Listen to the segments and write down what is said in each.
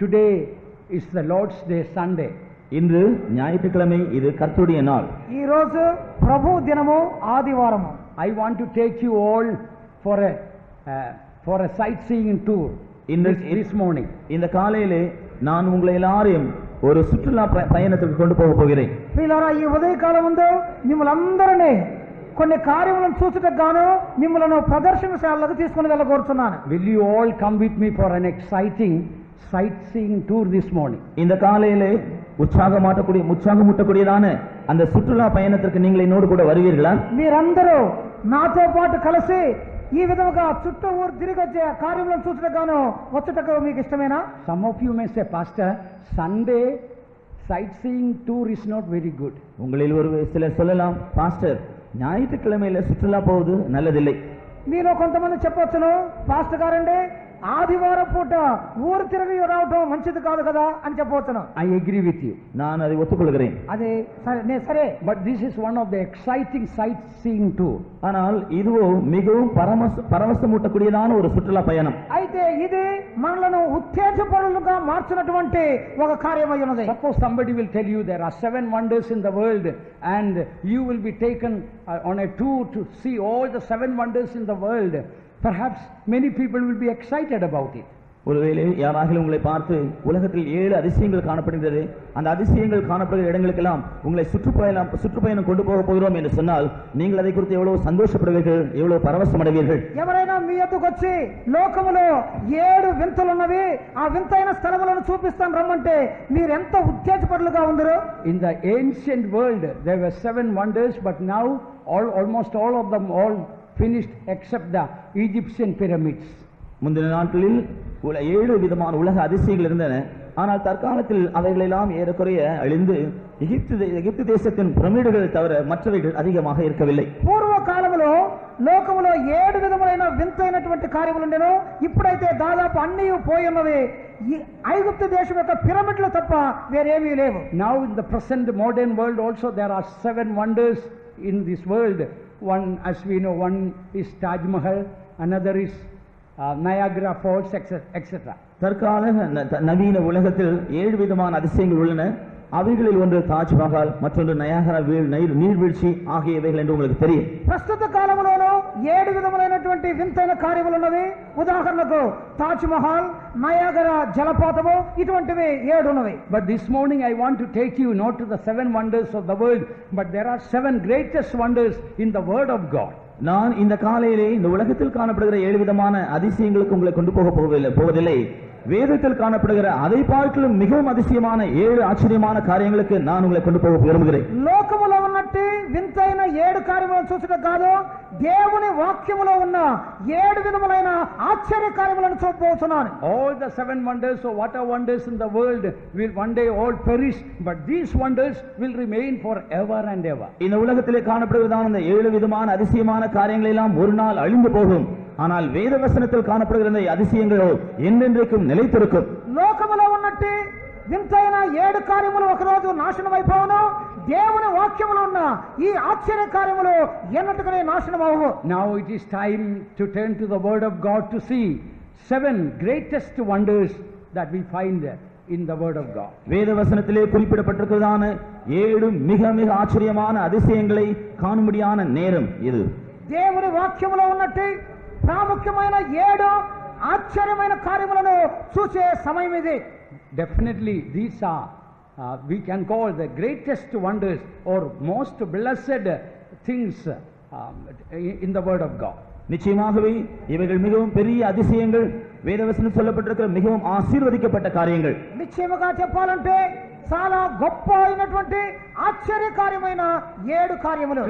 Today is the Lord's Day, Sunday. இன்று ஞாயிற்றுக்கிழமை, இது கர்த்தருடைய நாள். ఈ రోజు ప్రభు దినము ఆదివారము. I want to take you all for a sightseeing tour this morning. இந்த காலையிலே நான் உங்களை எல்லாரையும் ஒரு சுற்றுலா பயணத்துக்கு கொண்டு போக போகிறேன். ప్రియులారా, ఈ ఉదయకాలం ముందు మిమ్మల్ని అందరినీ కొన్ని కార్యములను చూచుటకు గాను మిమ్మల్ని ప్రదర్శనశాలకు తీసుకుని వెళ్ళగోరుతున్నాను. Will you all come with me for an exciting sightseeing tour this morning? இந்த காலையிலே உற்சாகமூட்டக்கூடியதான அந்த சுற்றுலா பயணத்திற்கு நீங்கள் என்னோடு கூட வருவீர்களா? మీరందరూ నాతో పాటు కలిసి ఈ విధముగా చుట్టూ ఊరు తిరిగి వచ్చే కార్యములను చూచుటకు గాను వచ్చుటకు మీకు ఇష్టమేనా? Some of you may say, Pastor, Sunday sightseeing tour is not very good. உங்களில் ஒரு சிலர் சொல்லலாம், பாஸ்டர், ஞாயிற்றுக்கிழமையில சுற்றுலா போவது நல்லதில்லை. మీలో కొంతమంది చెప్పొచ్చును, పాస్టర్ గారండి ఆదివారం పూట ఊరు తిరిగి రావటం మంచిది కాదు కదా అని చెప్పవచ్చును. I agree with you. நான் அதை ఒప్పుకొల్கிறேன். అది సరే. But this is one of the exciting sightseeing tour. ஆனால் இதுவோ மிகவும் பரவசமூட்டக்கூடியதான ஒரு சுற்றுலா பயணம். అయితే ఇది మనలను ఉత్తేజపరులుగా మార్చినటువంటి ఒక కార్యమై ఉన్నది. Suppose somebody will tell you there are 7 wonders in the world and you will be taken on a tour to see all the 7 wonders in the world. Perhaps many people will be excited about it. ஒருவேளை யாராகிலும் உங்களை பார்த்து உலகத்தில் 7 அதிசயங்கள் காணப்படுகிறது, அந்த அதிசயங்கள் காணப்படுகிற இடங்களுக்கெல்லாம் உங்களை சுற்றுப்பயணம் கொண்டு போக போகிறோம் என்று சொன்னால் நீங்கள் அதை குறித்து எவ்வளவு சந்தோஷப்படுவீர்கள், எவ்வளவு பரவசமடைவீர்கள். ఎవరైనా మీ యొద్దకు వచ్చి లోకములో 7 వింతలు ఉన్నవి, ఆ వింతైన స్థలములను చూపిస్తాను రమ్మంటే మీరు ఎంత ఉత్తేజపరులుగా ఉందరు. In the ancient world there were 7 wonders, but now almost all of them finished except the Egyptian pyramids. முந்தின நாட்களில் 7 விதமான உலக அதிசயங்கள் இருந்தன. ஆனால் தற்காலத்தில் அவைகளெல்லாம் ஏறக்குறைய அழிந்து எகிப்து தேசத்தின் பிரமிடுகள் தவிர மற்றவைகள் அதிகமாக இருக்கவில்லை. పూర్వ కాలములో లోకములో 7 విధములైన వింతైనటువంటి కార్యములు ఉండెను. ఇప్పుడైతే దాదాపు అన్నీ పోయి ఉన్నవి. ఐగుప్తు దేశం యొక్క పిరమిడ్లు తప్ప వేరేమీ లేవు. Now in the present modern world also there are 7 wonders in this world. One, as we know, one is Taj Mahal, another is Niagara Falls, etc. தற்கால நவீன உலகத்தில் 7 விதமான அதிசயங்கள் உள்ளன. அவைகளில் ஒன்று தாஜ்மஹால், மற்றொன்று நயாகரா நீர்வீழ்ச்சி ஆகியவைகள் என்று உங்களுக்கு தெரியும். ప్రస్తుత కాలములోనూ 7 విధములైనటువంటి వింతైన కార్యములు ఉన్నవి. ఉదాహరణకు తాజ్ మహల్, నయాగరా జలపాతము, ఇటువంటివి 7 ఉన్నవి. But this morning I want to take you not to the 7 wonders of the world, but there are 7 greatest wonders in the Word of God. நான் இந்த காலையிலே இந்த உலகத்தில் காணப்படுகிற 7 விதமான அதிசயங்களுக்கு உங்களை கொண்டு போவதில்லை. வேதத்தில் காணப்படுகிற அதை பார்க்கலும் மிகவும் அதிசயமான 7 ஆச்சரியமான காரியங்களுக்கு நான் உங்களை கொண்டு போக விரும்புகிறேன். లోకములో ఉన్నట్టు వింతైన 7 కార్యములను చూసుట కాదు, దేవుని వాక్యములో ఉన్న 7 విధములైన ఆశ్చర్య కార్యములను చూపబోతున్నాను. All the 7 wonders or what are wonders in the world will one day all perish, but these wonders will remain forever and ever. இந்த உலகத்திலே காணப்படுவதான இந்த 7 விதமான அதிசயமான காரியங்கள் எல்லாம் ஒரு நாள் அழிந்து போகும். ஆனால் வேத வசனத்தில் காணப்படுகிற இந்த அதிசயங்களோ என்றென்றைக்கும் நிலைத்திருக்கும். లోకములో ఉన్నట్టు వింతైన 7 కార్యములు ఒకరోజు నాశనం అయిపోవును. దేవుని వాక్యములో ఉన్న ఈ ఆశ్చర్య కార్యములు ఎన్నటికనే నాశనం అవ్వవు. Now it is time to turn to the Word of God to see 7 greatest wonders that we find in the Word of God. வேத வசனத்திலே குறிப்பிடப்பட்டிருக்கிறதான 7 மிக மிக ஆச்சரியமான அதிசயங்களை காணும்படியான நேரம் இது. దేవుని వాక్యములో ఉన్నట్టు ప్రాముఖ్యమైన 7 ఆశ్చర్యమైన కార్యములను చూసే సమయం ఇది. Definitely these are we can call the greatest wonders or most blessed things in the Word of God. நிச்சயமாகவே இவைகள் மிகவும் பெரிய அதிசயங்கள், வேதவசனம் சொல்லப்பட்டிருக்கிற மிகவும் ஆசீர்வதிக்கப்பட்ட காரியங்கள். నిశ్చయముగా చెప్పాలంటే చాలా గొప్ప అయినటువంటి ఆశ్చర్య కార్యమైన 7 కార్యములు.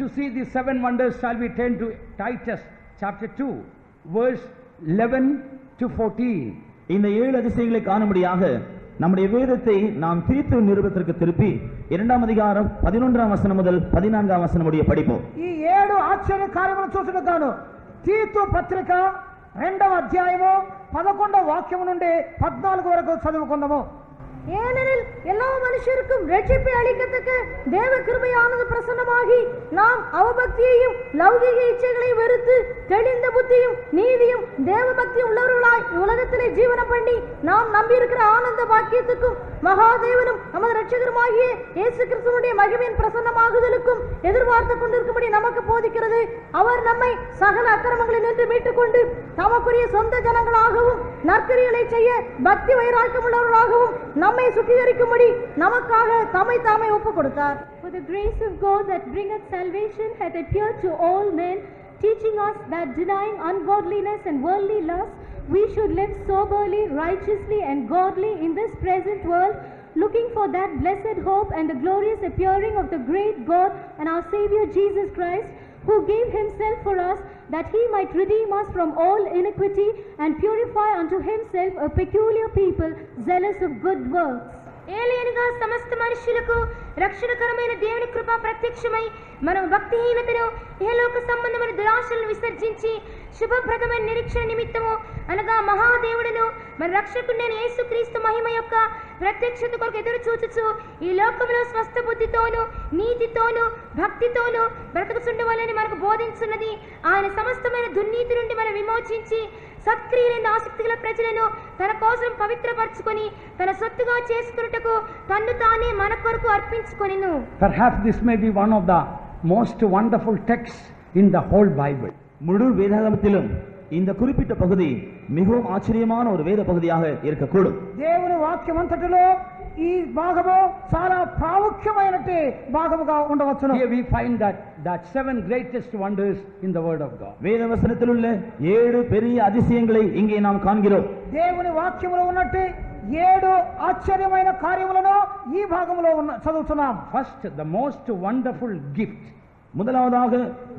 To see these 7 wonders shall we turn to Titus chapter 2 verse 11 to 14. இந்த 7 அதிசயங்களை காணும்படியாக நம்முடைய வேதத்தை நாம் தீத்து நிருபத்திற்கு திருப்பி 2ஆம் அதிகாரம் 11ஆம் வசனம் முதல் 14ஆம் வசனம் முடிய படிப்போம். ఈ 7 ఆశ్చర్య కార్యములను చూసుటకు గాను తీతు పత్రిక 2వ అధ్యాయము 11వ వాక్యము నుండి 14 వరకు చదువుకుందాము. ஏனெனில் எல்லா மனுஷருக்கும் ரட்சிப்பை அளிக்கத்தக்க தேவ கிருபையானது பிரசன்னமாகி நாம் அவபக்தியையும் லௌகிக இச்சைகளையும் வெறுத்து தெளிந்த புத்தியும் நீதியும் தேவ பக்தியும் உள்ளவர்களாய் உலகத்திலே ஜீவனம் பண்ணி நாம் நம்பியிருக்கிற ஆனந்த பாக்கியத்துக்கும் மகாதேவனும் நமது ரட்சகருமாகிய இயேசு கிறிஸ்துவுடைய மகிமையின் பிரசன்னமாகுதலுக்கும் எதிர்பார்த்து கொண்டிருக்கும்படி நமக்கு போதிக்கிறது. அவர் நம்மை சகல அக்கிரமங்களில் நின்று மீட்டுக் கொண்டு தமக்குரிய சொந்த ஜனங்களாகவும் நற்கிரிகளை செய்ய பக்தி வைராக்கியம் உள்ளவர்களாகவும் நம்மை சுத்திகரிக்கும்படி நமக்காக தம்மை தாமே ஒப்புக் கொடுத்தார். For the grace of God that bringeth salvation hath appeared to all men, teaching us that denying ungodliness and worldly lust, we should live soberly, righteously and godly in this present world, looking for that blessed hope and the glorious appearing of the great God and our Saviour Jesus Christ, who gave himself for us, that he might redeem us from all iniquity and purify unto himself a peculiar people, zealous of good works. ఏలయనగా సమస్త మనుషులకు రక్షణకరమైన దేవుని కృప ప్రత్యక్షమై మనం భక్తిహీనతను ఇహలోక సంబంధమైన దురాశలను విసర్జించి శుభప్రదమైన నిరీక్షణ నిమిత్తము అనగా మహాదేవుడును మన రక్షకుడైన యేసుక్రీస్తు మహిమ యొక్క ప్రత్యక్షత కొరకు ఎదురు చూచుచు ఈ లోకంలో స్వస్థ బుద్ధితోను నీతితోను భక్తితోను బ్రతుకుచుండవలని మనకు బోధించున్నది. ఆయన సమస్తమైన దుర్నీతి నుండి మనం విమోచించి సత్క్రియలైన ఆసక్తి గల ప్రజలను తన కోసం పవిత్రపరచుకొని తన సొత్తుగా చేసుకున్నటకు తన్ను తానే మన కొరకు అర్పించుకొనెను. Perhaps this may be one of the most wonderful texts in the whole Bible. முழு வேதாகமத்திலும் இந்த குறிப்பிட்ட பகுதி மிகவும் ஆச்சரியமான ஒரு வேத பகுதியாக இருக்கக்கூடும். దేవుని వాక్యం అంతటిలో ఈ భాగము చాలా ప్రాముఖ్యమైనటి భాగముగా ఉండవచ్చును. Here we find that 7 greatest wonders in the word of God. வேத வசனத்தில் உள்ள 7 பெரிய அதிசயங்களை இங்கே நாம் காண்கிறோம். దేవుని వాక్యములో ఉన్నట్టు 7 ఆశ్చర్యమైన కార్యములను ఈ భాగములో చదువుతున్నాం. First, the most wonderful gift. முதலாவதாக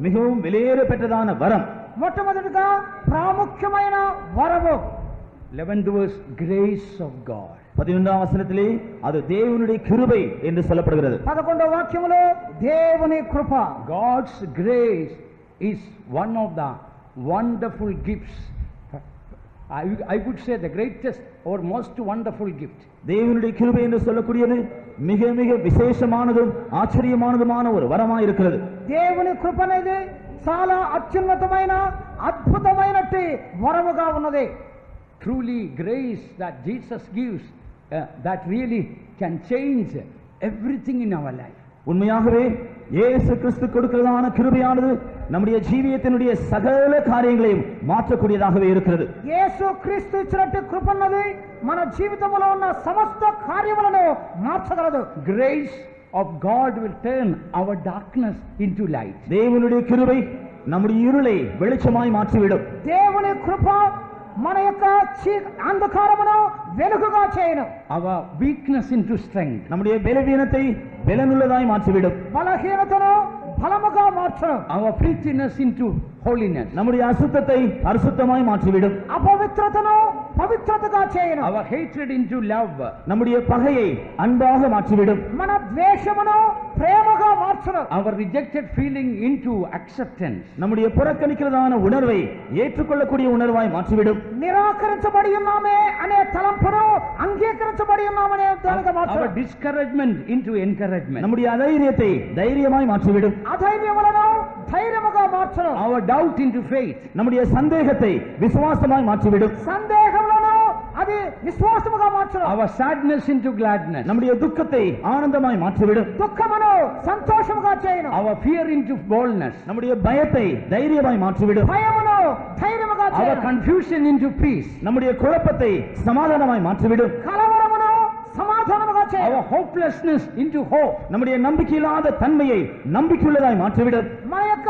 மிகவும் விலையேற பெற்றதான வரம். మొట్టమొదటిగా ప్రాముఖ్యమైన వరము. 11th verse, grace of God. 11ஆம் வசனத்திலே அது தேவனுடைய கிருபை என்று சொல்லப்படுகிறது. 11వ వాక్యములో దేవుని కృప. God's grace is one of the wonderful gifts. I would say the greatest or most wonderful gift. தேவனுடைய கிருபை என்று சொல்லக்கூடியது மிக மிக விசேஷமானதும் ஆச்சரியமானதுமான ஒரு வரமாய் இருக்கிறது. దేవుని కృప అనేది చాలా అత్యున్నతమైన అద్భుతమైనటి వరముగా ఉన్నది. Truly, grace that Jesus gives that really can change everything in our life. உண்மையாகவே இயேசு கிறிஸ்து கொடுக்கிறதான கிருபையானது நம்முடைய ஜீவியத்தினுடைய சகல காரியங்களையும் மாற்றக்கூடியதாகவே இருக்கிறது. యేసు క్రీస్తు ఇచ్చినట్టు కృప అన్నది మన జీవితంలో ఉన్న సమస్త కార్యములను మార్చగలదు. Grace of God will turn our darkness into light. தேவனுடைய கிருபை நம்முடைய இருளை வெளிச்சமாய் மாற்றிவிடும். దేవుని కృప మన యొక్క అంధకారమును వెలుగుగా చేయను. Our weakness into strength. நம்முடைய బలహీనத்தை బలనుள்ளதாய் மாற்றிவிடும். బలహీనతను బలముగా మార్చును. Our filthiness into holiness. நம்முடைய அசுத்தத்தை பரிசுத்தமாய் மாற்றிவிடும். అపవిత్రతను పవిత్రతగా చేయను. Our hatred into love. நம்முடைய பகையை அன்பாக மாற்றிவிடும். మన ద్వేషమును ప్రేమగా మార్చును. Our rejected feeling into acceptance. நம்முடைய புறக்கணிக்கிறதான உணர்வை ஏற்றுக்கொள்ளக்கூடிய உணர்வாய் மாற்றிவிடும். నిరాకరించబడి ఉన్నామే అనే తలంపును అంగీకరించబడి ఉన్నామనే దానిగా మార్చును. Our discouragement into encouragement. நம்முடைய அதைரியத்தை தைரியமாய் மாற்றிவிடும். అధైర్యములను ధైర్యముగా మార్చును. Our doubt into faith. நம்முடைய சந்தேகத்தை விசுவாசமாய் மாற்றிவிடும். సందేహములను అది విశ్వాసముగా మార్చును. Our sadness into gladness. நம்முடைய துக்கத்தை ஆனந்தமாய் மாற்றிவிடும். దుఃఖమును సంతోషముగా చేయను. Our fear into boldness. நம்முடைய பயத்தை தைரியமாய் மாற்றிவிடும். భయమును ధైర్యముగా Our చేయను. confusion into peace. நம்முடைய குழப்பத்தை சமாதானமாய் மாற்றிவிடும். కలవరమును సమాధానముగా చేయను. Our hopelessness into hope. நம்முடைய நம்பிக்கையில்லாத தன்மையை நம்பிக்கையுள்ளதாய் மாற்றிவிடும். మన యొక్క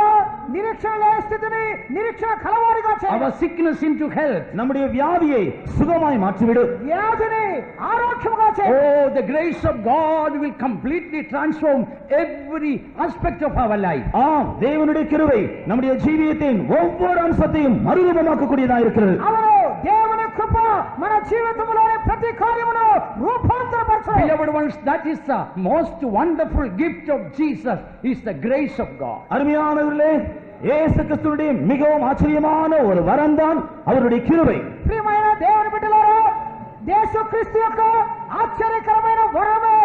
నిరీక్షణ లేని స్థితిని నిరీక్షణ కలవారిగా చేయను. Our sickness into health. நம்முடைய வியாதியை சுகமாய் மாற்றிவிடும். వ్యాధిని ఆరోగ్యముగా చేయను. Oh, the grace of God will completely transform every aspect of our life. ஆம், தேவனுடைய கிருபை நம்முடைய ஜீவியத்தின் ஒவ்வொரு அம்சத்தையும் மறுரூபமாக்கக்கூடியதாக இருக்கிறது. అవును, దేవుని కృప మన జీవితంలోని ప్రతి కార్యమును రూపాంతరపరచును. Beloved ones, that is the most wonderful gift of Jesus, is the grace of God. அருமையானவர்களே, இயேசு கிறிஸ்துவினுடைய மிகவும் ஆச்சரியமான ஒரு வரம்தான் அவருடைய கிருபை. ప్రియమైన దేవుని బిడ్డలారా, యేసుక్రీస్తు యొక్క ఆశ్చర్యకరమైన వరమే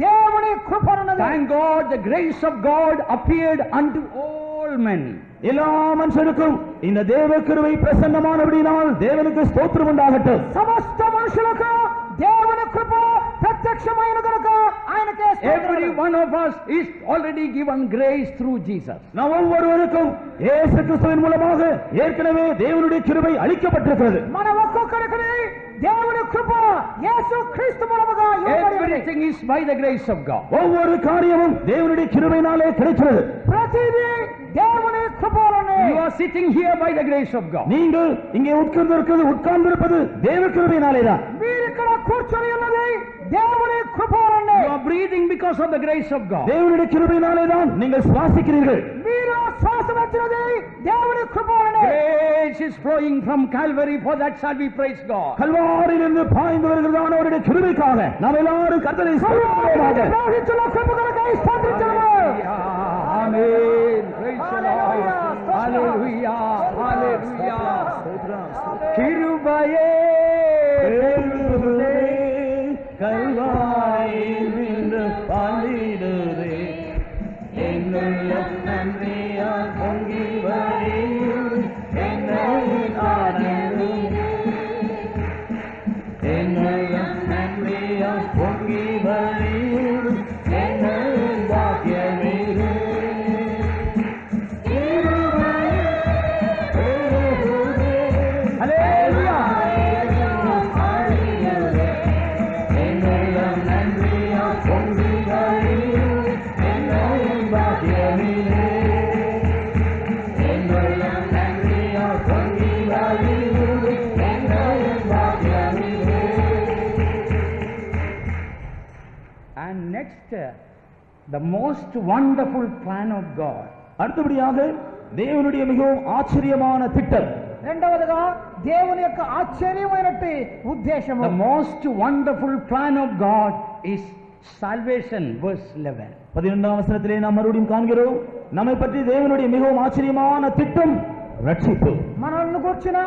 దేవుని కృప అన్నది. Thank God, the grace of God appeared unto all men. எல்லா மனுஷருக்கும் இந்த தேவ கிருபை பிரசன்னமானபடியினால் தேவனுக்கு ஸ்தோத்திரம் உண்டாகட்டும். సమస్త మనుషులకు దేవుని కృప ప్రత్యక్షమైన కనుక ఆయనకే Every one of us is already given grace through Jesus. நாம் ஒவ்வொருவருக்கும் இயேசு கிறிஸ்துவின் மூலமாக ஏற்கனவே தேவனுடைய கிருபை அளிக்கப்பட்டிருக்கிறது. మన ఒక్కొక్కరికి దేవుని కృప యేసుక్రీస్తు మూలముగా ఇవ్వబడింది. Everything is by the grace of God. ஒவ்வொரு காரியமும் தேவனுடைய கிருபையினாலே கிடைக்கிறது. ప్రతిదీ దేవుని కృప వలనే. You are sitting here by the grace of God. நீங்கள் இங்கே உட்கார்ந்திருப்பது தேவ கிருபையினாலேதான். మీరు ఇక్కడ కూర్చొని ఉన్నది దేవుని కృప వలనే. You are breathing because of the grace of God. தேவனுடைய கிருபையினாலேதான் நீங்கள் சுவாசிக்கிறீர்கள். మీరు శ్వాస వచ్చినది దేవుని కృప వలనే. Grace is flowing from Calvary, for that shall we praise God. கல்வாரியிலிருந்து பாய்ந்து வருகிறதான அவருடைய கிருபைக்காக நாம் எல்லாரும் கர்த்தரை ஸ்தோத்திரிப்போமாக. ప్రవహించున్న కృప కొరకై స్తోత్రించుము. Amen. Praise the Lord. Hallelujah. Hallelujah. கிருபையே கல்வாரியிலிருந்து பாய்ந்திடுதே என்னுள்ள நன்றியால் பொங்கி வழியும் என்னுள்ள நன்றியால் பொங்கி வழியும் என்னுள்ள பாக்கியமே. And next, the most wonderful plan of God. அடுத்தபடியாக தேவனுடைய மிகவும் ஆச்சரியமான திட்டம். రెండవదిగా దేవుని యొక్క ఆశ్చర్యమైనట్టి ఉద్దేశము. The most wonderful plan of God is salvation, verse 11. 11ஆம் வசனத்திலே நாம் மறுபடியும் காண்கிறோம், நம்மை பற்றி தேவனுடைய மிகவும் ஆச்சரியமான திட்டம் ரட்சிப்பு. మనల్ని గుర్చిన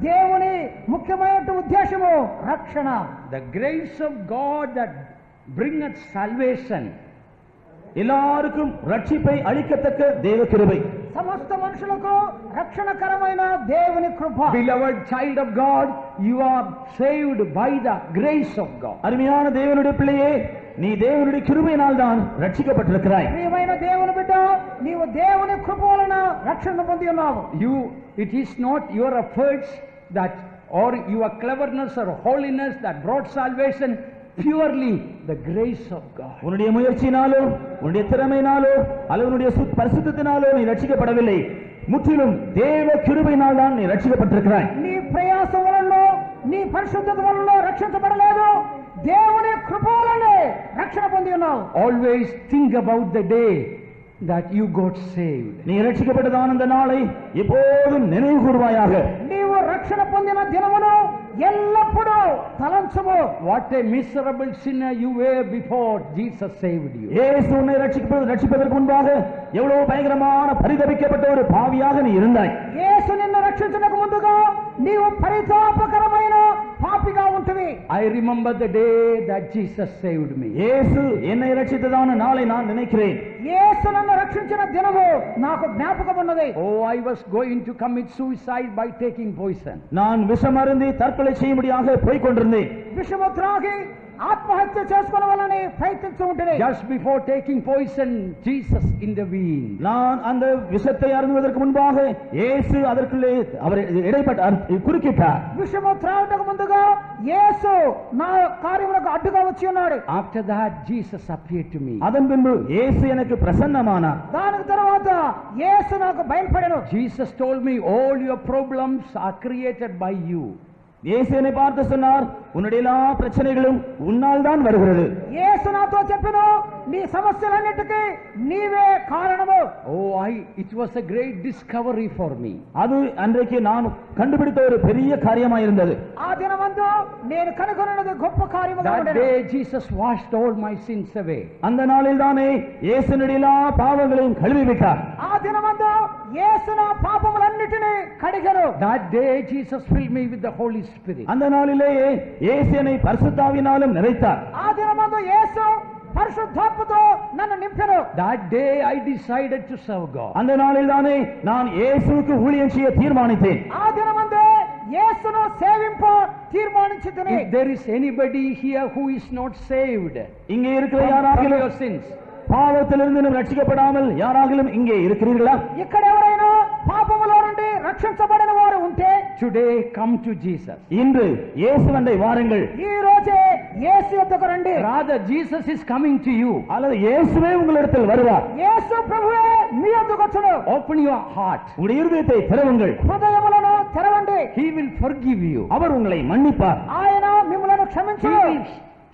దేవుని ముఖ్యమైన ఉద్దేశము రక్షణ. The grace of God that bringeth salvation. எல்லாருக்கும் ரட்சிப்பை அளிக்கத்தக்க தேவ கிருபை. సమస్త మనుషులకు రక్షణకరమైన దేవుని కృప. Beloved child of God, you are saved by the grace of God. அருமையான தேவனுடைய பிள்ளையே, நீ தேவனுடைய கிருபையினால் தான் ரட்சிக்கப்பட்டிருக்கிறாய். ప్రియమైన దేవుని బిడ్డ, నీవు దేవుని కృప వలన రక్షణ పొంది ఉన్నావు. It is not your efforts that or your cleverness or holiness that brought salvation, purely the grace of God. உன்னுடைய முயற்சியினாலோ உன்னுடைய திறமையினாலோ அல்லது உன்னுடைய பரிசுத்தத்தினாலோ நீ ரட்சிக்கப்படவில்லை. முற்றிலும் தேவ கிருபையினால் தான் நீ ரட்சிக்கப்பட்டிருக்கிறாய். నీ ప్రయాసం వలన నీ పరిశుద్ధత వలన రక్షించబడలేదు, దేవుని కృప వలనే రక్షణ పొంది ఉన్నావు. Always think about the day that you got saved. நீ ரட்சிக்கப்பட்டதான அந்த நாளை எப்போதும் நினைவு கூர்வாயாக. నీవు రక్షణ పొందిన దినమును ఎల్లప్పుడూ తలంచుము. What a miserable sinner you were before Jesus saved you. இயேசு உன்னை ரட்சிப்பதற்கு முன்பாக எவ்வளவு பயங்கரமான பரிதபிக்கப்பட்ட ஒரு பாவியாக நீ இருந்தாய். యేసు నిన్ను రక్షించడానికి ముందుగా నీవు పరితాపకరమైన పాపిగా ఉంటువి. I remember the day that Jesus saved me. இயேசு என்னை ரட்சித்ததான நாளை நான் நினைக்கிறேன். యేసు నన్ను రక్షించిన దినము నాకు జ్ఞాపకం ఉన్నది. Oh, I was going to commit suicide by taking poison. நான் விஷம் அருந்தி தற்கொலை செய்யும்படியாக போய்க் கொண்டிருந்தேன். విషము త్రాగి ఆత్మహత్య చేసుకోవాలని ప్రయత్నించు ఉంటేనే Just before taking poison, Jesus intervened. நான் அந்த விஷத்தை அருந்துவதற்கு முன்பாக இயேசு அதற்குள்ளே அவர் குறுக்கிட்டார். విషము త్రాగటకు ముందుగా యేసు నా కార్యములకు అడ్డుగా వచ్చి ఉన్నాడు. After that, Jesus appeared to me. அதன் பின்பு இயேசு எனக்கு பிரசன்னமானார். దానికి తర్వాత యేసు నాకు బయలుపడెను. Jesus told me, all your problems are created by you. இயேசு என்னை பார்த்து சொன்னார், உன்னுடைய எல்லா பிரச்சனைகளும் உன்னால் தான் வருகிறது. యేసు నాతో చెప్పెను, నీ సమస్యలన్నిటికీ నీవే కారణము. Oh, it was a great discovery for me. அது அன்றைக்கு நான் கண்டுபிடித்த ஒரு பெரிய காரியமாக இருந்தது. ఆ దినమందు నేను కనుగొన్నది గొప్ప కార్యముగా That ఉండెను. day Jesus washed all my sins away. அந்த நாளில் தானே இயேசுனுடைய எல்லா பாவங்களையும் கழுவி விட்டார். ఆ దినమందు యేసు నా పాపములన్నిటిని కడిగెను. That day Jesus filled me with the Holy Spirit. அந்த நாளிலேயே இயேசு என்னை பரிசுத்தாவினாலும் நிறைத்தார். ఆ దినమందు యేసు పరిశుద్ధాత్మతో నన్ను నింపెను. That day I decided to serve God. அந்த நாளில் தானே நான் இயேசுவுக்கு ஊழியம் செய்ய தீர்மானித்தேன். ఆ దినమందే యేసును సేవింప తీర్మానించితిని. If there is anybody here who is not saved இங்கே இருக்கிற from யாராகிலும் your sins, பாவத்திலிருந்து ரட்சிக்கப்படாமல் யாராகிலும் இங்கே இருக்கிறீர்களா? ఇక్కడ ఎవరైనా పాపములో నుండి రక్షించబడిన వారు ఉంటే today come to Jesus. இன்று இயேசுவண்டை வாருங்கள். ఈ రోజే యేసు యొద్దకు రండి. Rather Jesus is coming to you. அல்லது இயேசுவே உங்களிடத்தில் வருவார். యేసు ప్రభువే మీ యొద్దకు వచ్చును. Open your heart. உங்களுடைய இருதயத்தை திறவுங்கள். హృదయములను తెరవండి. He will forgive you. அவர் உங்களை மன்னிப்பார். ఆయన మిమ్మలను He క్షమించును. will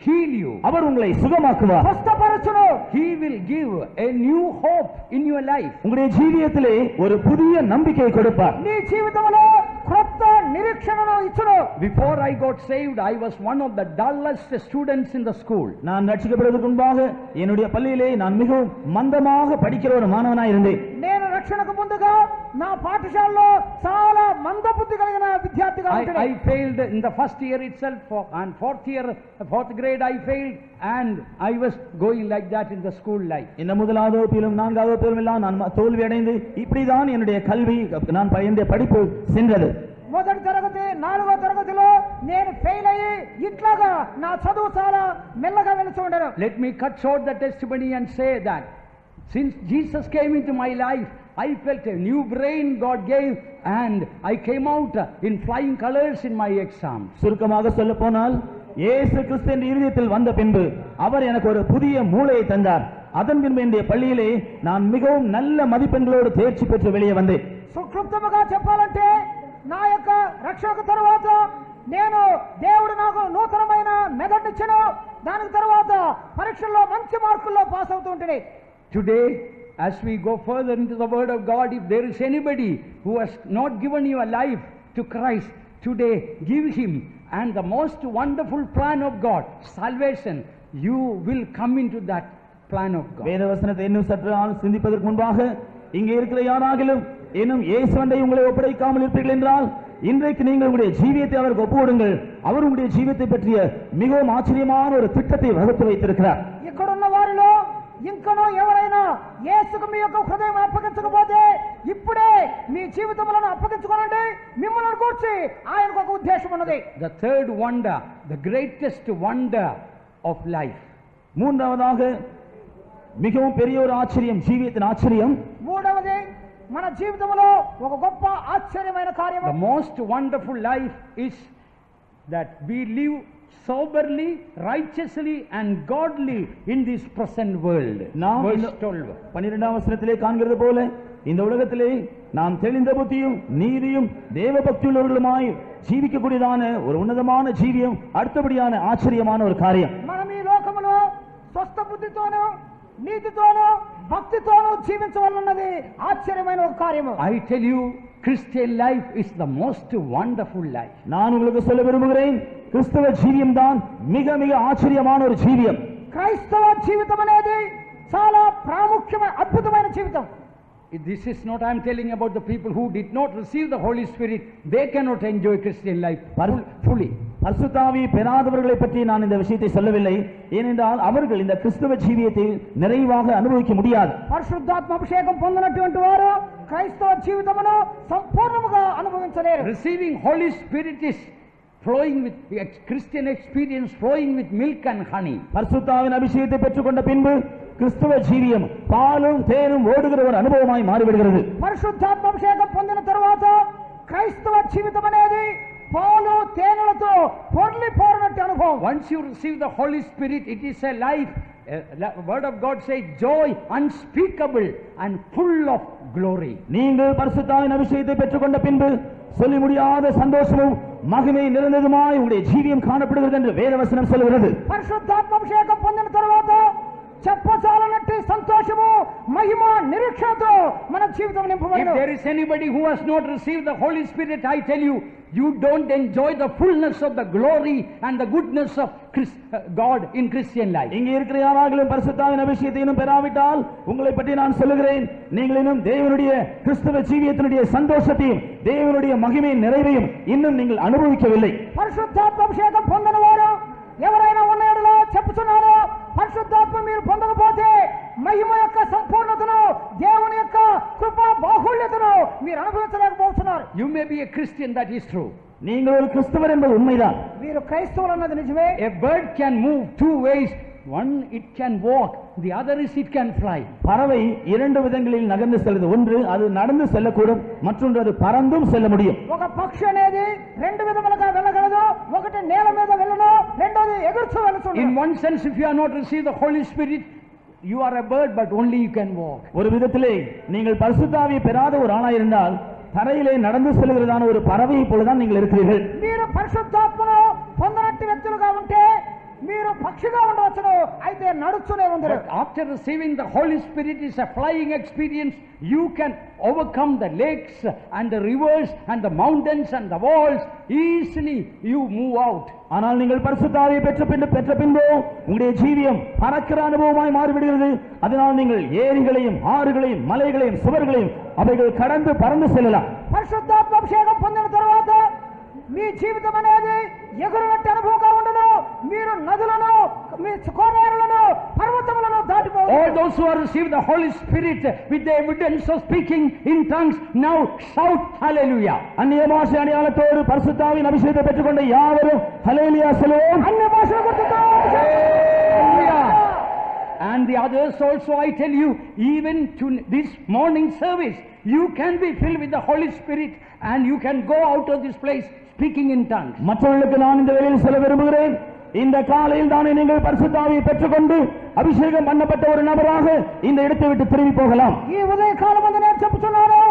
heal you. அவர் உங்களை சுகமாக்குவார். స్వస్థపరచును. He will give a new hope in your life. உங்களுடைய ஜீவியத்திலே ஒரு புதிய நம்பிக்கையை கொடுப்பார். నీ జీవితంలో క్రొత్త నిరీక్షణను ఇచ్చును. Before I got saved, I was one of the dullest students in the school. நான் ரட்சிக்கப்படுவதற்கு முன்பாக என்னுடைய பள்ளியிலே நான் மிகவும் மந்தமாக படிக்கிற ஒரு மாணவனாய் இருந்தேன். నేను రక్షణకు ముందుగా నా పాఠశాలలో చాలా మందబుద్ధి కలిగిన విద్యార్థిగా I ఉంటున్నాను. failed in the first year itself, and fourth grade I failed, and I was going like that in the school life. இந்த முதலாவது வகுப்பிலும் நான்காவது வகுப்பிலும் எல்லாம் நான் தோல்வி அடைந்து இப்படிதான் என்னுடைய கல்வி நான் என்னுடைய படிப்பு சென்றது. మొదటి తరగతి 4వ తరగతిలో నేను ఫెయిల్ అయ్యి ఇట్లాగా నా చదువు చాలా మెల్లగా వెళ్తూ ఉండను. Let me cut short the testimony and say that since Jesus came into my life, I felt a new brain God gave, and I came out in flying colors in my exams. சுருக்கமாக சொல்ல போனால் இயேசு கிறிஸ்து என்ற இருதயத்தில் வந்த பின்பு அவர் எனக்கு ஒரு புதிய மூளையை தந்தார். அதன் பின்பு என்னுடைய பள்ளியிலே நான் மிகவும் நல்ல மதிப்பெண்களோடு தேர்ச்சி பெற்று வெளியே வந்தேன். సుక్లుప్తముగా చెప్పాలంటే నా యొక్క రక్షణ తరువాత నేను దేవుడు నాకు నూతనమైన మెదడునిచ్చెను. దానికి తరువాత పరీక్షల్లో మంచి మార్కుల్లో పాస్ అవుతూ ఉంటే Today, as we go further into the Word of God, if there is anybody who has not given your life to Christ, today give him, and the most wonderful plan of God, salvation, you will come into that plan of God. வேத வசனத்தை இன்னும் சற்று சிந்திப்பதற்கு முன்பாக இங்கே இருக்கிற யாராகிலும் இன்னும் இயேசுவண்டை உங்களை ஒப்படைக்காமல் இருப்பீர்கள் என்றால் இன்றைக்கு நீங்கள் உங்களுடைய ஜீவியத்தை அவருக்கு ஒப்புவிடுங்கள். அவர் உங்களுடைய ஜீவியத்தை பற்றிய மிகவும் ஆச்சரியமான ஒரு திட்டத்தை வகுத்து வைத்திருக்கிறார். ఇక్కడున్న వారిలో ఇంకనూ ఎవరైనా యేసుకు మీ యొక్క హృదయం అప్పగించకపోతే ఇప్పుడే మీ జీవితములను అప్పగించుకోనండి. మిమ్మల్ని గూర్చి ఆయనకు ఒక ఉద్దేశం ఉన్నది. The third wonder, the greatest wonder of life. மூன்றாவதாக மிகவும் பெரிய ஒரு ஆச்சரியம், ஜீவியத்தின் ஆச்சரியம். మూడవది మన జీవితంలో ఒక గొప్ప ఆశ్చర్యమైన కార్యం. The most wonderful life is that we live soberly, righteously and godly in this present world. நாம் Verse 12. 12ஆம் வசனத்திலே காண்கிறது போல இந்த உலகத்திலே நாம் தெளிந்த புத்தியும் நீதியும் தேவ பக்தியுள்ளவர்களுமாய் ஜீவிக்கக்கூடியதான ஒரு உன்னதமான ஜீவியம், அடுத்தபடியான ஆச்சரியமான ஒரு காரியம். మనం ఈ లోకములో స్వస్థ బుద్ధితోనూ నీతితోనూ భక్తితోనూ జీవించవలన్నది ఆశ్చర్యమైన ఒక కార్యము. I tell you, Christian life is the most wonderful life. நான் உங்களுக்கு சொல்ல விரும்புகிறேன், கிறிஸ்தவ ஜீவியம் தான் மிக மிக ஆச்சரியமான ஒரு ஜீவியம். క్రైస్తవ జీవితం అనేది చాలా ప్రాముఖ్యమైన అద్భుతమైన జీవితం. This is not I am telling about the people who did not receive the Holy Spirit. They cannot enjoy Christian life fully. பரிசுத்தாவி பெறாதவர்களை பற்றி நான் இந்த விஷயத்தை சொல்லவில்லை. ஏனென்றால் அவர்கள் இந்த கிறிஸ்தவ ஜீவியத்தை நிறைவாக அனுபவிக்க முடியாது. పరిశుద్ధాత్మ అభిషేకం పొందినటువంటి వారు క్రైస్తవ జీవితమును సంపూర్ణముగా అనుభవించలేరు. Receiving Holy Spirit is flowing with Christian experience, flowing with milk and honey. பரிசுத்தாவின் அபிஷேகத்தை பெற்றுக்கொண்ட பின்பு கிறிஸ்தவ ஜீவியம் பாலும் தேனும் ஓடுகிற ஒரு அனுபவமாய் மாறிவிடுகிறது. పరిశుద్ధాత్మ అభిషేకం పొందిన తరువాత క్రైస్తవ జీవితం అనేది పాలు తేనెలతో పొర్లిపోరినట్టు అనుభవం. Once you receive the Holy Spirit, it is a life. Word of God says joy unspeakable and full of glory. நீங்கள் பரிசுத்தாவின் அபிஷேகத்தை பெற்றுக்கொண்ட பின்பு சொல்லி முடியாத சந்தோஷமும் மகிமை நிறைந்ததுமாய் உங்களுடைய ஜீவியம் காணப்படுகிறது என்று வேதவசனம் சொல்கிறது. పరిశుద్ధాత్మ అభిషేకం పొందిన తరువాత చెప్పచాలనట్టి సంతోషము మహిమ నిరీక్షణతో మన జీవితం నింపబడును. If there is anybody who has not received the Holy Spirit, I tell you, you don't enjoy the fullness of the glory and the goodness of God in Christian life. இங்கே இருக்கிற யாராகிலும் பரிசுத்தாவின் அபிஷேகத்தை இன்னும் பெறாவிட்டால் உங்களை பற்றி நான் சொல்லுகிறேன், நீங்கள் இன்னும் தேவனுடைய கிறிஸ்தவ ஜீவியத்தினுடைய சந்தோஷத்தையும் தேவனுடைய மகிமையின் நிறைவையும் இன்னும் நீங்கள் அனுபவிக்கவில்லை. పరిశుద్ధాత్మ అభిషేకం పొందనవారు ఎవరైనా ఉన్నాడో చెప్పుచున్నారో, పరిశుద్ధాత్మ మీరు పొందకపోతే మహిమ యొక్క సంపూర్ణతను, దేవుని యొక్క కృపా బాహుళ్యతను మీరు అనుభవించలేకపోతున్నారు. You may be a Christian, that is true. நீங்கள் ஒரு கிறிஸ்தவர் என்பது உண்மைதான். మీరు క్రైస్తవులు అన్నది నిజమే. A bird can move two ways. One, it can walk, the other is it can fly. பறவை இரண்டு விதங்களில் நகர்ந்து செல்லுது. ஒன்று அது நடந்து செல்லக்கூடும், மற்றொன்று அது பறந்தும் செல்ல முடியும். ఒక పక్షి అనేది రెండు విధములుగా వెళ్ళగలదు. ఒకటి నేల మీద వెళ్ళను, రెండోది ఎగురుచూ వెళుతుంది. In one sense, if you have not received the Holy Spirit, you are a bird, but only you can walk. ஒரு விதத்திலே நீங்கள் பரிசுத்த ஆவியை பெறாத ஒரு ஆளாய் இருந்தால் தரையிலே நடந்து செல்கிறதான ஒரு பறவையை போலதான் நீங்கள் இருக்கிறீர்கள். మీరు పరిశుద్ధాత్మను పొందనట్టి వ్యక్తులుగా ఉంటే మీరు పక్షిగా ఉండవచ్చును, అయితే నడుచునే ఉంటారు. But after receiving the Holy Spirit is a flying experience. You can overcome the lakes and the rivers and the mountains and the walls easily. You move out. ஆனால் நீங்கள் பரிசுத்த ஆவியை பெற்ற பின்பு உங்களுடைய ஜீவியம் பறக்கிற அனுபவமாய் மாறிவிடுகிறது. அதனால் நீங்கள் ஏரிகளையும் ஆறுகளையும் மலைகளையும் சுவர்களையும் அவைகள் கடந்து பறந்து செல்லலாம். పరిశుద్ధాత్మ అభిషేకం పొందిన తర్వాత మీ జీవితం అనేది ఎగురునట్టు అనుభవంగా ఉండను. మీరు నదులను, మీ కోనేరులను, పర్వతములను దాటిపోవచ్చు. All those who have received the Holy Spirit with the evidence of speaking in tongues, now shout hallelujah. அந்நிய பாஷை அடையாளத்தோடு பரிசுத்த ஆவியின் அபிஷேகத்தை பெற்றுக்கொண்ட யாவரும் ஹல்லேலூயா சொல்லுவோம். అన్య భాషల గుర్తుతో And the others also, I tell you, even to this morning service, you can be filled with the Holy Spirit and you can go out of this place speaking in tongues. மற்றவர்களுக்கு நான் இந்த வேளையில் சொல்ல விரும்புகிறேன், இந்த காலையில் தானே நீங்கள் பரிசுத்த ஆவியை பெற்றுக்கொண்டு அபிஷேகம் பண்ணப்பட்ட ஒரு நபராக இந்த இடத்தை விட்டு திரும்பி போகலாம். ఈ ఉదయ కాలమందు నేను చెప్తున్నాను,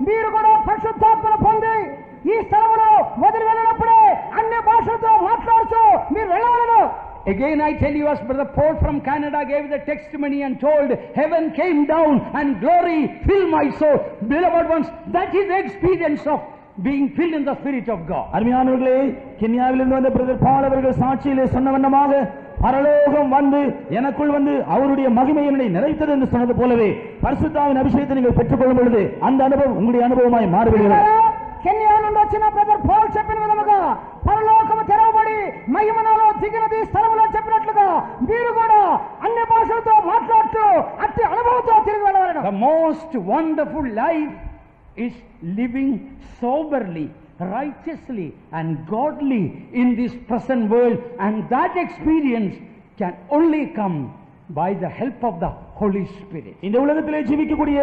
మీరు కూడా పరిశుద్ధాత్మను పొంది ఈ స్థలములో వదిలి వెళ్ళినప్పుడే అన్య భాషలతో మాట్లాడుతూ మీరు వెళ్ళవలెను. Again I tell you, as Brother Paul from Canada gave the testimony and told, heaven came down and glory filled my soul. Beloved ones, that is the experience of being filled in the Spirit of God. அருமையானவர்களே, கென்யாவிலிருந்து வந்த brother பால் அவர்கள் சாட்சியிலே சொன்ன வண்ணமாக பரலோகம் வந்து எனக்குள் வந்து அவருடைய மகிமை என்னை நிறைத்தது என்று சொன்னது போலவே பரிசுத்த ஆவியின் அபிஷேகத்தை நீங்கள் பெற்றுக்கொள்ளும் பொழுது அந்த அனுபவம் உங்களுடைய அனுபவமாய் மாறிவிடுகிறது. కెన్యా నుండి వచ్చిన బ్రదర్ పాల్ చెప్పిన విధముగా పరలోకము తెరవబడి మహిమలో దిగినది స్థలములో చెప్పినట్లుగా మీరు కూడా అన్ని భాషలతో మాట్లాడుతూ అట్టి అనుభవంతో తిరిగి వెళ్ళవలెను. The most wonderful life is living soberly, righteously and godly in this present world, and that experience can only come by the help of the Holy Spirit. இந்த உலகத்திலே ஜீவிக்கக்கூடிய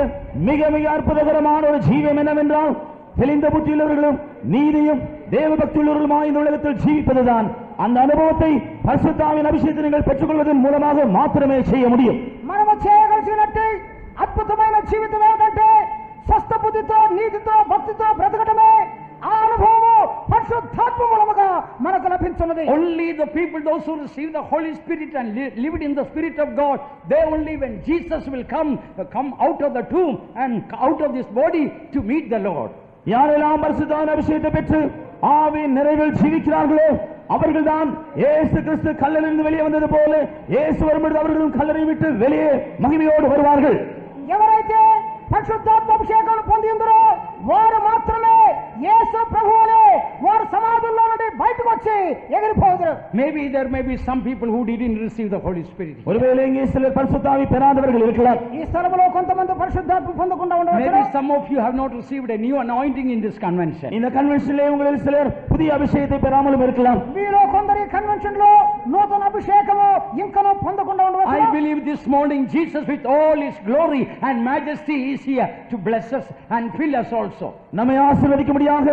மிக மிக அற்புதகரமான ஒரு ஜீவம் என்னவென்றால் தெளிந்த புத்தியுள்ளவர்களும் நீதியும் தேவ பக்தியுள்ளவர்களுமாய் இந்த உலகத்தில் ஜீவிப்பதுதான். அந்த அனுபவத்தை பரிசுத்த ஆவியின் அபிஷேகத்தை நீங்கள் பெற்றுக்கொள்வதன் மூலமாக மாத்திரமே செய்ய முடியும். మనము చేయగలిగినట్టు అద్భుతమైన జీవితం ఏమిటంటే స్వస్థ బుద్ధితో, నీతితో, భక్తితో బ్రతకటమే. ఆ అనుభవము పరిశుద్ధాత్మ మూలముగా మనకు లభించున్నది. Only the people, those who receive the Holy Spirit and lived in the Spirit of God, they only, when Jesus will come out of the tomb and out of this body to meet the Lord. யாரெல்லாம் பரிசுத்த ஆவியின் அபிஷேகத்தை பெற்று ஆவியின் நிறைவில் ஜீவிக்கிறார்களோ அவர்கள்தான் இயேசு கிறிஸ்து கல்லறையிலிருந்து வெளியே வந்தது போல இயேசு வரும்பொழுது அவர்களும் கல்லறை விட்டு வெளியே மகிமையோடு வருவார்கள். ఎవరైతే పరిశుద్ధాత్మ అభిషేకం పొంది ఉందరో వారు మాత్రమే యేసు ప్రభువునే వారు సమాధుల్లో నుండి బయటకు వచ్చి ఎగిరిపోదురు. Maybe there may be some people who didn't receive the Holy Spirit. ஒருவேளை இங்கே சிலர் பரிசுத்த ஆவி பெறாதவர்கள் இருக்கலாம். ఈ స్థలములో కొంతమంది పరిశుద్ధాత్మ పొందకుండా ఉండవచ్చు. Maybe some of you have not received a new anointing in this convention. இந்த கன்வென்ஷனிலே உங்களில் சிலர் புதிய அபிஷேகத்தை பெறாமலும் இருக்கலாம். మీలో కొందరి కన్వెన్షన్ లో నూతన అభిషేకము ఇంకనూ పొందకుండా ఉండవచ్చు. I believe this morning Jesus with all his glory and majesty is here to bless us and fill us also. நம்மை ஆசீர்வதிக்கும்படியாக,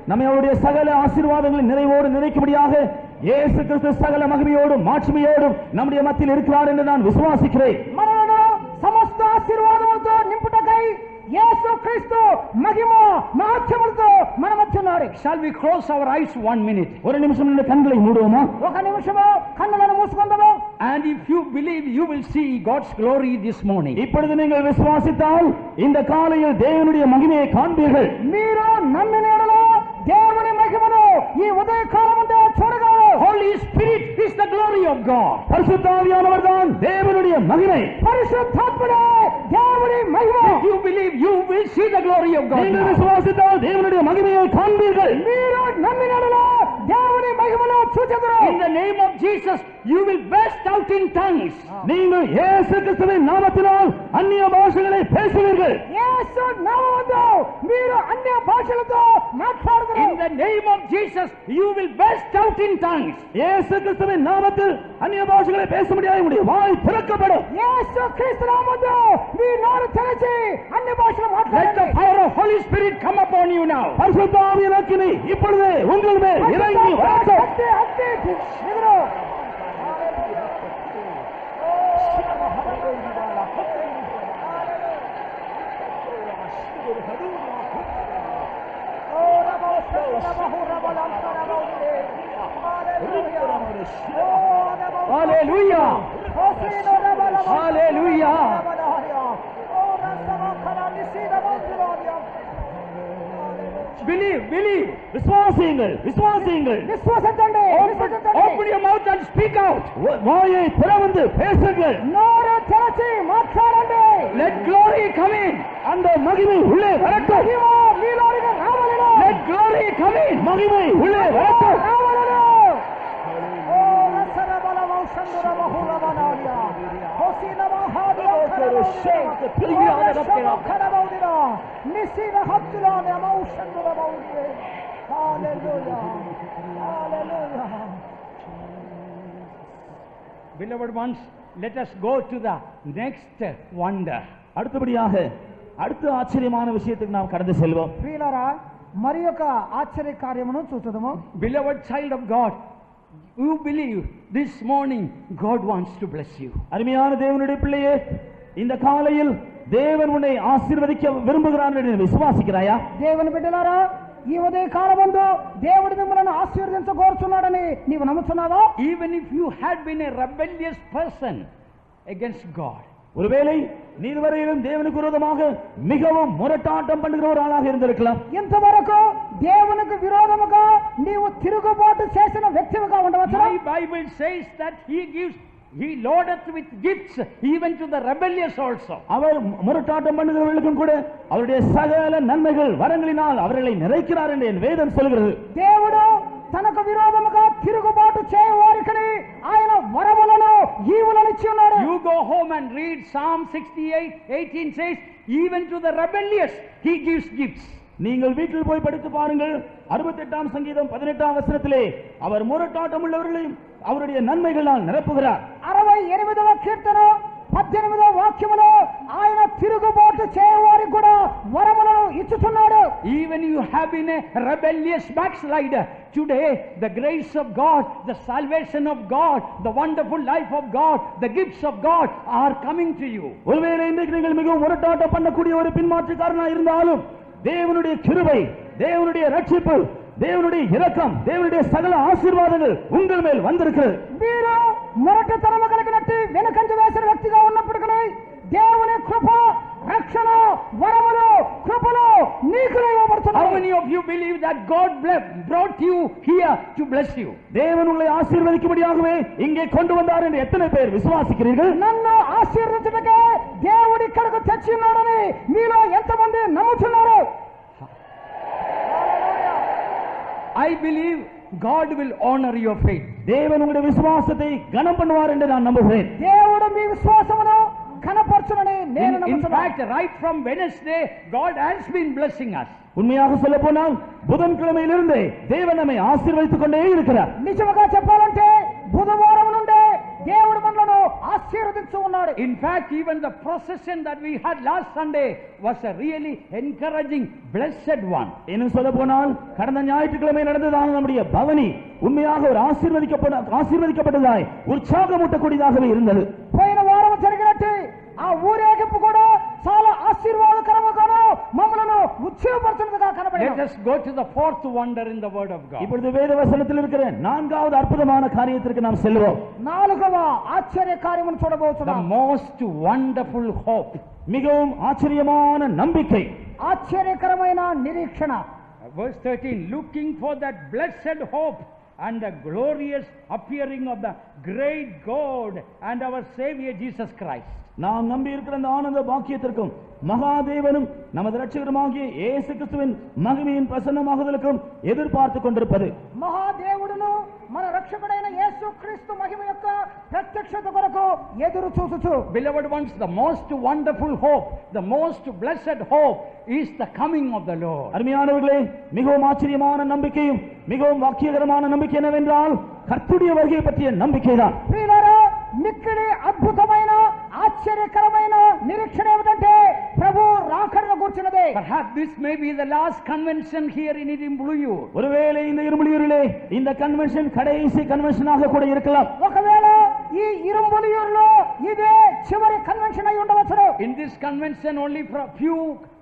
நம்மை அவருடைய சகல ஆசீர்வாதங்களின் நிறைவோடு நிறைக்கும்படியாக இயேசு கிறிஸ்து சகல மகிமையோடும் மாட்சிமையோடும் நம்முடைய மத்தியில் இருக்கிறார் என்று நான் விசுவாசிக்கிறேன். మనలను సమస్త ఆశీర్వాదములతో నింపుటకై యేసు క్రీస్తు మహిమ మహత్యములతో మన మధ్య ఉన్నాడు. Shall we close our eyes 1 minute? ஒரு நிமிஷம் இந்த கண்களை மூடுவோமா? ఒక నిమిషము కన్నులను మూసుకుందాము. And if you believe, you will see God's glory this morning. இப்பொழுது நீங்கள் விசுவாசித்தால் இந்த காலையில் தேவனுடைய மகிமையை காண்பீர்கள். మీరు నమ్మిన యెడల దేవుని మహిమను ఈ ఉదయకాలమందు చూడగలరు. Holy Spirit is the glory of God. பரிசுத்த ஆவியானவர் தான் தேவனுடைய மகிமை. పరిశుద్ధాత్ముడే దేవుని మహిమ. If you believe, you will see the glory of God. நீங்கள் விசுவாசித்தால் தேவனுடைய மகிமையை காண்பீர்கள். మీరు నమ్మినడలా దేవుని మహిమను చూచెదరు. In the name of Jesus, you will burst out in tongues. நீங்கள் இயேசு கிறிஸ்துவின் நாமத்தினால் அந்நிய பாஷைகளை பேசுவீர்கள். యేసు నామములో మీరు అన్య భాషలతో మాట్లాడుదురు. In the name of Jesus, you will burst out in tongues. இயேசு கிறிஸ்துவின் நாமத்தில் அந்நிய பாஷைகளை பேச முடியாது. உங்களுடைய வாய் திறக்கப்படும். యేసు క్రీస్తు నామములో మీ నోరు తెరచి అన్య భాషలు Let the మాట్లాడండి. power of Holy Spirit come upon you now. பரிசுத்த ஆவியின் அக்கினி இப்பொழுது உங்கள் மேல் இறங்கி வரட்டும். అత్తే అత్తే ఎదురు. Hallelujah. Hallelujah. Believe. விசுவாசியுங்கள், விசுவாசியுங்கள். విశ్వసించండి. Open your mouth and speak out. வாயை திறந்து பேசுங்கள். నోరు తెరచి మాట్లాడండి. Let glory come in. அந்த மகிமை உள்ளே வரட்டும். మహిమ మీలోనికి రావాలను. Let glory come in. மகிமை உள்ளே வரட்டும். రావాలను. ఓ రసరబల వౌషందుర బహురవనాయ. హోసిన మహాదోషరబౌదిర. ఖరబౌదిర. నిసిర హత్తులాన మౌషందుర బౌదిర. హల్లెలూయా. హల్లెలూయా. Beloved ones, let us go to the next wonder. அடுத்தபடியாக அடுத்த ஆச்சரியமான விஷயத்துக்கு நாம் கடந்து செல்வோம். ప్రియులారా మరి ఒక ఆశ్చర్య కార్యమును చూద్దాము. Beloved child of God, you believe this morning God wants to bless you. அருமையான தேவனுடைய பிள்ளையே, இந்த காலையில் தேவன் உன்னை ஆசீர்வதிக்க விரும்புகிறார் என்று விசுவாசிக்கிறாயா? దేవుని బిడ్డలారా ఈ ఉదయ కాలమందు దేవుడు మిమ్మల్ని ఆశీర్వదించగోరుచున్నాడని నీవు నమ్ముతున్నావా? Even if you had been a rebellious person against God, ஒருவேளை நீர்வரையிலும் தேவனுக்கு விரோதமாக மிகவும் முரட்டாட்டம் பண்ணுகிற ஒரு ஆளாக இருந்திருக்கலாம். ఇంతవరకు దేవునికి విరోధముగా నీవు తిరుగుబాటు చేసిన వ్యక్తిగా ఉండవచ్చు. my Bible says that he loadeth with gifts even to the rebellious also. அவர் முரட்டாட்டம் பண்ணுகிறவர்களுக்கும் கூட அவருடைய சகல நன்மைகள் வரங்களினால் அவர்களை நிறைக்கிறார் என்று என் வேதம் சொல்கிறது. దేవుడు తనకు విరోధముగా తిరుగుబాటు చేయవారికని ఆయన వరములను ఈవులను ఇచ్చి ఉన్నాడు. You go home and read Psalm 68:18 says, even to the rebellious he gives gifts. நீங்கள் வீட்டில் போய் படித்து பாருங்கள். 68ஆம் சங்கீதம் 18ஆம் வசனத்திலே அவர் முரட்டாட்டம் உள்ளவர்களையும் அவருடைய நன்மைகளால் நிரப்புகிறார். 68వ కీర్తన 18వ వాక్యములో ఆయన తిరుగుబాటు చేయవారికి కూడా వరములను ఇచ్చుతున్నాడు. Even you have been a rebellious backslider, today the grace of God, the salvation of God, the wonderful life of God, the gifts of God are coming to you. ஒருவேளை இன்றைக்கு நீங்கள் மிகவும் முரட்டாட்டம் பண்ணக்கூடிய ஒரு பின்மாற்றக்காரனாக இருந்தாலும் தேவனுடைய கிருபை, தேவனுடைய ரட்சிப்பு, தேவனுடைய இரக்கம், தேவனுடைய சகல ஆசீர்வாதங்கள் உங்கள் மேல் வந்திருக்கிறது. మీరు మొరటుతనము కలిగినట్టు వెనుకంజ వేసిన వ్యక్తిగా ఉన్నప్పటికీ దేవుని కృప, రక్షణ, వరములు, కృపలు నీకు ఇవ్వబడుతున్నాయి. How many of you believe that God brought you here to bless you? தேவன் உங்களை ஆசீர்வதிக்கும்படியாகவே இங்கே கொண்டு வந்தார் என்று எத்தனை பேர் விசுவாசிக்கிறீர்கள்? నన్ను ఆశీర్వదించుటకే దేవుడు ఇక్కడకు తెచ్చి ఉన్నాడని మీలో ఎంతమంది నమ్ముతున్నారు? I believe God will honor your faith. தேவன் உங்களுடைய விசுவாசத்தை கனம் பண்ணுவார் என்று நான் நம்புகிறேன். దేవుడు మీ విశ్వాసమును ఘనపరచునని నేను In నమ్ముతున్నాను. fact, right from Wednesday, God has been blessing us. உண்மையாக சொல்ல போனால் புதன்கிழமையிலிருந்தே தேவன் நம்மை ஆசீர்வதித்துக் கொண்டே இருக்கிறார். నిజముగా చెప్పాలంటే బుధవారం నుండే దేవుడు మనలను ఆశీర్వదించు ఉన్నాడు. In fact, even the procession that we had last Sunday was a really encouraging, blessed one. இன்னும் சொல்ல போனால் கடந்த ஞாயிற்றுக்கிழமை நடந்ததான நம்முடைய பவனி உண்மையாக ஒரு ஆசீர்வதிக்கப்பட்டதாய் உற்சாகமூட்டக்கூடியதாகவே இருந்தது. పోయిన వారం జరిగినట్టు ఆ ఊరేగింపు కూడా చాలా ఆశీర్వాదకరముగాను మమ్మలను ఉత్సాహపరచునదిగా Let కనబడింది. us go to the fourth wonder in the Word of God. இப்பொழுது வேத வசனத்தில் இருக்கிற நான்காவது அற்புதமான காரியத்திற்கு நாம் செல்வோம். నాలుగవ ఆశ్చర్య కార్యమును The చూడబోతున్నాం. most wonderful hope. மிகவும் ஆச்சரியமான நம்பிக்கை. ఆశ్చర్యకరమైన నిరీక్షణ. verse 13, looking for that blessed hope and the glorious appearing of the great God and our Savior Jesus Christ. நாம் நம்பி இருக்கிற அந்த ஆனந்த பாக்கியத்திற்கும் மகாதேவனும் நமது இரட்சகருமாகிய இயேசு கிறிஸ்துவின் மகிமையின் பிரசன்னமாகுதலுக்கும் எதிர்பார்த்து கொண்டிருப்பது. మహాదేవుడును మన రక్షకుడైన యేసుక్రీస్తు మహిమ యొక్క ప్రత్యక్షత కొరకు ఎదురు చూచుచు. Beloved ones, the most wonderful hope, the most blessed hope is the coming of the Lord. அருமையானவர்களே, மிகவும் ஆச்சரியமான நம்பிக்கையும் மிகவும் வாக்கியகரமான நம்பிக்கை என்னவென்றால் கர்த்தருடைய வருகை பற்றிய நம்பிக்கைதான். ప్రియులారా, మిక్కిలి అద్భుతమైన ఆశ్చర్యకరమైన నిరీక్షణ ఏమిటంటే ప్రభు రాకడను కూర్చున్నదే. Perhaps this may be the last convention here in Irumbuliyur. ஒருவேளை இந்த இரும்புலியூரிலே இந்த கன்வென்ஷன் கடைசி கன்வென்ஷனாக கூட இருக்கலாம். ఒకవేళ ఈ ఇరుంబులియూరులో ఇదే చివరి కన్వెన్షన్ అయి ఉండవచ్చును. In this convention only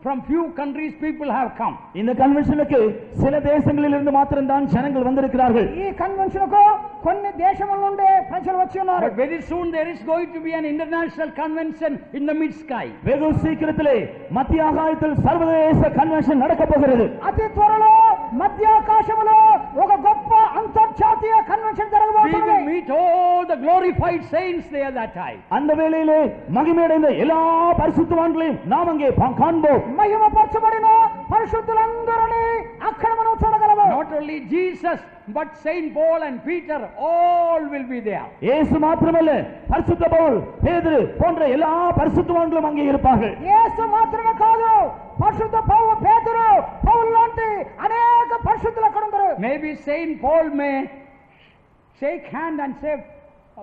from few countries people have come. இந்த கன்வென்ஷனுக்கு சில தேசங்களில் இருந்து மாத்திரம்தான் ஜனங்கள் வந்திருக்கிறார்கள். ఈ కన్వెన్షన్ కు కొన్ని దేశముల నుండి ప్రజలు వచ్చి ఉన్నారు. But very soon there is going to be an international convention in the mid sky. வெகு சீக்கிரத்திலே மத்திய ஆகாயத்தில் சர்வதேச கன்வென்ஷன் நடக்க போகிறது. అతి త్వరలో మధ్యాకాశములో ఒక గొప్ప అంతర్జాతీయ కన్వెన్షన్ We జరగబోతోంది. will meet all the glorified saints there that time. அந்த வேளையிலே மகிமையடைந்த எல்லா பரிசுத்தவான்களையும் நாம் அங்கே காண்போம். మహిమపరచబడిన పరిశుద్ధులందరినీ అక్కడ మనం చూడగలము. Not only Jesus, but Saint Paul and Peter, all will be there. இயேசு மாத்திரமல்ல, பரிசுத்த பவுல், பேதுரு போன்ற எல்லா பரிசுத்தவான்களும் அங்கே இருப்பார்கள். యేసు మాత్రమే కాదు, పరిశుద్ధ పేతురు, పౌలు లాంటి అనేక పరిశుద్ధులు అక్కడ ఉన్నారు. Maybe Saint Paul may shake hand and say,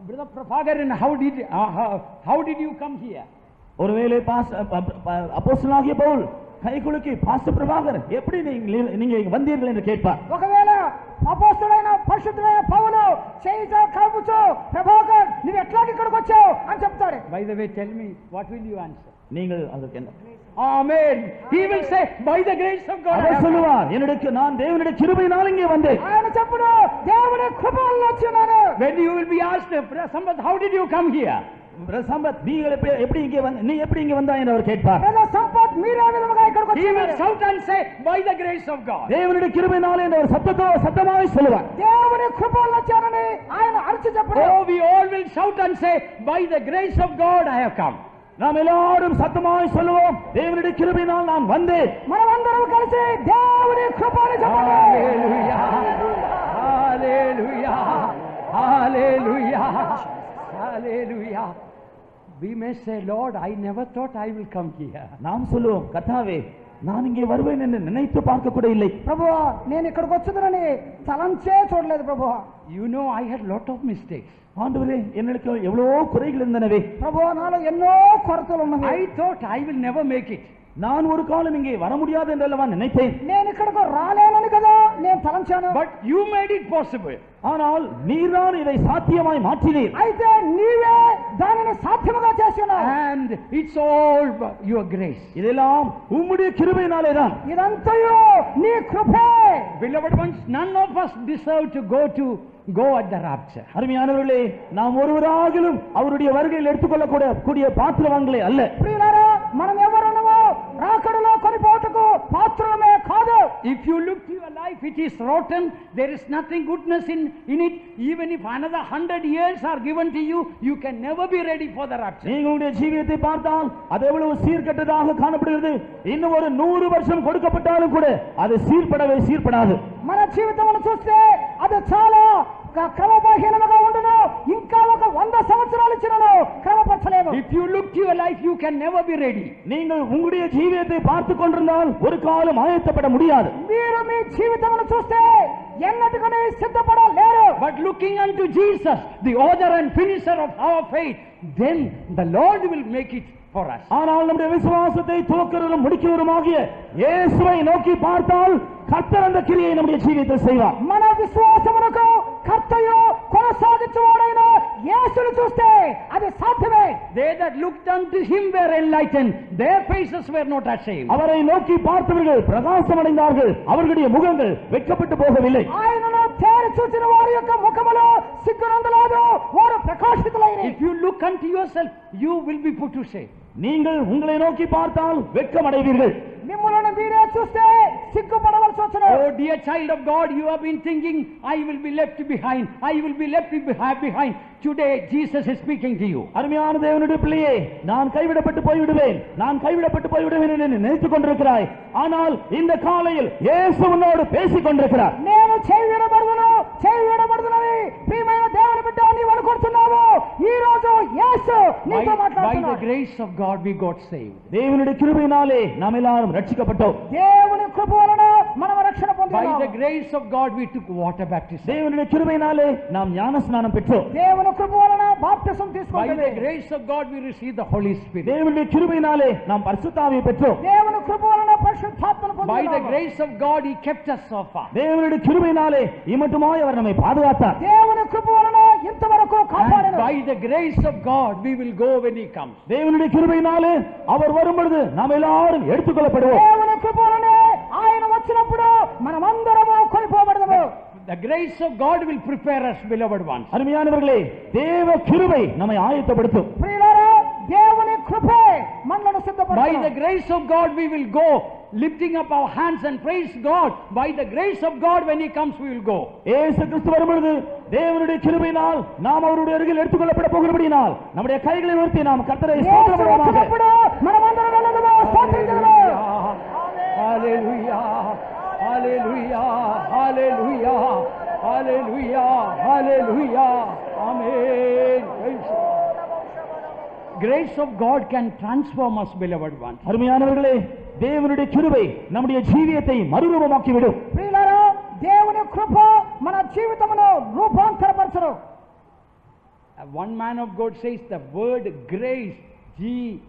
Brother Prabhakaran, how did you come here? ஒருவேளை அப்போஸ்தலனாகிய பவுல் கைகுலுக்கி பாஸ்டர் பிரபாகர் எப்படி நீங்க வந்தீர்கள் என்று கேட்பார். ఒకవేళ అపోస్తలుడైన పరిశుద్ధుడైన పౌలు చేయితో కలుపుచు ప్రభాకర్ నీవు ఎట్లా ఇక్కడికి వచ్చావు అని చెప్తాడు. By the way, tell me, what will you answer? நீங்கள் அதற்கு என்ன? Amen. He will say, by the grace of God. அவர் சொல்லுவார், என்னுடைய நான் தேவனுடைய கிருபையினால் இங்கே வந்தேன். ఆయన చెప్పును, దేవుని కృప వల్ల వచ్చాను. When you will be asked, Sambat, how did you come here? Sampath, நீங்கள் எப்படி இங்கே நீ எப்படி இங்கே வந்தாய் என்று அவர் கேட்பார். బ్రదర్ సంపత్ మీరే విధముగా ఇక్కడికి He will వచ్చారు. shout and say, by the grace of God. தேவனுடைய கிருபையினாலே என்று அவர் சத்தமாய் சொல்லுவார். దేవుని కృప వల్ల వచ్చానని ఆయన అరిచి చెప్పాడు. Oh, we all will shout and say, by the grace of God I have come. நாம் எல்லாரும் சத்தமாய் சொல்லுவோம், தேவனுடைய கிருபையினால் நான் வந்தேன். మనమందరం కలిసి దేవుని కృప అని చెప్పండి. Hallelujah. Hallelujah. Hallelujah. Hallelujah. We may say, Lord, I never thought I will come here. நாம் சொல்லுவோம், கர்த்தாவே, நான் இங்கே வருவேன் என்று நினைத்து பார்க்க கூட இல்லை. ప్రభువా, నేను ఇక్కడికి వచ్చుదనని తలంచే చూడలేదు ప్రభువా. You know, I had lot of mistakes. ஆண்டவரே, என்னிடத்தில் எவ்வளவோ குறைகள் இருந்தனவே. ప్రభువా, నాలో ఎన్నో కొరతలు ఉన్నవి. I thought I will never make it. நான் ஒரு காலம் இங்கே வர முடியாது என்றல்லவா நினைத்தேன். నేను ఇక్కడికి రాలేనని కదా నేను తలంచాను. But you made it possible. ஆனால் நீர்தான் இதை சாத்தியமாய் மாற்றினீர். అయితే నీవే దానిని సాధ్యముగా చేస్తున్నావు. And it's all your grace. இதெல்லாம் உம்முடைய கிருபையினாலே தான். ఇదంతయు నీ కృపే. Beloved ones, none of us deserve to go at the rapture. அருமையானவர்களே, நாம் ஒருவராகிலும் அவருடைய வருகையில் எடுத்துக்கொள்ளக்கூடிய பாத்திரவான்களே அல்ல. ప్రియులారా, మనం ఎవరున్నామో రాకడలో కొనిపోటకు పాత్రమే కాదు. If you look to your life, it is rotten. There is nothing goodness in it. Even if another 100 years are given to you, you can never be ready for the rapture. நீங்கள் உங்களுடைய ஜீவியத்தை பார்த்தால் அது எவ்வளவு சீர்கெட்டதாக காணப்படுகிறது. இன்னும் ஒரு 100 வருஷம் கொடுக்கப்பட்டாலும் கூட அது சீர்படாது. మన జీవితమును చూస్తే అది చాలా క్రమబద్ధీనముగా ఉండును. ఇంకా ఒక 100 సంవత్సరాలు ఇచ్చినను క్రమపరచలేదు. If you look to your life, you can never be ready. நீங்கள் உங்களுடைய ஜீவியத்தை பார்த்துக் கொண்டிருந்தால் ஒரு காலம் ஆயத்தப்பட முடியாது. మీరు మీ జీవితమును చూస్తే ఎన్నటికీ సిద్ధపడలేరు. But looking unto Jesus, the author and finisher of our faith, then the Lord will make it for us. ஆனால் நம்முடைய விசுவாசத்தை துவக்கிறவரும் முடிக்கிறவருமாகிய இயேசுவை நோக்கி பார்த்தால் கர்த்தர் அந்த கிரியை நம்முடைய ஜீவியத்தில் செய்வார். మన విశ్వాసమునకు కర్తయు కొనసాగించువాడైన యేసును చూస్తే అది సాధ్యమే. They that looked unto him were enlightened, their faces were not ashamed. அவரை நோக்கி பார்த்தவர்கள் பிரகாசமடைந்தார்கள், அவர்களுடைய முகங்கள் வெட்கப்பட்டு போகவில்லை. ఆయనను తేరి చూసిన వారి యొక్క ముఖములో సిగ్గునందలేదు, వారు ప్రకాశితులైరి. If you look unto yourself, you will be put to shame. நீங்கள் உங்களை நோக்கி பார்த்தால் வெட்கம் அடைவீர்கள். మిమ్మల్ని మిమ్మల్ని మీరే చూస్తే సిగ్గుపడవలసి వచ్చును. Oh dear child of God, you have been thinking, I will be left behind, I will be left behind. Today Jesus is speaking to you. அருமையான தேவனுடைய பிள்ளையே, நான் கைவிடப்பட்டு போய்விடுவேன், நான் கைவிடப்பட்டு போய்விடுவேன் என்று நினைத்துக் கொண்டிருக்கிறாய். ஆனால் இந்த காலையில் இயேசு உன்னோடு பேசிக் கொண்டிருக்கிறார். నేను చేయబడుతున్నది ప్రియమైన దేవుని బిడ్డ నీవు అనుకుంటున్నావు. ఈ రోజు యేసు నీతో By మాట్లాడుతున్నాడు. the grace of God we got saved. தேவனுடைய கிருபையினாலே நாம் எல்லாரும் ரட்சிக்கப்பட்டோம். దేవుని కృప వలన మనం రక్షణ By పొందాము. the grace of God we took water baptism. தேவனுடைய கிருபையினாலே நாம் ஞானஸ்நானம் பெற்றோம். దేవుని కృప వలన బాప్తిసం By తీసుకుంటాము. the grace of God we received the Holy Spirit. தேவனுடைய கிருபையினாலே நாம் பரிசுத்த ஆவியை பெற்றோம். దేవుని కృప వలన పరిశుద్ధాత్మను By the పొందాము. grace of God he kept us so far. தேவனுடைய கிருபையினாலே இம்மட்டுமாய் அவர் நம்மை பாதுகாத்தார். దేవుని కృప వలన ఇంతవరకు కాపాడను. And by the grace of God we will go when he comes. தேவனுடைய கிருபையினாலே அவர் வரும் பொழுது நாம் எல்லாரும் எடுத்துக்கொள்ளப்படுவோம். దేవుని కృప వలనే ఆయన వచ్చినప్పుడు మనమందరము కొనిపోబడము. The grace of God will prepare us, beloved ones. அருமையானவர்களே, தேவ கிருபை நம்மை ஆயத்தப்படுத்தும். ప్రియులారా దేవుని కృపే మనలను By సిద్ధపరచును. the grace of God we will go, lifting up our hands and praise God. By the grace of God when he comes we will go. இயேசு கிறிஸ்து வரும் பொழுது தேவனுடைய கிருபையினால் நாம் அவருடைய அருகில் எடுத்துக்கொள்ளப்பட போகிறபடியினால் நம்முடைய கைகளை உயர்த்தி நாம் கர்த்தரை యేసు ஸ்தோத்திரப்படுவோமாக. వచ్చినప్పుడు మనమందరం వెళ్ళదుము, స్తోత్రించుదుము. Hallelujah, hallelujah, hallelujah, hallelujah, hallelujah, amen. Grace of God can transform us, beloved ones. அருமையானவர்களே, தேவனுடைய கிருபை நம்முடைய ஜீவியத்தை மறுரூபமாக்கி விடும். ప్రియులారా దేవుని కృప మన జీవితమును రూపాంతరపరచును. One man of God says the word grace, G-R-A-C-E,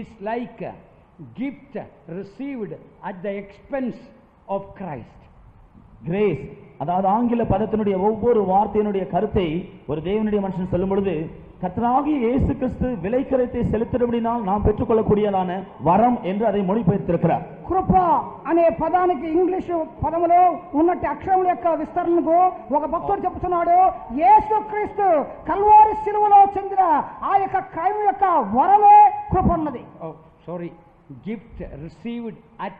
is like a gift received at the expense of Christ. Grace, அதாவது ஆங்கில பதத்தினுடைய ஒவ்வொரு வார்த்தையினுடைய கருத்தை ஒரு தேவனுடைய மனுஷன் சொல்லும் பொழுது கர்த்தராகிய இயேசு கிறிஸ்து விலைக்கரத்தை செலுத்தினபடினால் நாம் பெற்றுக்கொள்ளக்கூடியதான வரம் என்று அதை மொழிபெயர்த்திருக்கிறார். కృప అనే పదానికి ఇంగ్లీషు పదములో ఉన్నట్టు అక్షరముల యొక్క విస్తరణకు ఒక భక్తుడు చెప్తున్నాడు, యేసుక్రీస్తు కల్వారి శిలువలో చెందిన ఆ యొక్క క్రైమ్ యొక్క వరమే కృప అన్నది. Oh, sorry, gift received at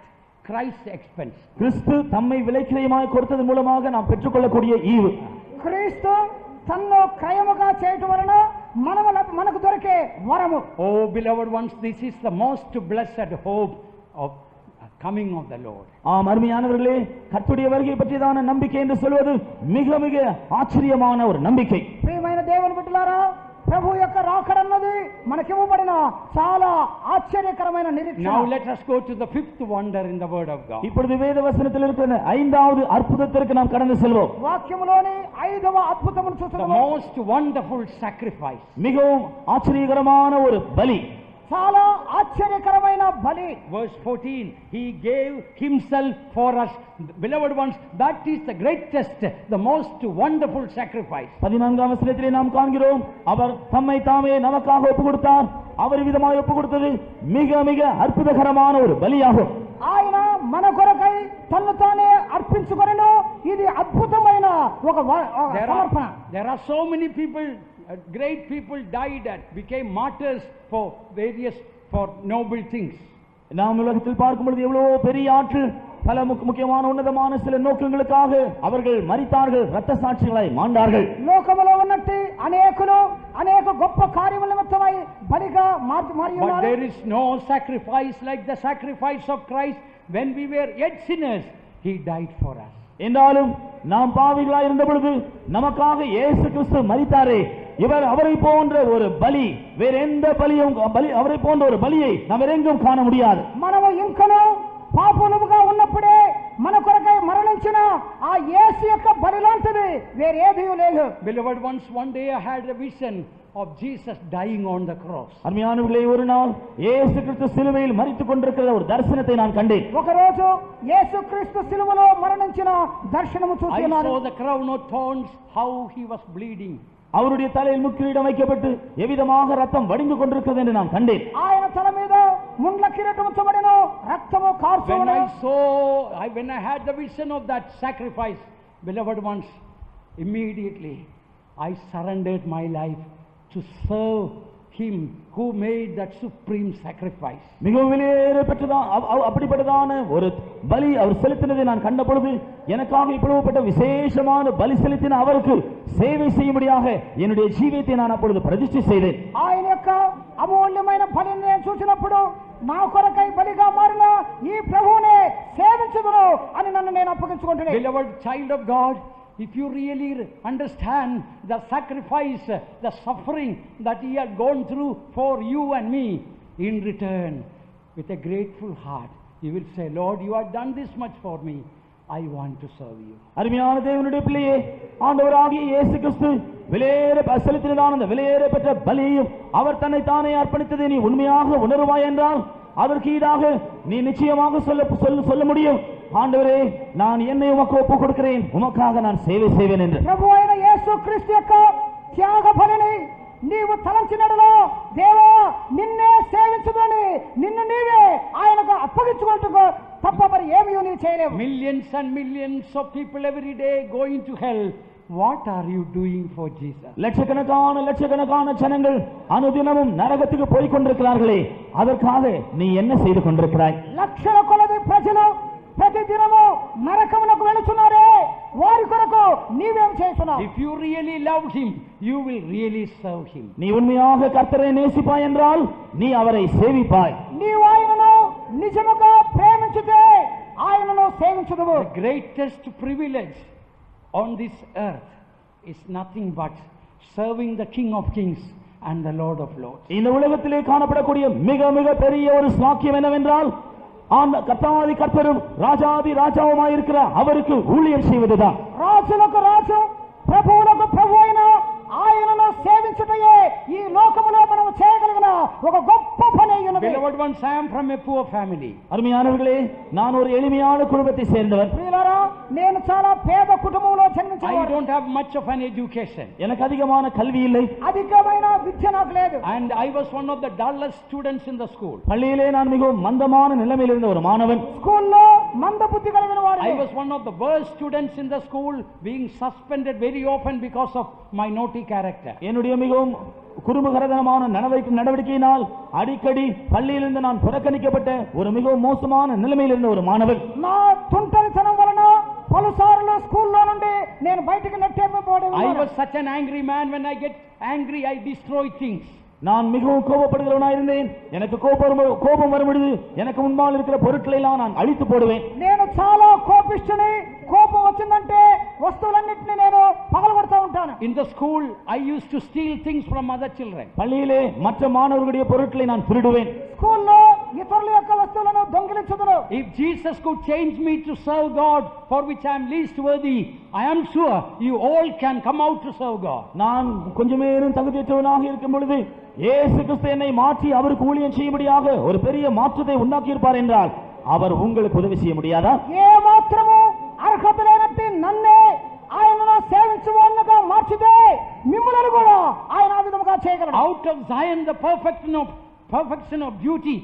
Christ's expense. கிறிஸ்து தம்மை விலைக்கிரயமாய் கொடுத்தது மூலமாக நாம் பெற்றுக்கொள்ளக்கூடிய ஈவு. క్రీస్తు తన్ను క్రయముగా చేయటం వలన మనకు దొరికే వరము. Oh, beloved ones, this is the most blessed hope of coming of the Lord. ஆம் அருமையானவர்களே, கர்த்தருடைய வருகை பற்றியதான நம்பிக்கை என்று சொல்வது மிக மிக ஆச்சரியமான ஒரு நம்பிக்கை. ప్రియమైన దేవుని బిడ్డలారా, ప్రభు యొక్క రాకడన్నది మనకివ్వబడిన చాలా ఆశ్చర్యకరమైన నిరీక్షణ. Now let us go to the fifth wonder in the word of God. இப்பொழுது வேத வசனத்தில் இருக்கிற ஐந்தாவது அற்புதத்திற்கு நாம் கடந்து செல்வோம். వాక్యములోని 5వ అద్భుతమును The చూస్తున్నాము. most wonderful sacrifice. மிகவும் ஆச்சரியகரமான ஒரு பலி. చాలా ఆశ్చర్యకరమైన బలి. Verse 14, he gave himself for us. Beloved ones, that is the greatest, the most wonderful sacrifice. 14ஆம் வசனத்திலே நாம் காண்கிறோம், அவர் தம்மை தாமே நமக்காக ஒப்புக் கொடுத்தார். அவர் விதமாய் ஒப்புக் கொடுத்தது மிக மிக அற்புதகரமான ஒரு பலியாகும். ఆయన మన కొరకై తన్ను తానే అర్పించుకొనెను. ఇది అద్భుతమైన ఒక సమర్పణ. There are so many people, great people died and became martyrs for noble things. நாம் உலகத்தில் பார்க்கும் பொழுது எவ்வளவோ பெரிய ஆட்கள் பல முக்கியமான உன்னதமான சில நோக்கங்களுக்காக அவர்கள் மரித்தார்கள், இரத்த சாட்சிகளாய் மாண்டார்கள். లోకములో ఉన్నట్టు అనేకులు అనేక గొప్ప కార్యముల నిమిత్తమై బలిగా మారి But ఉన్నారు. there is no sacrifice like the sacrifice of Christ. When we were yet sinners, he died for us. என்றாலும் நாம் பாவிகளாய் இருந்த பொழுது நமக்காக இயேசு கிறிஸ்து மரித்தாரே, அவரை போன்ற ஒரு பலி வேற எந்த பலியும் அவரை போன்ற ஒரு பலியை நாம் எங்கும் காண முடியாது. మనము ఇంకనూ పాపులుగా ఉన్నప్పుడే మన కొరకై మరణించిన ఆ యేసు యొక్క బలి లాంటిది వేరేదీ లేదు. Beloved ones, one day I had a vision of Jesus dying on the cross. அருமையானவர்களே, ஒரு நாள் இயேசு கிறிஸ்து சிலுவையில் மரித்துக் கொண்டிருக்கிற ஒரு தரிசனத்தை நான் கண்டேன். ఒక రోజు యేసుక్రీస్తు సిలువలో మరణించిన దర్శనము I చూస్తున్నాను. saw the crown of thorns, how he was bleeding. அவருடைய தலையில் முக்கிரீடம் வைக்கப்பட்டு எவ்விதமாக ரத்தம் வடிந்து கொண்டிருக்கிறது என்று நான் கண்டேன். ఆయన తల మీద ముండ్ల కిరీటం ఉంచబడెను, రక్తము కారుచున్నది. When I had the vision of that sacrifice, beloved ones, immediately I surrendered my life to serve him who made that supreme sacrifice. மிகவும் விலையேறப்பட்டதான் அப்படிப்பட்டதான ஒரு பலி அவர் செலுத்தினதை நான் கண்ட பொழுது எனக்காக இப்படிப்பட்ட விசேஷமான பலி செலுத்தின அவருக்கு சேவை செய்யும்படியாக என்னுடைய ஜீவியத்தை நான் அப்பொழுது பிரதிஷ்டை செய்தேன். ఆయన యొక్క అమూల్యమైన బలిని నేను చూసినప్పుడు నా కొరకై బలిగా మారిన ఈ ప్రభువునే సేవించుదును అని నన్ను నేను అప్పగించుకుంటున్నాను. Beloved child of God, if you really understand the sacrifice, the suffering that he had gone through for you and me, in return, with a grateful heart, you will say, Lord, you have done this much for me. I want to serve you. அருமையான தேவனுடைய பிள்ளையே, ஆண்டவராகிய இயேசு கிறிஸ்து விலையேற செலுத்தினதான அந்த விலையேறப்பட்ட பலியையும் அவர் தன்னை தானே அர்ப்பணித்ததை நீ உண்மையாக உணர்வாய் என்றால் அதற்கு ஈடாக நீ நிச்சயமாக சொல்ல முடியும், ஆண்டவரே நான் என்னை உமக்கு ஒப்புக் கொடுக்கிறேன், உமக்காக நான் சேவை செய்வேன் என்று. ప్రభు అయిన యేసుక్రీస్తు యొక్క త్యాగ బలిని నీవు తలంచినడలో దేవా నిన్నే సేవించుదని నిన్ను నీవే ఆయనకు అప్పగించుకుంటూ తప్ప మరి ఏమీ నీవు చేయలేవు. Millions and millions of people every day going to hell. What are you doing for Jesus? லட்சக்கணக்கான ஜனங்கள் அனுதினமும் நரகத்துக்கு போய் கொண்டிருக்கிறார்களே, அதற்காக நீ என்ன செய்து கொண்டிருக்கிறாய்? లక్షల కొలది ప్రజలు ప్రతిదినము నరకమునకు వెళుతున్నారే, వారి కొరకు నీవేం చేస్తున్నావు? If you really love him, you will really serve him. நீ உண்மையாக கர்த்தரை நேசிப்பாய் என்றால் நீ அவரை சேவிப்பாய். నీవు ఆయనను నిజముగా ప్రేమించితే ఆయనను సేవించుదువు. The greatest privilege on this earth is nothing but serving the King of Kings and the Lord of Lords. இந்த உலகத்திலே காணப்படக்கூடிய மிக மிக பெரிய ஒரு சாக்கியம் என்னவென்றால் கர்த்தாதி கர்த்தரும் ராஜாதி ராஜாவுமாய் இருக்கிற அவருக்கு ஊழியம் செய்வதுதான். రాజులకు రాజు ప్రభువులకు ప్రభు అయిన ఆయనను సేవించుటయే ఈ లోకములో మనం చేయగలిగిన ఒక గొప్ప పని అయ్యున్నది. Beloved ones, I am from a poor family. அருமையானவர்களே, நான் ஒரு எளிமையான குடும்பத்தை சேர்ந்தவன். ప్రియులారా, నేను చాలా పేద కుటుంబంలో జన్మించాను. I don't have much of an education. எனக்கு அதிகமான கல்வி இல்லை. అధికమైన విద్య నాకు లేదు. And I was one of the dullest students in the school. பள்ளியிலே நான் மிகவும் மந்தமான நிலைமையில் இருந்த ஒரு மாணவன். స్కూల్లో మందబుద్ధి కలిగిన వాడిని. I was one of the worst students in the school, being suspended very often because of my naughty character. என்னுடைய மிகவும் குறும்புகரதனமான நடவடிக்கையினால் அடிக்கடி பள்ளியிலிருந்து நான் புறக்கணிக்கப்பட்ட ஒரு மிகவும் மோசமான நிலைமையில் இருந்த ஒரு மாணவன். నా తుంటరితనం వలన పలుసార్లు స్కూల్లో నుండి నేను బయటికి నెట్టేయబడేవాడిని. I was such an angry man. When I get angry, I destroy things. நான் மிகவும் கோபப்படுகிறவனாக இருந்தேன். எனக்கு கோபம் வரும்பொழுது எனக்கு முன்பால் இருக்கிற பொருட்களை எல்லாம் நான் அழித்து போடுவேன். నేను చాలా కోపిష్ఠుని. కోపం వచ్చిందంటే వస్తువులన్నిటిని నేను పగలగొడతా ఉంటాను. In the school, I used to steal things from other children. பள்ளியிலே மற்ற மாணவர்களுடைய பொருட்களை நான் திருடுவேன். స్కూల్లో ఇతరుల యొక్క వస్తువులను దొంగిలించుదును. If Jesus could change me to serve God, for which I am least worthy, I am sure you all can come out to serve God. நான் கொஞ்சமேனும் தகுதியற்றவனாக இருக்கும் பொழுது இயேசு கிறிஸ்து என்னை மாற்றி அவருக்கு ஊழியம் செய்யும்படியாக ஒரு பெரிய மாற்றத்தை உண்டாக்கி இருப்பார் என்றால் அவர் உங்களுக்கு உதவி செய்ய முடியாதா? ఏ మాత్రము అర్హత లేనట్టి నన్నే ఆయనను సేవించువాడుగా మార్చితే మిమ్మల్ని కూడా ఆయన ఆ విధముగా చేయగలడు. Out of Zion, the perfection of beauty,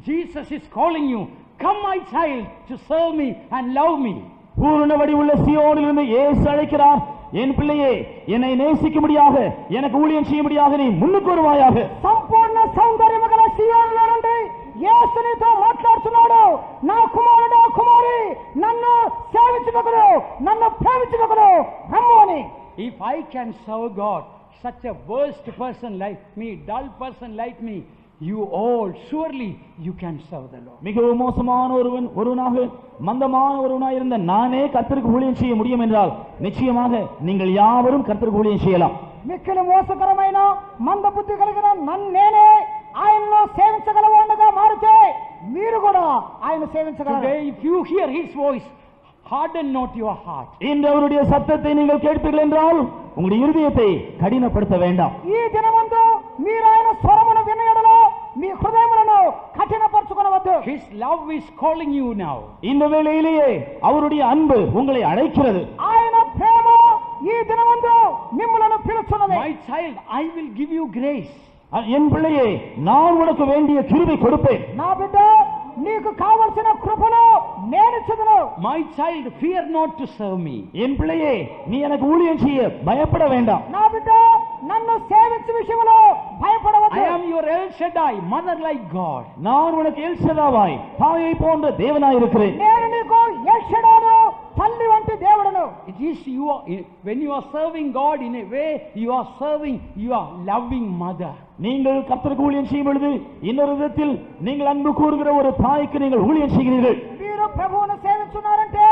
Jesus is calling you, come my child, to serve me and love me. பூரண வடிவுள்ள சீயோனிலிருந்து இயேசு அழைக்கிறார், என் பிள்ளையே என்னை நேசிக்கும்படியாக எனக்கு ஊழியம் செய்யும்படியாக நீ முன்னுக்கு வருவாயாக. సంపూర్ణ సౌందర్యము గల సీయోనులో నుండి యేసు నీతో మాట్లాడుతున్నాడు. నా కుమారుడు కుమారి, నన్ను సేవించుటకును నన్ను ప్రేమించుటకును రమ్ము అని. If I can serve God, such a worst person like me, dull person like me, you all surely you can serve the Lord. மிகவும் மோசமான ஒருவனாக மந்தமான ஒருவனாக இருந்த நானே கர்த்தருக்கு ஊழியம் செய்ய முடியும் என்றால் நிச்சயமாக நீங்கள் யாவரும் கர்த்தருக்கு ஊழியம் செய்யலாம். మిక్కిలి మోసకరమైన మందబుద్ధి కలిగిన నేనే ఆయనను సేవించగలవాడుగా మారితే మీరు కూడా ఆయన సేవించగలరు. Today, if you hear His voice, harden not your heart. இன்று அவருடைய சத்தத்தை நீங்கள் கேட்பீர்கள் என்றால் உங்களுடைய இருதயத்தை கடினப்படுத்த வேண்டாம். ఈ దినమందు మీరు ఆయన స్వరమును వినయడలో మీ హృదయములను కఠినపరచుకొనవద్దు. His love is calling you now. இந்த வேளையிலேயே அவருடைய அன்பு உங்களை அழைக்கிறது. ఆయన ప్రేమ ఈ దినమందు మిమ్ములను పిలుచున్నది. My child, I will give you grace. என் பிள்ளையே நான் உனக்கு வேண்டிய கிருபை கொடுப்பேன். నా బిడ్డ నీకు కావలసిన కృపను నేను ఇచ్చుదును. My child, fear not to serve me. என் பிள்ளையே நீ எனக்கு ஊழியம் செய்ய பயப்பட வேண்டாம். నా బిడ్డ నన్ను సేవించే విషయంలో భయపడవద్దు. I am your El Shaddai, mother like God. நான் உனக்கு எல் ஷதாவாய், தாயை போன்ற தேவனாய் இருக்கிறேன். నేను నీకు యెషడాను, తల్లి వంటి దేవుడను. It is you are, when you are serving God in a way, you are serving your loving mother. நீங்கள் கர்த்தருக்கு ஊழியம் செய்யும் பொழுது இன்னொரு விதத்தில் நீங்கள் அன்பு கூறுகிற ஒரு தாய்க்கு நீங்கள் ஊழியம் செய்கிறீர்கள். మీరు ప్రభువును సేవించున్నారంటే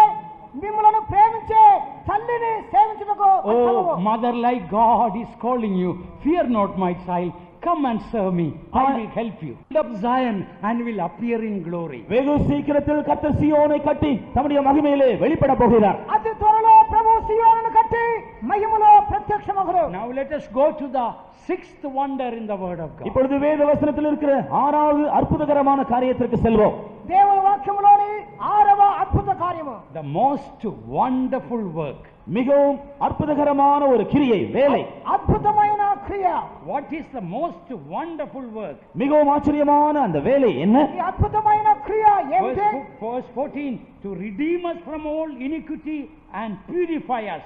మిమ్మలను ప్రేమించే తల్లిని సేవించుటకు. Oh, mother like God is calling you. Fear not, my child. Come and serve me. I will help you. Build up Zion and will appear in glory. வெகு சீக்கிரத்தில் கர்த்தர் சீயோனை கட்டி தம்முடைய மகிமையிலே வெளிப்பட போகிறார். అతి త్వరలో ప్రభు సీయోనును కట్టి మహిమలో ప్రత్యక్షమగును. Now let us go to the sixth wonder in the word of God. இப்பொழுது வேத வசனத்தில் இருக்கிற ஆறாவது அற்புதகரமான காரியத்திற்கு செல்வோம். దేవుని వాక్యములోని 6వ అద్భుత కార్యము. The most wonderful work. மிகவும் அற்புதகரமான ஒரு கிரியை, வேலை. అద్భుతమైన క్రియ. What is the most wonderful work? மிகவும் ஆச்சரியமான அந்த வேலை என்ன? ఈ అద్భుతమైన క్రియ ఏమిటి? Verse 14, to redeem us from all iniquity and purify us.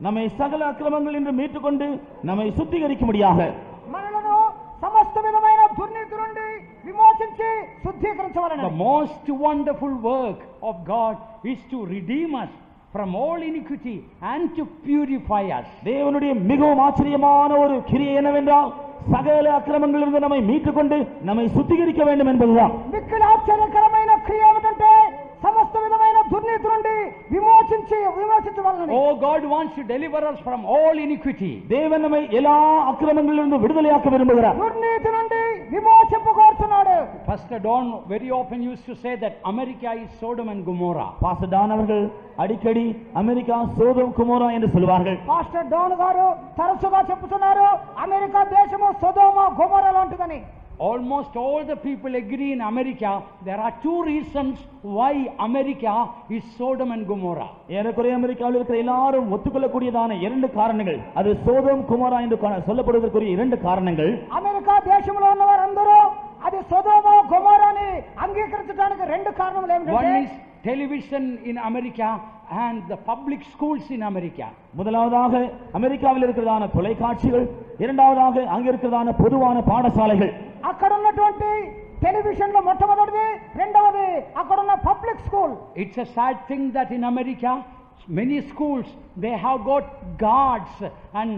நம்மை சகல அக்கிரமங்கள் என்று மீட்டுக்கொண்டு நம்மை சுத்திகரிக்கும்படியாக, మనలను సమస్త విధమైన దుర్నీతి నుండి విమోచించి శుద్ధీకరించవలెను. The most wonderful work of God is to redeem us from all iniquity and to purify us. தேவனுடைய மிகவும் ஆச்சரியமான ஒரு கிரியை என்னவென்றால் சகல அக்கிரமங்களிலிருந்து நம்மை மீட்டுக்கொண்டு நம்மை சுத்திகரிக்க வேண்டும் என்பதுதான். మిక్కిలి ఆశ్చర్యకరమైన క్రియ ఏమిటంటే సమస్త విధమైన దుర్నీతి నుండి విమోచించవలెను. Oh, God wants to deliver us from all iniquity. தேவன் நம்மை எல்லா அக்கிரமங்களிலிருந்து விடுதலையாக்க விரும்புகிறார். దుర్నీతి నుండి విమోచింపగోరుతున్నాడు. Pastor Don very often used to say that America is Sodom and Gomorrah. Pastor Don அவர்கள் அடிக்கடி அமெரிக்கா சோதோம் குமோரா என்று சொல்வார்கள். పాస్టర్ డోన్ గారు తరచుగా చెప్పుతున్నారు అమెరికా దేశము సొదొమ గొమొర్రా లాంటిదని. Almost all the people agree in America there are two reasons why America is Sodom and Gomorrah. ஏறக்குறைய அமெரிக்காவில் இருக்கிற எல்லாரும் ஒத்துக்கொள்ளக்கூடியதான இரண்டு காரணங்கள், அது சோதோம் குமோரா என்று சொல்லப்படுவதற்குரிய இரண்டு காரணங்கள். అమెరికా దేశంలో ఉన్న వారందరూ అది సొదొమ గొమొర్రాని అంగీకరించడానికి రెండు కారణాలు One ఏమిటంటే is television in America and the public schools in America. முதலாவதாக அமெரிக்காவில் இருக்கிறதான தொலைக்காட்சிகள், இரண்டாவதாக அங்க இருக்கிறதான பொதுவான பாடசாலைகள். అక్కడ ఉన్నటువంటి టెలివిజన్ లో మొట్టమొదటిది, రెండవది అక్కడ ఉన్న public school. It's a sad thing that in America many schools they have got guards, and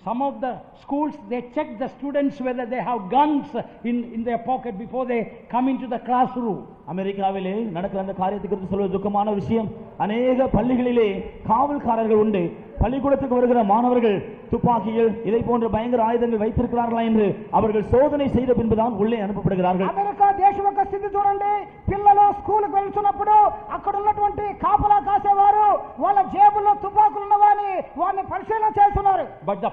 some of the schools they check the students whether they have guns in their pocket before they come into the classroom. அமெரிக்காவிலே நடக்கிற அந்த காரியத்தை குறித்து சொல்வது துக்கமான விஷயம். அநேக பள்ளிகளிலே காவல்காரர்கள் உண்டு. பள்ளிக்கூடத்துக்கு வருகிற மாணவர்கள் துப்பாக்கிகள் இதை போன்ற பயங்கர ஆயுதங்கள் வைத்திருக்கிறார்களா என்று அவர்கள் சோதனை செய்த பின்புதான் உள்ளே அனுப்பப்படுகிறார்கள். అమెరికా దేశం యొక్క స్థితి చూడండి. పిల్లలు స్కూలుకు వెళ్తున్నప్పుడు అక్కడ ఉన్నటువంటి కాపలా కాసేవారు వాళ్ళ జేబుల్లో తుపాకులు ఉన్నవాని వారిని పరిశీలన చేస్తున్నారు. But the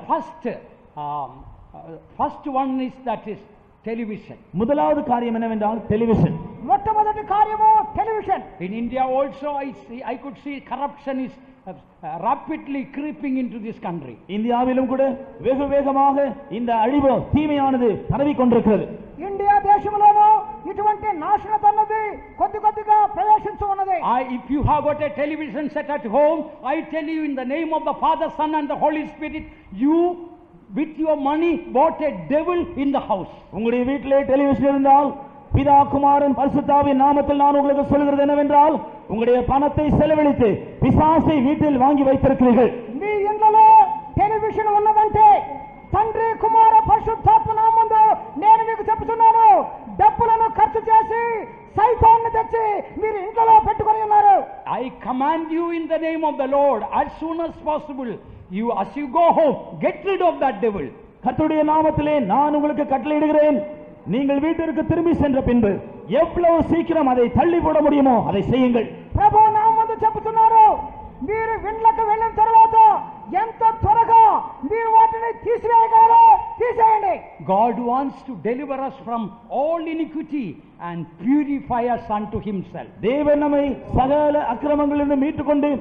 first one is that is television. முதலாவது காரியம் என்னவென்றால் டெலிவிஷன். మొట్టమొదటి కార్యము television. In India also I could see corruption is rapidly creeping into this country. இந்தியாவிலும் கூட வெகு வேகமாக இந்த அழிவு தீமையானது பரவி கொண்டிருக்கிறது. ఇండియా దేశంలోనూ ఇటువంటి నాశనత అన్నది కొద్ది కొద్దిగా ప్రవేశించు ఉన్నది. If you have got a television set at home, I tell you in the name of the Father, Son and the Holy Spirit, you with your money bought a devil in the house. உங்களுடைய வீட்டிலே television இருந்தால் பிதா குமாரன் பரிசுத்தாவின் நாமத்தில் நான் உங்களுக்கு சொல்கிறது என்னவென்றால் உங்களுடைய பணத்தை செலவழித்து பிசாசை வீட்டில் வாங்கி வைத்திருக்கிறீர்கள். మీ ఇంట్లో టెలివిజన్ ఉన్నదంటే తండ్రి కుమార పరిశుద్ధాత్మ నామములో నేను మీకు చెప్తున్నాను, డబ్బులను ఖర్చు చేసి సైతాన్ని తెచ్చి మీరు ఇంట్లో పెట్టుకొని ఉన్నారు. I command you in the name of the Lord as soon as possible, as you go home, get rid of that devil. கர்த்தருடைய நாமத்திலே நான் உங்களுக்கு கட்டளையிடுகிறேன், நீங்கள் வீட்டிற்கு திரும்பி சென்ற பின்பு எவ்வளவு சீக்கிரம் அதை தள்ளி போட முடியுமோ அதை செய்யுங்கள். ప్రభు నామములో చెప్తున్నారు, మీరు ఇంట్లోకి వెళ్ళిన తర్వాత ఎంత త్వరగా మీరు వాటిని తీసివేయగలరో తీసేయండి. God wants to deliver us from all iniquity and purify us unto himself. தேவன் நம்மை சகல அக்கிரமங்களிலிருந்து மீட்டுக்கொண்டு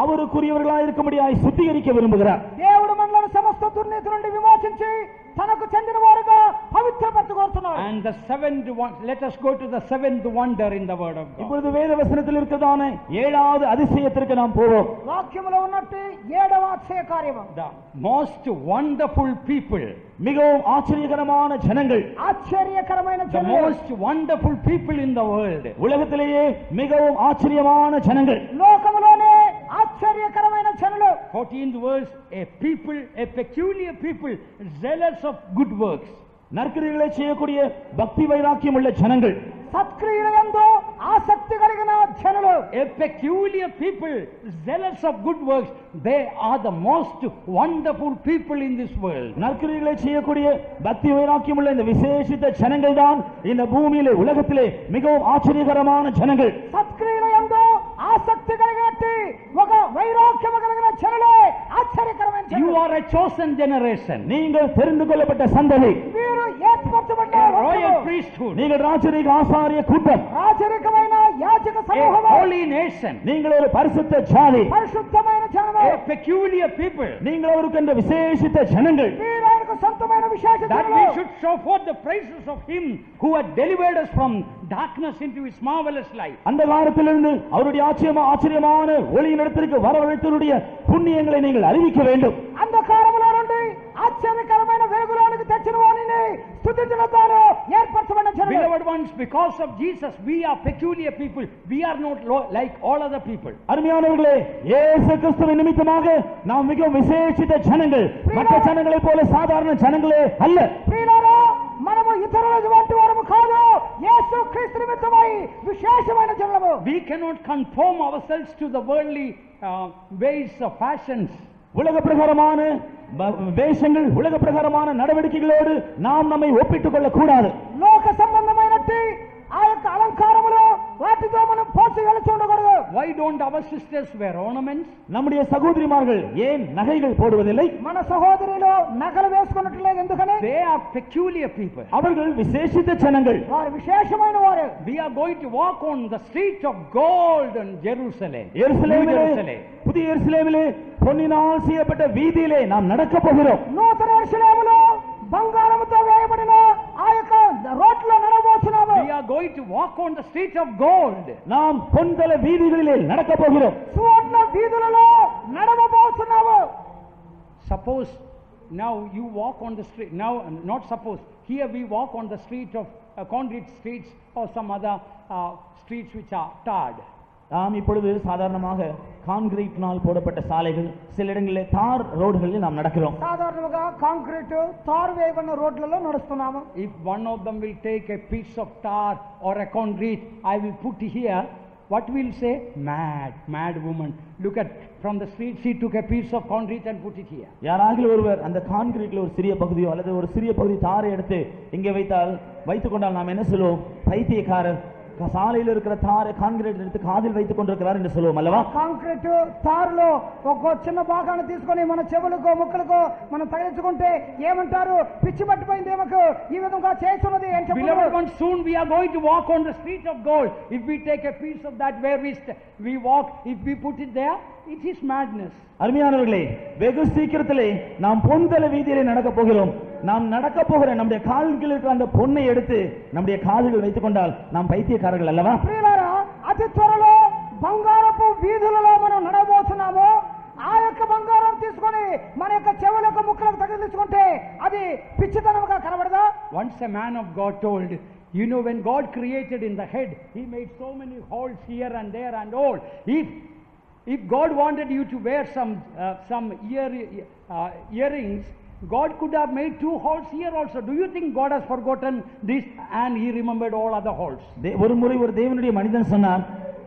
அவருக்குரியவர்களாய் இருக்கும்படியாய் சுத்திகரிக்க விரும்புகிறார். దేవుడు మనలను సమస్త దుర్నీతి నుండి విమోచించి తనకు చెందిన వారుగా పవిత్రపరచుకొనుచున్నాడు. And the seventh one, let us go to the seventh wonder in the word of God. இப்பொழுது வேத வசனத்தில் இருக்கிறதான ஏழாவது அதிசயத்திற்கு நாம் போவோம். వాక్యములో ఉన్నట్టు ఏడవ అతిశయ కార్యము. The most wonderful people, மிகவும் ஆச்சரியகரமான ஜனங்கள், ఆశ్చర్యకరమైన the జనులు, most wonderful people in the world. உலகத்திலேயே மிகவும் ஆச்சரியமான ஜனங்கள். లోకములోనే ఆశ్చర్యకరమైన జనులు. 14th verse, a people, a peculiar people, zealous of good works. நற்கிரியைகளை செய்யக்கூடிய பக்தி வைராக்கியம் உள்ள ஜனங்கள், సత్క్రియలందు ఆసక్తి కలిగిన జనులు. A peculiar people, zealous of good works. They are the most wonderful people in this world. நற்கிரியைகளை செய்யக்கூடிய பக்தி வைராக்கியம் உள்ள இந்த விசேஷித்த ஜனங்கள் தான் இந்த பூமியிலே உலகத்திலே மிகவும் ஆச்சரியகரமான ஜனங்கள். సత్క్రియలందు ఆసక్తి కలిగినట్టు ఒక వైరాగ్యము కలిగిన జనులే ఆశ్చర్యకరమైన You జనులు. are a chosen generation, நீங்கள் தெரிந்து கொள்ளப்பட்ட சந்ததி, మీరు ఏర్పరచబడ్డ a royal వంశము, priesthood, நீங்கள் ராஜரீக ஆசாரிய கூட்டம், రాజరికమైన యాజక a సమూహము, holy nation, நீங்கள் ஒரு பரிசுத்த ஜாதி, పరిశుద్ధమైన జనము, a peculiar people. நீங்கள் அவருக்கென்ற விசேஷித்த ஜனங்கள். మీరు ఆయనకు సొంతమైన విశేష That జనులు. we should show forth the praises of Him who had delivered us from darkness into His marvelous light. அந்த காலத்திலிருந்து அவருடைய ஆச்சரியமான ஒளியின் இடத்திற்கு வரவழைத்தவருடைய புண்ணியங்களை நீங்கள் அறிவிக்க வேண்டும். అంధకారములో నుండి ఆశ్చర్యకరమైన వెలుగులోనికి తెచ్చిన వారిని స్తుతించడం ద్వారా ఏర్పరచబడిన జనులు. Beloved ones, because of Jesus, we are peculiar people. We are not like all other people. அருமையானவர்களே, இயேசு கிறிஸ்துவின் நிமித்தமாக நாம் மிகவும் விசேஷித்த ஜனங்கள், மற்ற ஜனங்களைப் போல சாதாரண ஜனங்களே அல்ல. ప్రియులారా, మనము ఇతరుల వంటి వారము కాదు, యేసు క్రీస్తు నిమిత్తమై విశేషమైన జనులము. We cannot conform ourselves to the worldly ways of fashions. உலக பிரகாரமான வேஷங்கள், உலக பிரகாரமான நடவடிக்கைகளோடு நாம் நம்மை ஒப்பிட்டுக் கொள்ளக் கூடாது. లోక సంబంధమైనట్టి ఆ యొక్క అలంకారములు వాటితో మనం పోల్చి వెళుతూ ఉండకూడదు. Why don't our sisters wear ornaments? நம்முடைய சகோதரிமார்கள் ஏன் நகைகள் போடுவதில்லை? మన సహోదరులు నగలు వేసుకున్నట్లేదు ఎందుకని? They are peculiar people. அவர்கள் விசேஷித்த ஜனங்கள். వారు విశేషమైన వారు. We are going to walk on the street of gold in Jerusalem. எருசலேமிலே, புதிய எருசலேமிலே பொன்னினால் செய்யப்பட்ட வீதியிலே நாம் நடக்க போகிறோம். నూతన యెరూషలేములో బంగారముతో వేయబడిన ఆ యొక్క రోడ్లో నడవబోతున్నాము. We are going to walk on the street of gold. நாம் பொன்தல வீதிகளிலே நடக்க போகிறோம். సువర్ణ వీధులలో నడవబోతున్నాము. Suppose now you walk on the street, now not suppose, here we walk on the street of concrete streets or some other streets which are tarred. நாம் இப்பொழுது சாதாரணமாக கான்கிரீட்னால் போடப்பட்ட சாலைகள், சில இடங்களிலே தார் ரோடுகளில் நாம் நடக்கிறோம். సాధారణంగా కాంక్రీట్ తారు వేయబడిన రోడ్లలో నడుస్తున్నాము. If one of them will take a piece of tar or a concrete, I will put here, what will say? Mad woman. Look at, from the street she took a piece of concrete and put it here. யாராகிலும் ஒருவர் அந்த கான்கிரீட்ல ஒரு சிறிய பகுதியோ அல்லது ஒரு சிறிய பகுதி தாரை எடுத்து இங்கே வைத்துக் கொண்டால் நாம் என்ன சொல்லுவோம்? பைத்தியக்காரர், சாலையில் இருக்கிற தாரை கான்கிரீட் எடுத்து காதில் வைத்துக் கொண்டிருக்கிறார் என்று சொல்லுவோம் அல்லவா? కాంక్రీట్ తారులో ఒక చిన్న భాగాన్ని తీసుకొని మన చెవులకు ముక్కలకు మనం తగిలించుకుంటే ఏమంటారు? పిచ్చి పట్టిపోయింది ఏమకు ఈ విధంగా చేస్తున్నది అని Beloved చెప్పారు. ones, soon we are going to walk on the street of gold. If we take a piece of that where we walk, if we put it there, it is madness. அருமையானவர்களே, வெகு சீக்கிரத்திலே நாம் பொன்தல வீதியிலே நடக்க போகிறோம். நாம் நடக்க போகிற நம்முடைய கால்களில் இருக்கிற அந்த பொன்னை எடுத்து நம்முடைய காதுகள் வைத்துக் கொண்டால் நாம் பைத்தியக்காரர்கள் அல்லவா? ప్రియులారా, అతి త్వరలో బంగారపు వీధులలో మనం నడవబోతున్నాము. ఆ యొక్క బంగారం తీసుకొని మన యొక్క చెవులకు ముక్కలకు తగిలించుకుంటే అది పిచ్చితనంగా కనబడదా? Once a man of God told, you know, when God created in the head, He made so many holes here and there and all. If God wanted you to wear some earrings, God could have made 2 holes here also. Do you think God has forgotten this and He remembered all other holes? ஒரு முறை ஒரு தேவனுடைய மனிதன் சொன்னார்,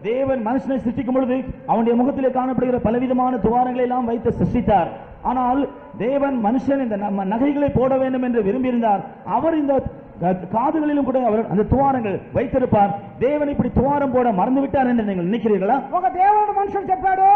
தேவன் மனுஷனை சிருஷ்டிக்கும் பொழுது அவனுடைய முகத்திலே காணப்படுகிற பலவிதமான துவாரங்களை எல்லாம் வைத்து சிருஷ்டித்தார். ஆனால் தேவன் மனுஷன் இந்த நகைகளை போட வேண்டும் என்று விரும்பியிருந்தார். அவர் இந்த காதுகளிலும் கூட அவர் அந்த துவாரங்கள் வைத்திருப்பார். தேவன் இப்படி துவாரம் போட மறந்து விட்டார் என்று நீங்கள் நினைக்கிறீர்களா? ఒక దేవుడు మనుషుడు చెప్పాడు,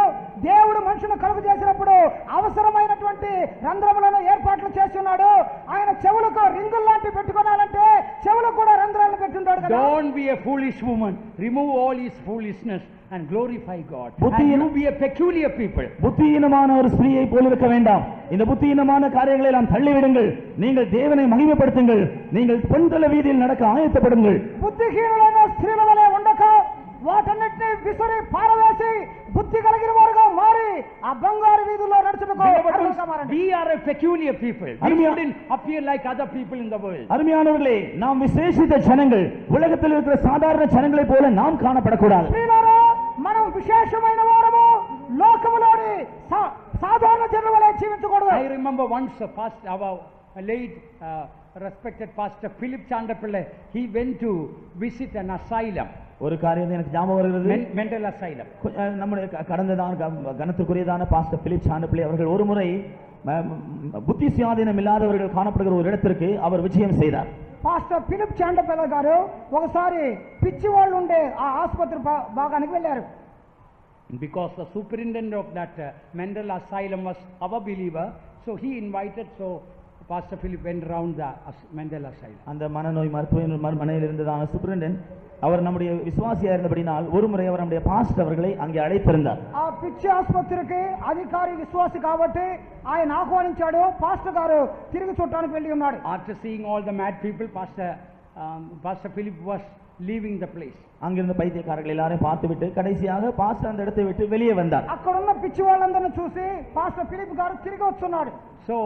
దేవుడు మనుషును కలుగు చేసినప్పుడు అవసరమైనటువంటి రంధ్రములను ఏర్పాట్లు చేస్తున్నాడు. ఆయన చెవులకు రింగులు లాంటి పెట్టుకోవాలంటే చెవులకు కూడా రంధ్రాలను పెట్టుంటాడు చెప్పాడు కదా. Don't be a foolish woman. Remove all his foolishness and glorify God. And புத்தியீன- you be a peculiar people. புத்தியீனமான ஒரு ஸ்திரீயை போல இருக்க வேண்டாம். இந்த புத்தியீனமான காரியங்களை எல்லாம் தள்ளிவிடுங்கள். நீங்கள் தேவனை மகிமைப்படுத்துங்கள். நீங்கள் பொன்தல வீதியில் நடக்க ஆயத்தப்படுங்கள். బుద్ధిహీనులైన స్త్రీల వలె ఉండక వాటన్నిటిని విసిరి పారవేసి బుద్ధి కలిగిన వారుగా మారి ఆ బంగారు వీధుల్లో నడుచుటకు అర్హులుగా మారండి. We are a peculiar people. We அருமையா- shouldn't appear like other people in the world. அருமையானவர்களே, நாம் விசேஷித்த ஜனங்கள். உலகத்தில் இருக்கிற சாதாரண ஜனங்களைப் போல நாம் காணப்படக்கூடாது. స్త్రీలారా మనం విశేషమైన వారము, లోకములోని సాధారణ జనుల వలె జీవించకూడదు. I remember once our late respected pastor Philip Chandapillai, he went to visit an asylum, ஒரு காரியம் எனக்கு ஞாபகம் வருகிறது. mental asylum. நம்முடைய கடந்ததான கனத்துக்குரியதான பாஸ்டர் பிலிப் சாண்டப்பிள்ளை அவர்கள் ஒரு முறை புத்தி சுயாதீனம் இல்லாதவர்கள் காணப்படுகிற ஒரு இடத்திற்கு அவர் விஜயம் செய்தார். పాస్టర్ ఫిలిప్ చాండపల్లి గారు ఒకసారి పిచ్చి వాళ్ళు ఉండే ఆ ఆసుపత్రి భాగానికి వెళ్ళారు. Because the superintendent of that mental asylum was our believer, so he invited, so Pastor Philip went around the mental asylum. அந்த மனநோய் மருத்துவமனையில் இருந்ததான சூப்பரிண்டென்ட் அவர் நம்முடைய விசுவாசியா இருந்தபடினால் ஒரு முறை அவர் நம்முடைய பாஸ்டர் அவர்களை அங்கே அழைத்திருந்தார். ఆ పిచ్చి ఆసుపత్రికి అధికారి విశ్వాసి కాబట్టి ఆయన ఆహ్వానించాడు. పాస్టర్ గారు తిరిగి చూడటానికి వెళ్ళి ఉన్నాడు. After seeing all the mad people, Pastor Philip was leaving the place. அங்கிருந்த பைத்தியக்காரர்கள் எல்லாரையும் பார்த்துவிட்டு கடைசியாக பாஸ்டர் அந்த இடத்தை விட்டு வெளியே வந்தார். అక్కడున్న పిచ్చి వాళ్ళందరినీ చూసి పాస్టర్ ఫిలిప్ గారు తిరిగి వస్తున్నాడు. So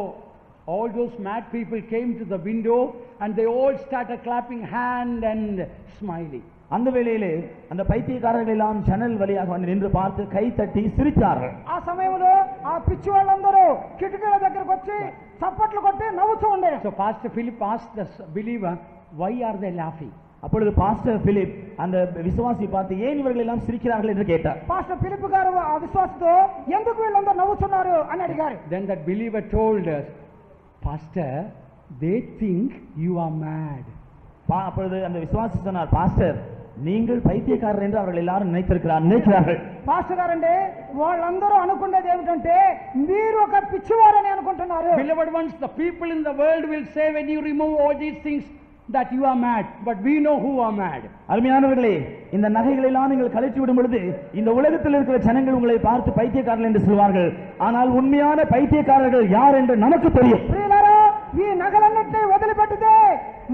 all those mad people came to the window and they all started clapping hand and smiling. அந்த வேளையிலே அந்த பைத்தியக்காரர்கள் எல்லாம் ஜன்னல் வழியாக வந்து நின்று பார்த்து கை தட்டி சிரித்தார்கள். ఆ సమయంలో ఆ పిచ్చి వాళ్ళందరూ కిటికీల దగ్గరకు వచ్చి చప్పట్లు కొట్టి నవ్వుతూ ఉండేది. So Pastor Philip asked the believer, why are they laughing? அப்பொழுது பாஸ்டர் பிலிப் அந்த விசுவாசி பார்த்து ஏன் இவர்கள் எல்லாம் சிரிக்கிறார்கள் என்று கேட்டார். పాస్టర్ ఫిలిప్ గారు ఆ విశ్వాసతో ఎందుకు వీళ్ళందరూ నవ్వుతున్నారు అని అడిగారు. Then that believer told us, Pastor, they think you are mad. அப்பொழுது அந்த விசுவாசி சொன்னார், பாஸ்டர் நீங்கள் பைத்தியக்காரர் என்று அவர்கள் எல்லாரும் நினைக்கிறார்கள். పాస్టర్ గారండి వాళ్ళందరూ అనుకునేది ఏమిటంటే మీరు ఒక పిచ్చివారని అనుకుంటున్నారు. Beloved ones, the people in the world will say when you remove all these things that you are mad, but we know who are mad. அருமையானவர்களே, இந்த நகைகளை எல்லாம் நீங்கள் கழற்றி விடும் பொழுது இந்த உலகத்தில் இருக்கிற ஜனங்கள் உங்களை பார்த்து பைத்தியக்காரர்கள் என்று சொல்வார்கள். ஆனால் உண்மையான பைத்தியக்காரர்கள் யார் என்று நமக்கு தெரியும். ప్రియులారా, ఈ నగలన్నిటినీ వదిలిపెట్టితే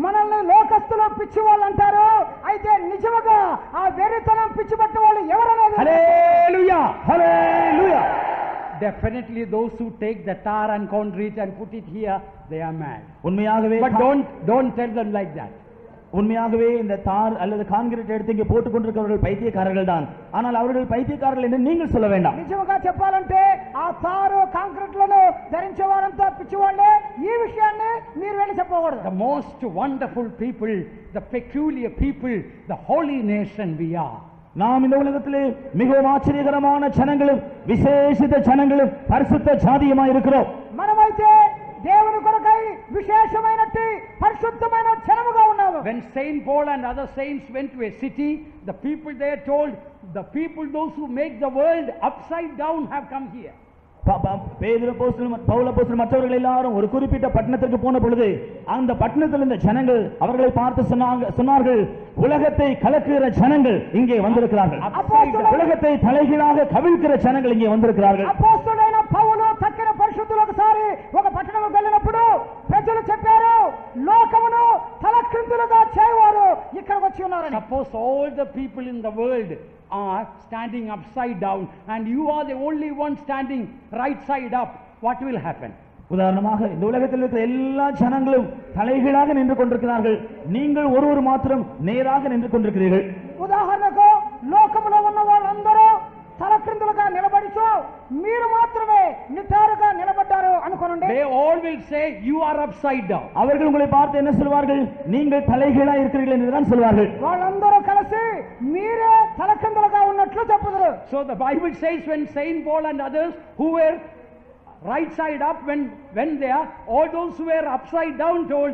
మనల్ని లోకస్తులు పిచ్చి వాళ్ళు అంటారు. అయితే నిజముగా ఆ వెర్రితనం పిచ్చి పట్టిన వాళ్ళు ఎవరనేది Hallelujah! Hallelujah! Definitely those who take the tar and concrete and put it here, they are mad. உண்மையாகவே But don't tell them like that. உண்மையாகவே இந்த தார் அல்லது கான்கிரீட் எடுத்து இங்கே போட்டுக் கொண்டிருக்கிறவர்கள் பைத்தியக்காரர்கள் தான். ஆனால் அவர்கள் பைத்தியக்காரர்கள் என்று நீங்கள் சொல்ல வேண்டாம். నిజముగా చెప్పాలంటే ఆ తారు కాంక్రీట్లను ధరించే వారంతా పిచ్చివాళ్లే. ఈ విషయాన్ని మీరు వెళ్ళి చెప్పకూడదు. The most wonderful people, the peculiar people, the holy nation we are. நாம் இந்த உலகத்திலே மிகவும் ஆச்சரியகரமான ஜனங்களும் விசேஷித்த ஜனங்களும் பரிசுத்த ஜாதியுமாய் இருக்கிறோம். మనమైతే దేవుని కొరకై విశేషమైనట్టి పరిశుద్ధమైన జనముగా ఉన్నాము. When Saint Paul and other saints went to a city, the people there told, the people those who make the world upside down have come here. பேதுரு அப்போஸ்தலன் பவுல் அப்போஸ்தலன் மற்றவர்கள் எல்லாரும் ஒரு குறிப்பிட்ட பட்டணத்திற்கு போன பொழுது அந்த பட்டணத்தில் இருந்த ஜனங்கள் அவர்களை பார்த்து சொன்னார்கள், உலகத்தை கலக்குகிற ஜனங்கள் இங்கே வந்திருக்கிறார்கள். உலகத்தை தலைகீழாக கவிழ்க்கிற ஜனங்கள் இங்கே வந்திருக்கிறார்கள். అపోస్తలుడైన పౌలు తక్కిన పరిశుద్ధులు ఒకసారి ఒక పట్టణంకి వెళ్ళినప్పుడు ప్రజలు చెప్పారు, లోకమును తలక్రిందులుగా చేయవారు ఇక్కడికి వచ్చి ఉన్నారని. Suppose all the people in the world are standing upside down and you are the only one standing right side up, what will happen? உதாரணமாக இந்த உலகத்தில் இருக்கிற எல்லா ஜனங்களும் தலைகீழாக நின்று கொண்டிருக்கிறார்கள், நீங்கள் ஒருவர் மாத்திரம் நேராக நின்று கொண்டிருக்கிறீர்கள். ఉదాహరణకు లోకములో ఉన్న వాళ్ళందరూ తలక్రిందులుగా నిలబడిచో మీరు మాత్రమే నిటారుగా నిలబడ్డారు అనుకోనండి. They all will say you are upside down. அவர்கள் உங்களை பார்த்து என்ன சொல்வார்கள்? நீங்கள் தலைகீழா இருக்கிறீர்கள் என்றுதான் சொல்வார்கள். వాళ్ళందరూ కలిసి మీరే తలక్రిందులుగా ఉన్నట్లు చెప్పుదురు. So the Bible says when Saint Paul and others who were right side up, when they are, all those who were upside down told,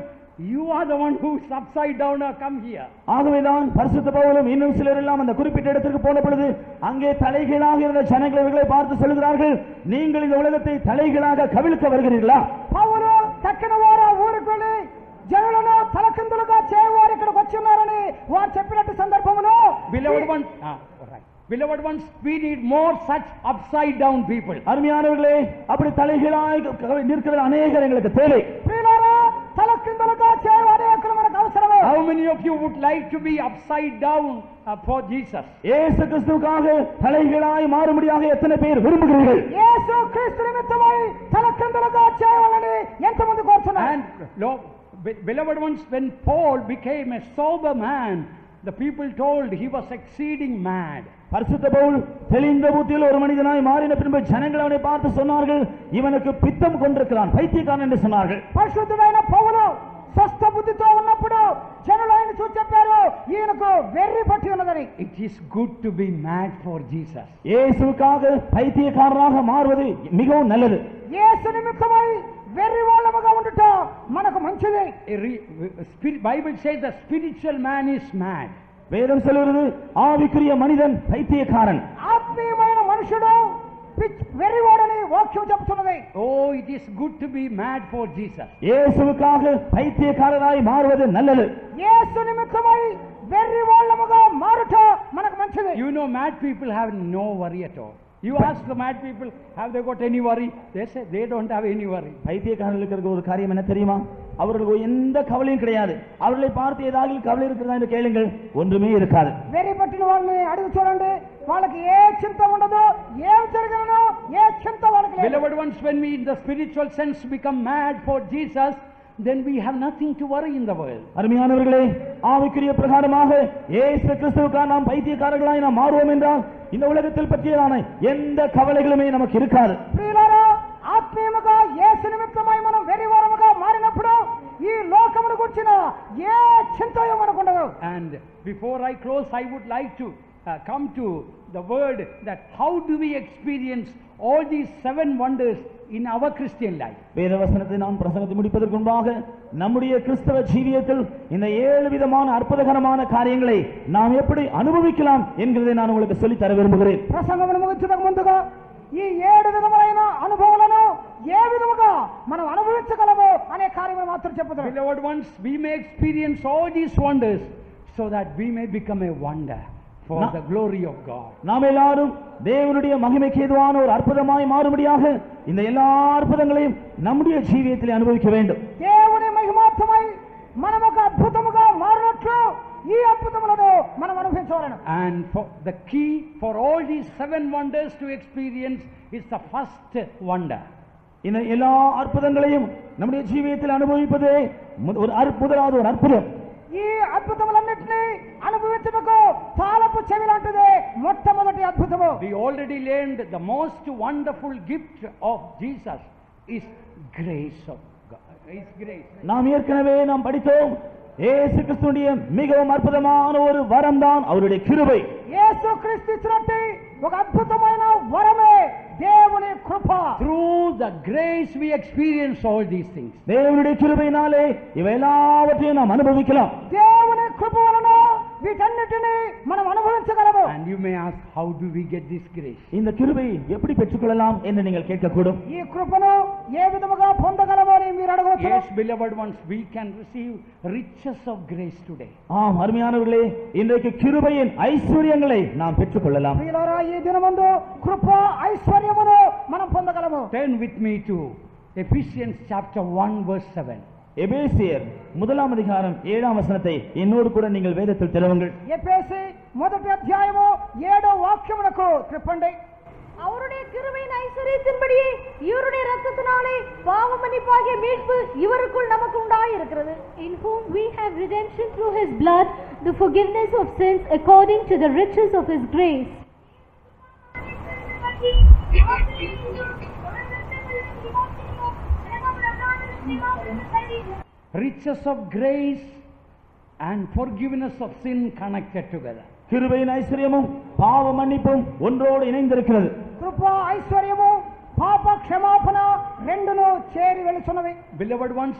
you are the one who is upside down, come here. ஆகவேதான் பரிசுத்த பவுலும் இன்னும் சிலர் எல்லாம் அந்த குறிப்பிட்ட இடத்திற்கு போன பொழுது அங்கே தலைகீழாக இருந்த ஜனங்கள் இவர்களை பார்த்து சொல்கிறார்கள், நீங்கள் இந்த உலகத்தை தலைகீழாக கவிழ்க்க வருகிறீர்களா? పౌలు తక్కిన వారు ఊరికి వెళ్ళి జనులను తలకిందులుగా చేయవారు ఇక్కడికి వచ్చి ఉన్నారని వారు చెప్పినట్టు సందర్భములో Beloved ones, all right. Beloved ones, we need more such upside down people. அருமையானவர்களே, அப்படி தலைகீழாய் நிற்கிற அநேகர் எங்களுக்கு தேவை. ప్రియులారా, తలకిందులుగా చేయు అనేకులు మనకు అవసరమే. How many of you would like to be upside down for Jesus? இயேசு கிறிஸ்துவுக்காக தலைகீழாய் மாறும்படியாக எத்தனை பேர் விரும்புகிறீர்கள்? యేసు క్రీస్తు నిమిత్తమై తలకిందులుగా చేయవాలని ఎంతమంది కోరుతున్నారు? And beloved ones, when Paul became a sober man, the people told he was exceeding mad. பரிசுத்த பவுல் தெளிந்த புத்தியில் ஒரு மனிதனாய் மாறின பின்பு ஜனங்கள் அவனை பார்த்து சொன்னார்கள், இவனுக்கு பித்தம் கொண்டிருக்கிறான், பைத்தியக்காரன் என்று சொன்னார்கள். పరిశుద్ధుడైన పౌలు స్వస్థ బుద్ధితో ఉన్నప్పుడు జనులు ఆయన చూసి చెప్పారు, ఈయనకు వెర్రి పట్టి ఉన్నదని. It is good to be mad for Jesus. இயேசுவுக்காக பைத்தியக்காரனாக மாறுவது மிகவும் நல்லது. యేసు నిమిత్తమై వెర్రి వాళ్ళముగా ఉండుట మనకు మంచిది. Bible says the spiritual man is mad. வேதம் சொல்கிறது ஆவிக்குரிய மனிதன் பைத்தியக்காரன். ఆత్మీయమైన మనుషుడు వెర్రివాడని వాక్యం చెప్తున్నది. Oh, it is good to be mad for Jesus. இயேசுவுக்காக பைத்தியக்காரனாய் மாறுவது நல்லது. యేసు నిమిత్తమై వెర్రి వాళ్ళముగా మారుట మనకు మంచిది. You know, mad people have no worry at all. You ask the mad people, have they got any worry? They say they don't have any worry. பைத்தியக்காரர்களுக்கு இருக்கிற ஒரு காரியம் என்ன தெரியுமா? அவர்களுக்கு எந்த கவலையும் கிடையாது. அவர்களை பார்த்து ஏதாவது கவலை இருக்கிறதா என்று கேளுங்கள், ஒன்றுமே இருக்காது. వెర్రి పట్టిన వాళ్ళని అడిగి చూడండి, వాళ్ళకి ఏ చింత ఉండదు, ఏం జరిగినో ఏ చింత వాళ్ళకి లేదు. Beloved ones, when we in the spiritual sense become mad for Jesus, then we have nothing to worry in the world. அருமையானவர்களே, ஆவிக்குரிய பிரகாரமாக இயேசு கிறிஸ்துவுக்காக நாம் பைத்தியக்காரர்களாய் நாம் மாறுவோம் என்றால் இந்த உலகத்தில் பற்றியதான எந்த கவலைகளுமே நமக்கு இருக்காது. ప్రియులారా, ఆత్మీయముగా యేసు నిమిత్తమై మనం వెర్రివారముగా మారినప్పుడు ఈ లోకమును గురించిన ఏ చింతయో మనకు ఉండదు. And before I close, I would like to come to the word that how do we experience all these 7 wonders in our Christian life. வேதவசனத்தை நாம் பிரசங்கத்தை முடிப்பதற்கு முன்பாக நம்முடைய கிறிஸ்தவ ஜீவியத்தில் இந்த 7 விதமான அற்புதகரமான காரியங்களை நாம் எப்படி அனுபவிக்கலாம் என்கிறதை நான் உங்களுக்கு சொல்லித் தர விரும்புகிறேன். ప్రసంగమును ముగించడానికి ముందుగా ఈ 7 విధములైన అనుభవాలను ఏ విధముగా మనం అనుభవించగలమో అనే కార్యము మాత్రం చెప్పుతాను. Beloved ones, we may experience all these wonders so that we may become a wonder for the glory of God. நாம் எல்லாரும் தேவனுடைய மகிமைக்கு ஏதுவான ஒரு அற்புதமாய் மாறும்படியாக இந்த எல்லா அற்புதங்களையும் நம்முடைய ஜீவியத்தில் அனுபவிக்க வேண்டும். దేవుని మహిమార్థమై మనం ఒక అద్భుతముగా మారినట్లు ఈ అద్భుతములను మనం అనుభవించాలను. And for the key for all these 7 wonders to experience is the first wonder. இந்த எல்லா அற்புதங்களையும் நம்முடைய ஜீவியத்தில் அனுபவிப்பதே முதலாவது ஒரு அற்புதம். ఈ అద్భుతములన్నిటినీ అనుభవించుటకు తాళపు చెవి లాంటిదే మొట్టమొదటి అద్భుతము. We already learned the most wonderful gift of Jesus is grace of God. Is grace. நாம் ஏற்கனவே நாம் படித்தோம், இயேசு கிறிஸ்துவின் மிகவும் அற்புதமான ஒரு வரம் தான் அவருடைய கிருபை. యేసు క్రీస్తు ఇచ్చినట్టు ఒక అద్భుతమైన వరమే దేవుని కృప. Through the grace we experience all these things. தேவனுடைய கிருபையினாலே இவை எல்லாவற்றையும் நாம் அனுபவிக்கலாம். దేవుని కృప వలన వీటన్నిటిని మనం అనుభవించగలము. And you may ask, how do we get this grace? இந்த கிருபை எப்படி பெற்றுக்கொள்ளலாம் என்று நீங்கள் கேட்கக்கூடும். ఈ కృపను ఏ విధముగా పొందగలమో అని మీరు అడగవచ్చు. Yes, beloved ones, we can receive riches of grace today. ஆம் அருமையானவர்களே, இன்றைக்கு கிருபையின் ஐஸ்வர்யங்களை நாம் பெற்றுக்கொள்ளலாம். ప్రియులారా, ఈ దినమందు కృప ఐశ్వర్యమును మనం పొందగలము. Turn with me to Ephesians chapter 1 verse 7. எபேசியர் 1 அதிகாரம் 7 வசனத்தை என்னோடு கூட நீங்கள் வேதத்தில் திறவுங்கள். ఎఫెసీ 1 అధ్యాయము 7వ వాక్యమునకు త్రిప్పండి. அவருடைய கிருபையின் ஐஸ்வரியத்தின்படியே இவருடைய இரத்தத்தினாலே பாவ மன்னிப்பாகிய மீட்பு இவருக்குள் நமக்கு உண்டாயிருக்கிறது. In whom we have redemption through his blood, the forgiveness of sins according to the riches of his grace. Riches of grace and forgiveness of sin connected together. கிருபையின் ஐஸ்வர்யமும் பாவ மன்னிப்பும் ஒன்றோடு இணைந்திருக்கிறது. కృప ఐశ్వర్యము పాప క్షమాపణ రెండును చేరి వెలుచున్నవి. Beloved ones,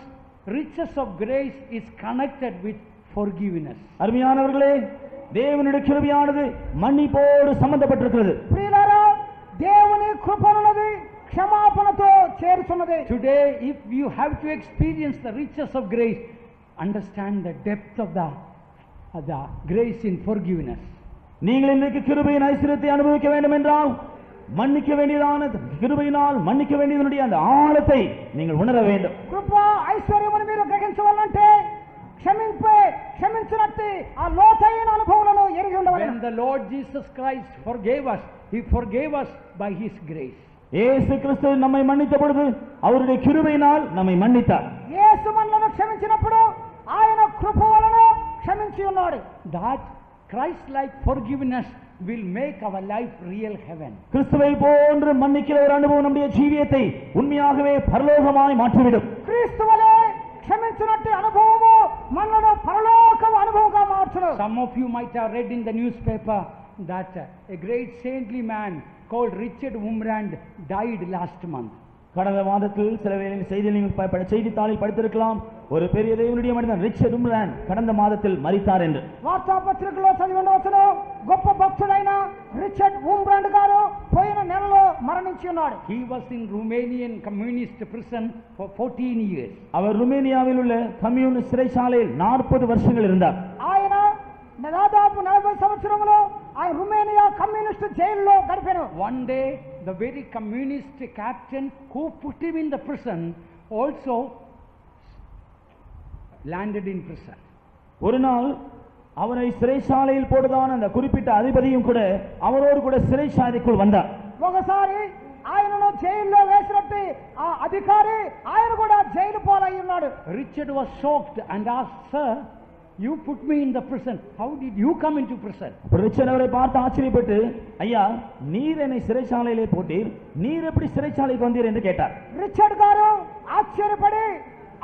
riches of grace is connected with forgiveness. அருமையானவர்களே, தேவனுடைய கிருபையானது மன்னிப்போடு சம்பந்தப்பட்டிருக்கிறது. ప్రియులారా, దేవుని కృపనున్నది క్షమాపణతో చేరుచున్నది. Today, if you have to experience the riches of grace, understand the depth of the the grace in forgiveness. நீங்கள் இன்றைக்கு கிருபையின் ஐஸ்வரியத்தை அனுபவிக்க வேண்டும் என்றால் மன்னிக்க வேண்டியதான கிருபையினால் மன்னிக்க வேண்டியதனுடைய அந்த ஆழத்தை நீங்கள் உணர வேண்டும். కృప ఐశ్వర్యమును మీరు గ్రహించవాలంటే క్షమించినట్టు ఆ లోతైన అనుభవాలను ఎరిగి ఉండవాలి. When the Lord Jesus Christ forgave us, he forgave us by his grace. இயேசு கிறிஸ்து நம்மை மன்னித்த பொழுது அவருடைய கிருபையினால் நம்மை மன்னித்தார். యేసు మనలను క్షమించినప్పుడు ఆయన కృప వలన క్షమించి ఉన్నాడు. That Christ-like forgiveness will make our life real heaven. கிறிஸ்துவை போன்று மன்னிக்கிற ஒரு அனுபவம் நம்முடைய ஜீவியத்தை உண்மையாகவே பரலோகமாய் மாற்றிவிடும். క్రీస్తువలే క్షమించినట్టు అనుభవము మనలను పరలోక అనుభవంగా మార్చును. Some of you might have read in the newspaper that a great saintly man called Richard Wurmbrand died last month. கடந்த மாதத்தில் சில வேளையில் செய்தித்தாளில் படித்திருக்கலாம், ஒரு பெரிய தேவனுடைய மனிதன் ரிச்சர்ட் உம்ராண்ட் கடந்த மாதத்தில் மரித்தார் என்று. వార్తాపత్రికలో చదివి ఉండవచ్చును, గొప్ప భక్తుడైన రిచర్డ్ వుంబ్రాండ్ గారు పోయిన నెలలో మరణించి ఉన్నాడు. He was in Romanian communist prison for 14 years. அவர் ருமேனியாவில் உள்ள கம்யூனிஸ்ட் சிறைச்சாலையில் 40 வருஷங்கள் இருந்தார். ఆయన దాదాపు 40 సంవత్సరములు ఆయన రుమేనియా కమ్యూనిస్ట్ జైల్లో గడిపారు. One day the very communist captain who put him in the prison also landed in prison. ஒரு நாள் அவரை சிறைச்சாலையில் போடுதான் அந்த குறிப்பிட்ட அதிபதியும் கூட அவரோடு கூட சிறைச்சாலைக்குள் வந்தார். ఒకసారి ఆయనను జైల్లో వేసినట్టు ఆ అధికారి ఆయన కూడా జైలు పాలై ఉన్నాడు. Richard was shocked and asked, "Sir, you put me in the prison. How did you come into prison?" Richard அவரை பார்த்து ஆச்சரியப்பட்டு, ஐயா நீர் என்னை சிறைச்சாலையிலே போட்டீர், நீர் எப்படி சிறைச்சாலைக்கு வந்தீர் என்று கேட்டார். రిచర్డ్ గారు ఆశ్చర్యపడి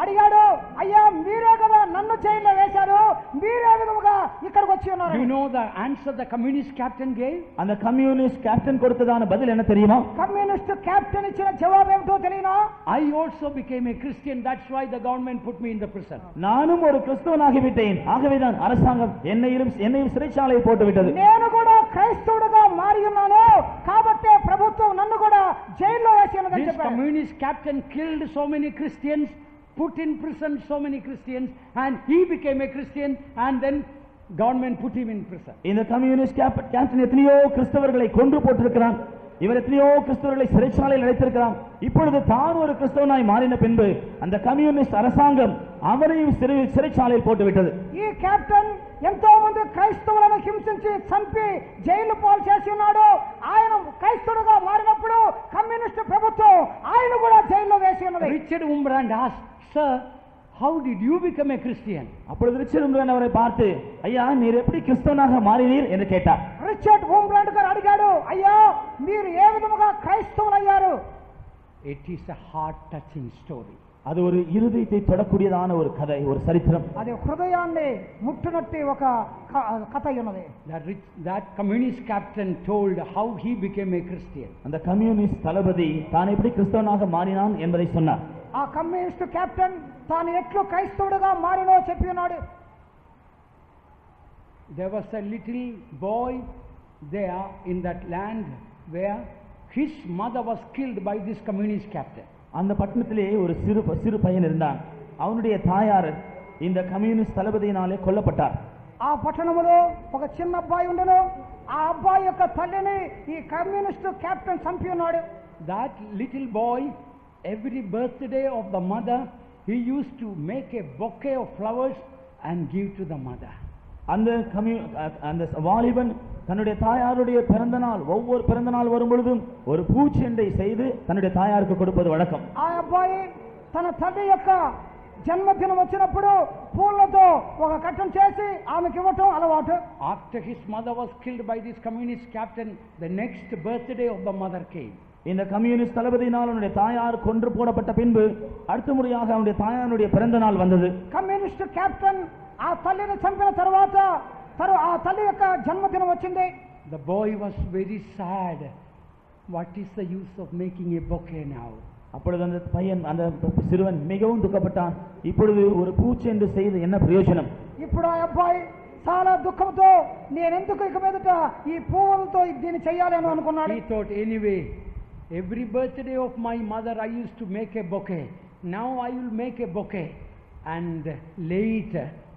అడిగాడు, అయ్యా మీరే కదా నన్ను జైల్లో వేశారు, మీరే విధముగా ఇక్కడికి వచ్చి ఉన్నారు. You know the answer the communist captain gave? அந்த கம்யூனிஸ்ட் கேப்டன் கொடுத்ததான பதில் என்ன தெரியுமா? కమ్యూనిస్ట్ కెప్టెన్ ఇచ్చిన జవాబు ఏమిటో తెలియనా? I also became a Christian, that's why the government put me in the prison. நானும் ஒரு கிறிஸ்தவனாகிவிட்டேன், ஆகவேதான் அரசாங்கம் என்னையும் சிறைச்சாலையில் போட்டு விட்டது. నేను కూడా క్రైస్తవుడుగా మారి ఉన్నాను, కాబట్టి ప్రభుత్వం నన్ను కూడా జైల్లో వేసినదని This చెప్పారు. communist captain killed so many Christians, put in prison so many Christians, and he became a Christian, and then government put him in prison. இந்த கம்யூனிஸ்ட் கேப்டன் எத்தனையோ கிறிஸ்தவர்களை கொன்று போட்டிருக்கிறான், இவர் எத்தனையோ கிறிஸ்தவர்களை சிறைச்சாலையில் அடைத்திருக்கிறான். இப்பொழுது தான் ஒரு கிறிஸ்தவனாய் மாறின பின்பு அந்த கம்யூனிஸ்ட் அரசாங்கம் அவரையும் சிறைச்சாலையில் போட்டுவிட்டது. ఈ కెప్టెన్ ఎంతో మంది క్రైస్తవులను హింసించి చంపి జైలు పాలు చేసి ఉన్నాడు. ఆయన క్రైస్తవుడుగా మారినప్పుడు కమ్యూనిస్ట్ ప్రభుత్వం ఆయన కూడా జైల్లో వేసి ఉన్నది. Richard Wurmbrand asked, "Sir, how did you become a Christian?" அப்பொழுது ரிச்சர்ட் உம்ராண்ட் அவரை பார்த்து, ஐயா நீர் எப்படி கிறிஸ்தவனாக மாறினீர் என்று கேட்டார். రిచర్డ్ వుంబ్రాండ్ గారు అడిగాడు, అయ్యా మీరు ఏ విధముగా క్రైస్తవులయ్యారు? It is a heart touching story. அது ஒரு இருதயத்தை தொடக்கூடியதான ஒரு கதை, ஒரு சரித்திரம். అది హృదయాన్ని ముట్టునట్టి ఒక కథ ఉన్నది. That communist captain told how he became a Christian. அந்த கம்யூனிஸ்ட் தளபதி தான் எப்படி கிறிஸ்தவனாக மாறினான் என்பதை சொன்னார். ఆ కమ్యూనిస్ట్ కెప్టెన్ తాను ఎట్లు క్రైస్తవుడుగా మారినో చెప్పి ఉన్నాడు. There was a little boy there in that land where his mother was killed by this communist captain. அந்த பட்டணத்திலே ஒரு சிறு பையன் இருந்தான். அவனுடைய தாயார் இந்த கம்யூனிஸ்ட் தளபதியினாலே கொல்லப்பட்டார். ఆ పట్టణంలో ఒక చిన్న అబ్బాయి ఉండెను. ఆ అబ్బాయి యొక్క తల్లిని ఈ కమ్యూనిస్ట్ కెప్టెన్ చంపి ఉన్నాడు. That little boy, every birthday of the mother, he used to make a bouquet of flowers and give to the mother. அந்த வாலிபன் தன்னுடைய தாயாருடைய பிறந்த நாள், ஒவ்வொரு பிறந்த நாள் வரும் பொழுதும் ஒரு பூச்செண்டை செய்து தன்னுடைய தாயாருக்கு கொடுப்பது வழக்கம். ఆ అబ్బాయి తన తల్లి యొక్క జన్మదినం వచ్చినప్పుడు పూలతో ఒక కట్టం చేసి ఆమెకి ఇవ్వటం అలవాటు. After his mother was killed by this communist captain, the next birthday of the mother came. இந்த கம்யூனிஸ்ட் தளபதியினால் அவனுடைய தாயார் கொன்று போடப்பட்ட பின்பு அடுத்த முறையாக அவனுடைய தாயாருடைய பிறந்த நாள் வந்தது. కమ్యూనిస్ట్ కెప్టెన్ ఆ తల్లిని చంపిన తర్వాత ఆ తల్లి యొక్క జన్మదినం వచ్చింది. The boy was very sad. What is the use of making a bouquet now? அப்பொழுது அந்த சிறுவன் மிகவும் துக்கப்பட்டான். இப்பொழுது ஒரு பூச்செண்டு செய்து என்ன பிரயோஜனம்? ఇప్పుడు ఆ అబ్బాయి చాలా దుఃఖంతో నేను ఎందుకు ఇక మీదట ఈ పువ్వులతో దీన్ని చేయాలి అని అనుకున్నాడు. He thought, anyway, every birthday of my mother I used to make a bouquet. Now I will make a bouquet and lay it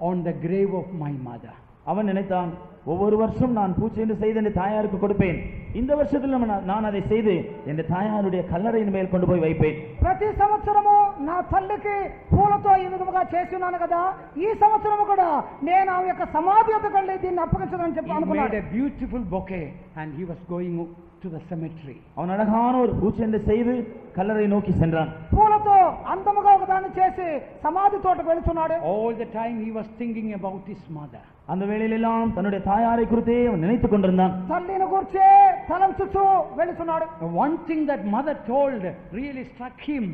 on the grave of my mother. அவன் நினைத்தான், ஒவ்வொரு வருஷம் நான் பூச்செண்டு செய்து என் தாயாருக்கு கொடுப்பேன், இந்த வருஷத்தில் நான் அதை செய்து என் தாயாருடைய కల్లరైన மேல் கொண்டு போய் வைப்பேன். ప్రతి సంవత్సరము నా తల్లికి పూలతో ఈ విధముగా చేస్తున్నాను కదా, ఈ సంవత్సరము కూడా నేను ఆమె యొక్క సమాధి వద్దకు వెళ్ళి దీన్ని అప్పగించదని చెప్పి అనుకున్నాడు. He made a beautiful bouquet and he was going to the cemetery. அவன் அழகான ஒரு பூச்செண்டு செய்து కల్లறை நோக்கி சென்றான். పూలతో అందముగా ఒకదాన్ని చేసి సమాధి తోటకు వెళ్తున్నాడు. All the time he was thinking about his mother. அந்த வேளையிலெல்லாம் தன்னுடைய தாயாரை குறித்தே அவன் நினைத்துக் கொண்டிருந்தான். తల్లిని గురించే తలంచుచూ వెళ్తున్నాడు. One thing that mother told really struck him,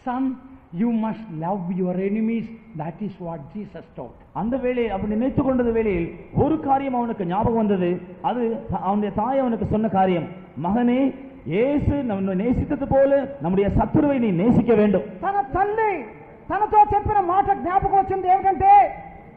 son, you must love your enemies. That is what Jesus taught. அந்த வேளை அப்படி நினைத்துக் கொண்டது வேளையில் ஒரு காரியம் அவனுக்கு ஞாபகம் வந்தது. அது அவனுடைய தாய் அவனுக்கு சொன்ன காரியம், மகனே, இயேசு நம்மை நேசித்தது போல நம்முடைய சத்துருவை நீ நேசிக்க வேண்டும். తన తల్లి తనతో చెప్పిన మాట జ్ఞాపకం వచ్చింది ఏమిటంటే,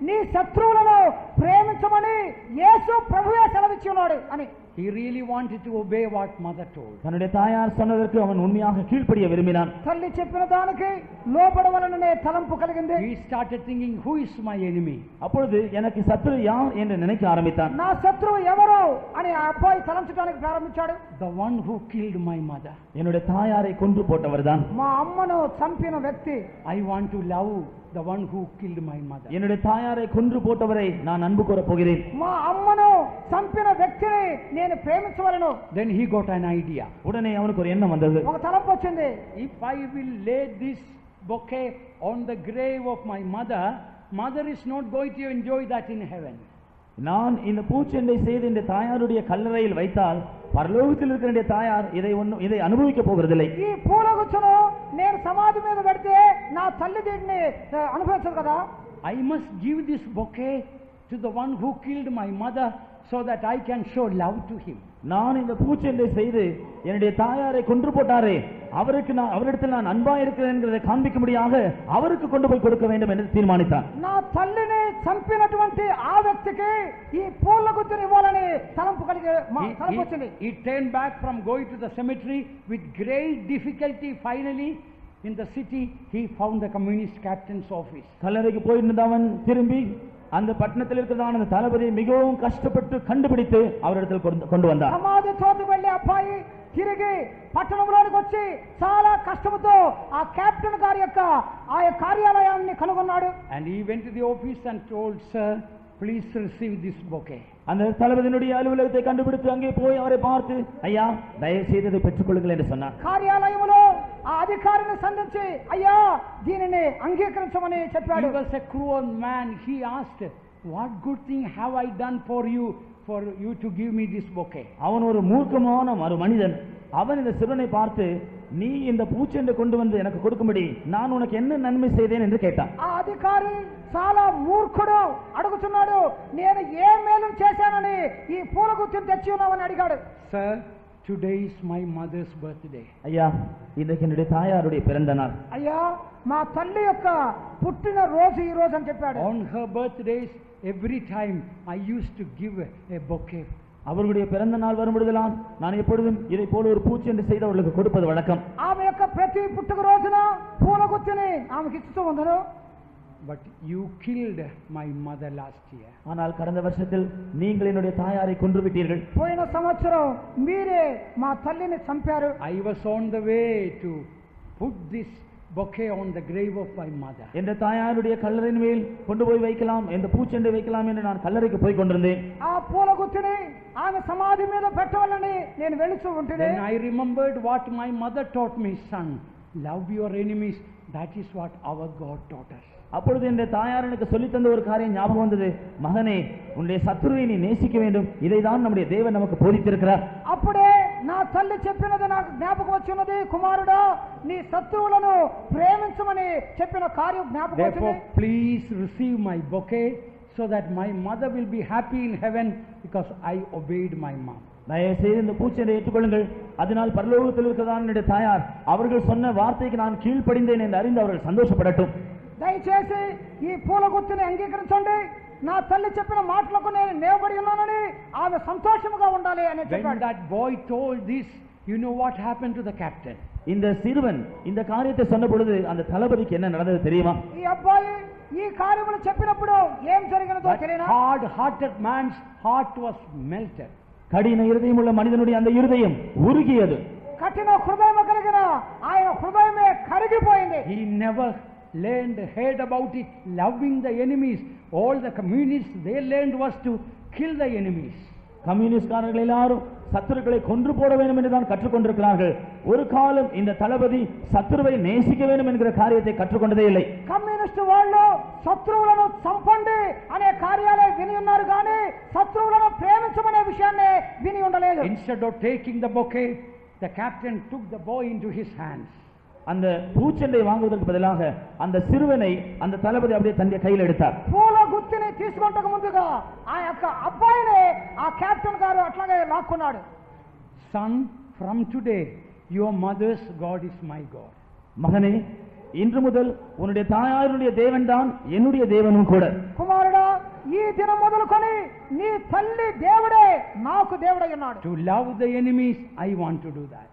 నీ శత్రువులను ప్రేమించమని యేసు ప్రభువే సెలవిచ్చి ఉన్నాడు అని. He really wanted to obey what mother told. தன்னுடைய தாயார் சொன்னதற்கு அவன் உண்மையாக கீழ்ப்படிய விரும்பினான். తల్లి చెప్పిన దానికి లోబడవలననే తలంపు కలిగింది. He started thinking, who is my enemy? அப்பொழுது எனக்கு சத்துரு யார் என்று நினைக்க ஆரம்பித்தான். నా శత్రువు ఎవరు అని ఆ అబ్బాయి తలంచడానికి ప్రారంభించాడు. The one who killed my mother. என்னுடைய தாயாரை கொன்று போட்டவர்தான். మా అమ్మను చంపిన వ్యక్తి. I want to love the one who killed my mother. என்னுடைய தாயாரை கொன்று போட்டவரை நான் அன்பு கூற போகிறேன். మా అమ్మను చంపిన వ్యక్తిని నేను ప్రేమించవలను. Then he got an idea. உடனே அவனுக்கு ஒரு எண்ணம் வந்தது. ఒక తలంపు వచ్చింది. If I will lay this bouquet on the grave of my mother, mother is not going to enjoy that in heaven. நான் இந்த பூச்செண்டை செய்து இந்த தாயாருடைய கல்லறையில் வைத்தால் பரலோகத்தில் இருக்கிற தாயார் இதை அனுபவிக்க போகிறதில்லை. ఈ పూలగుచ్చును నేను సమాధి మీద పెడితే నా తల్లి దీన్ని అనుభవించదు కదా. I must give this bouquet to the one who killed my mother so that I can show love to him. நான் இந்த பூச்செண்டை செய்து என்னுடைய தாயாரை கொன்று போட்டாரே, அவரிடத்தில் நான் அன்பா இருக்கிறேன் என்கிறதை காண்பிக்கும்படியாக அவருக்கு கொண்டு போய் கொடுக்க வேண்டும் என்று தீர்மானித்தான். నా తల్లిని చంపినటువంటి ఆ వ్యక్తికి ఈ పూల గుత్తుని ఇవ్వాలని తలంపు వచ్చింది. He turned back from going to the cemetery with great difficulty. Finally in the city he found the communist captain's office. கல்லறைக்கு போயிருந்தவன் திரும்பி அந்த பட்டணத்தில் இருக்கிறதான அந்த தளபதியை மிகவும் கஷ்டப்பட்டு கண்டுபிடித்து அவரிடத்தில் கொண்டு வந்தார். సమాధి చోటుకు వెళ్ళే అబ్బాయి తిరిగి పట్టణంలోనికి వచ్చి చాలా కష్టంతో ఆ కెప్టెన్ గారి యొక్క ఆ కార్యాలయాన్ని కనుగొన్నాడు. And he went to the office and told, sir, please receive this bouquet. அந்த தளபதியினுடைய அலுவலகத்தை கண்டுபிடித்து அங்கே போய் அவரை பார்த்து, ஐயா, தயவு செய்து இதை பெற்றுக் கொள்ளுங்கள் என்று சொன்னார். కార్యాలయంలో ఆ అధికారిని సంధించి, అయ్యా, దీనిని అంగీకరించమని చెప్పాడు. He was a cruel man. He asked, what good thing have I done for you to give me this bouquet? அவன் ஒரு மூர்க்கமான ஒரு மனிதன். அவன் இந்த சிறுவனை பார்த்து, நீ இந்த பூச்செண்டை கொண்டு வந்து எனக்கு கொடுக்கும்படி நான் உனக்கு என்ன நன்மை செய்தேன் என்று கேட்டான். ఆ అధికారి చాలా మూర్ఖుడు, అడుగుతున్నాడు, నేను ఏ మేలు చేశానని ఈ పూల గుత్తిని తెచ్చి ఉన్నావని అడిగాడు. Sir, today is my mother's birthday. ஐயா, இன்றைக்கு என்னுடைய தாயாருடைய பிறந்த நாள். అయ్యా, మా తల్లి యొక్క పుట్టిన రోజు ఈ రోజు అని చెప్పాడు. On her birthdays, every time I used to give a bouquet. அவர்களுடைய பிறந்த நாள் வரும்பொழுதெல்லாம் நான் எப்பொழுதும் இதை போல ஒரு பூச்செண்டு செய்து அவர்களுக்கு கொடுப்பது வழக்கம். ఆమె యొక్క ప్రతి పుట్టుక రోజున పూల గుత్తిని ఆమెకి ఇస్తూ ఉందను. But you killed my mother last year. ஆனால் கடந்த வருஷத்தில் நீங்கள் என்னுடைய தாயாரை கொன்று விட்டீர்கள். పోయిన సంవత్సరం మీరే మా తల్లిని చంపారు. I was on the way to put this bouquet on the grave of my mother. என்ற தாயாருடைய கல்லறையின் மேல் கொண்டு போய் வைக்கலாம், இந்த பூச்செண்டை வைக்கலாம் என்று நான் கல்லறைக்கு போய் கொண்டிருந்தேன். ఆ పూల గుత్తిని ఆమె సమాధి మీద పెట్టవాలని నేను వెళుతూ ఉంటే Then I remembered what my mother taught me, son, love your enemies. That is what our God taught us. அப்பொழுது இந்த தாயார் எனக்கு சொல்லி தந்த ஒரு காரியம் ஞாபகம் வந்தது. மகனே, உன்னுடைய சத்துருவை நீ நேசிக்க வேண்டும், இதைதான் நம்முடைய தேவன் நமக்கு போதித்திருக்கிறார். అప్పుడే నా తల్లి చెప్పినది నాకు జ్ఞాపకం వచ్చినది, కుమారుడా, నీ శత్రువులను ప్రేమించమని చెప్పిన కార్యం జ్ఞాపకం Therefore, వచ్చింది. please receive my bouquet so that my mother will be happy in heaven because I obeyed my mom. தயவு செய்து இந்த பூச்செண்டை ஏற்றுக்கொள்ளுங்கள், அதனால் பரலோகத்தில் இருக்கிறதான் என்னுடைய தாயார் அவர்கள் சொன்ன வார்த்தைக்கு நான் கீழ்ப்படிந்தேன் என்று அறிந்து அவர்கள் சந்தோஷப்படட்டும். దయచేసి ఈ పూల గుత్తిని అంగీకరించండి, నా తల్లి చెప్పిన మాటలకు నేను నిలబడి ఉన్నానని ఆమె సంతోషముగా ఉండాలి అని When చెప్పాడు. that boy told this, you know what happened to the captain? இந்த சிறுவன் இந்த காரியத்தை சொன்ன பொழுது அந்த தளபதிக்கு என்ன நடந்தது தெரியுமா? ఈ అబ్బాయి ఈ కార్యములు చెప్పినప్పుడు ఏం జరిగినదో తెలియనా? Hard-hearted man's heart was melted. கடின இருதயமுள்ள மனிதனுடைய அந்த இருதயம் உருகியது. కఠిన హృదయం కలిగిన ఆయన హృదయమే కరిగిపోయింది. He never heard about it, loving the enemies. All the communists, they learned was to kill the enemies. கம்யூனிஸ்ட்காரர்கள் எல்லாரும் சத்துருக்களை கொன்று போட வேண்டும் என்று தான் கற்றுக்கொண்டிருக்கிறார்கள். ஒரு காலம் இந்த தளபதி சத்துருவை நேசிக்க வேண்டும் என்கிற காரியத்தை கற்றுக்கொண்டதே இல்லை. కమ్యూనిస్ట్ వాళ్ళు శత్రువులను చంపండి అనే కార్యాలే విని ఉన్నారు కానీ శత్రువులను ప్రేమించమనే విషయాన్ని విని ఉండలేదు. Instead of taking the bouquet, the captain took the boy into his hands. அந்த பூச்செண்டை வாங்குவதற்கு பதிலாக அந்த சிறுவனை அந்த தளபதி அப்படியே தன்னுடைய கையில் எடுத்தார். పూల గుత్తిని తీసుకొంటకు ముందుగా ఆ యొక్క అబ్బాయిని ఆ కెప్టెన్ గారు అట్లాగే లాక్కున్నాడు. Son, from today your mother's God is my God. மகனே, இன்று முதல் உன்னுடைய தாயாருடைய தேவன் தான் என்னுடைய தேவனும் கூட. కుమారుడా, ఈ దినం మొదలుకొని నీ తల్లి దేవుడే నాకు దేవుడై ఉన్నాడు. To love the enemies, I want to do that.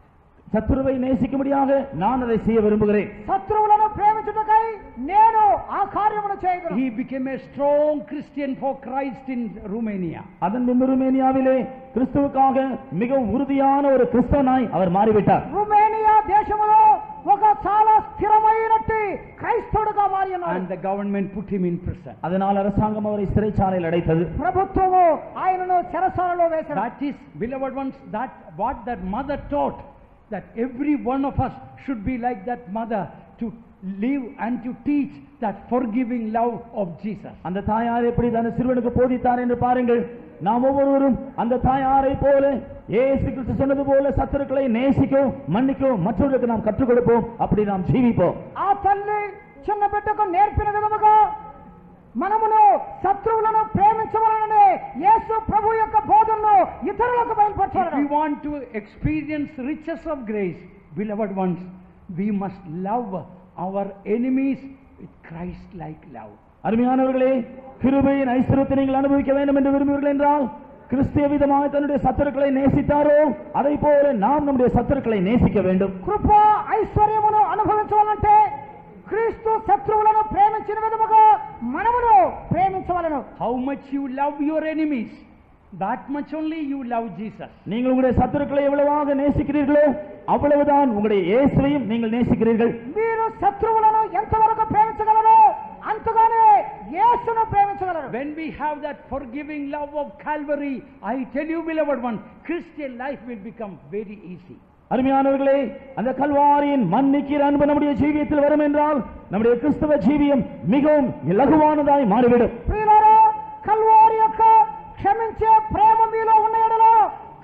சத்துருவை நேசிக்கும்படியாக நான் அதை செய்ய விரும்புகிறேன். శత్రువులను ప్రేమించుటకై నేను ఆ కార్యమును చేయగలను. He became a strong Christian for Christ in Romania. அதன் பின்பு ருமேனியாவிலே கிறிஸ்துவுக்காக மிகவும் உறுதியான ஒரு கிறிஸ்தவனாய் அவர் மாறிவிட்டார். రుమేనియా దేశములో ఒక చాలా స్థిరమైనట్టి క్రైస్తవుడుగా మారి ఉన్నాడు. And the government put him in prison. அதனால் அரசாங்கம் அவரை சிறைச்சாலையில் அடைத்தது. ప్రభుత్వము ఆయనను చెరసాలలో వేశారు. That is, beloved ones, that what that mother taught, that every one of us should be like that mother, to live and to teach that forgiving love of Jesus. அந்த தாயார் எப்படி அந்த சிறுவனுக்கு போதித்தார் என்று பாருங்கள். நாம் ஒவ்வொருவரும் அந்த தாயாரை போல இயேசு கிறிஸ்து சொன்னது போல சத்துருக்களை நேசிக்கவும் மன்னிக்கவும் மற்றவர்களுக்கு நாம் கற்றுக் கொடுப்போம். அப்படி நாம் ஜீவிப்போம். ఆ తల్లి చిన్న బిడ్డకు నేర్పిన విధముగా మనమును శత్రువులను ప్రేమించవలననే యేసు ప్రభు యొక్క బోధనను ఇతరులకు బయలుపరచాలి. If we want to experience riches of grace, beloved ones, we must love our enemies with Christ-like love. அருமையானவர்களே, கிருபையின் ஐஸ்வரியத்தை நீங்கள் அனுபவிக்க வேண்டும் என்று விரும்புகிறீர்கள் என்றால் கிறிஸ்துவ விதமாக தன்னுடைய சத்துருக்களை நேசித்தாரோ அதை போல நாம் நம்முடைய சத்துருக்களை நேசிக்க வேண்டும். కృప ఐశ్వర్యమును అనుభవించాలంటే క్రీస్తు శత్రువులను ప్రేమించిన విధముగా మనమును ప్రేమించవలెను. How much you love your enemies, that much only you love Jesus. நீங்கள் உங்களுடைய சத்துருக்களை எவ்வளவாக நேசிக்கிறீர்களோ அவ்வளவுதான் உங்களுடைய இயேசுவையும் நீங்கள் நேசிக்கிறீர்கள். మీరు శత్రువులను ఎంతవరకు ప్రేమించగలరో అంతగానే యేసును ప్రేమించగలరు. When we have that forgiving love of Calvary, I tell you, beloved one, Christian life will become very easy. அருமையானவர்களே, அந்த கல்வாரியின் மன்னிக்கிற அன்பு நம்முடைய ஜீவியத்தில் வரும் என்றால் நம்முடைய கிறிஸ்தவ ஜீவியம் மிகவும் இலகுவானதாய் மாறிவிடும். ప్రియులారా, కల్వారి యొక్క క్షమించే ప్రేమ మీలో ఉన్న యెడల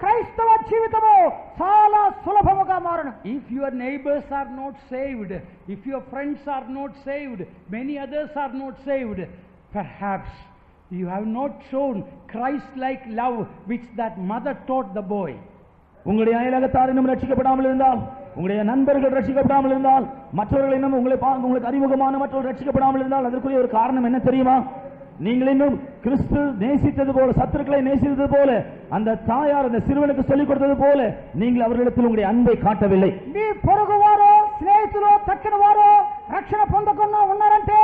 క్రైస్తవ జీవితము చాలా సులభముగా మారును. If your neighbors are not saved, if your friends are not saved, many others are not saved, perhaps you have not shown Christ-like love which that mother taught the boy. உங்களுடைய அயலகத்தார் இன்னும் ரட்சிக்கப்படாமல் இருந்தால், உங்களுடைய நண்பர்கள் ரட்சிக்கப்படாமல் இருந்தால், மற்றவர்கள் இன்னும் உங்களுக்கு அறிமுகமான மற்றவர்கள் ரட்சிக்கப்படாமல் இருந்தால் அதற்குரிய ஒரு காரணம் என்ன தெரியுமா? நீங்கள் இன்னும் கிறிஸ்து நேசித்தது போல, சத்துருக்களை நேசித்தது போல, அந்த தாயார் அந்த சிறுவனுக்கு சொல்லிக் கொடுத்தது போல நீங்கள் அவர்களிடத்தில் உங்களுடைய அன்பை காட்டவில்லை. మీ పొరుగువారు, స్నేహితులు, తక్కిన వారు రక్షణ పొందకుండా ఉన్నారంటే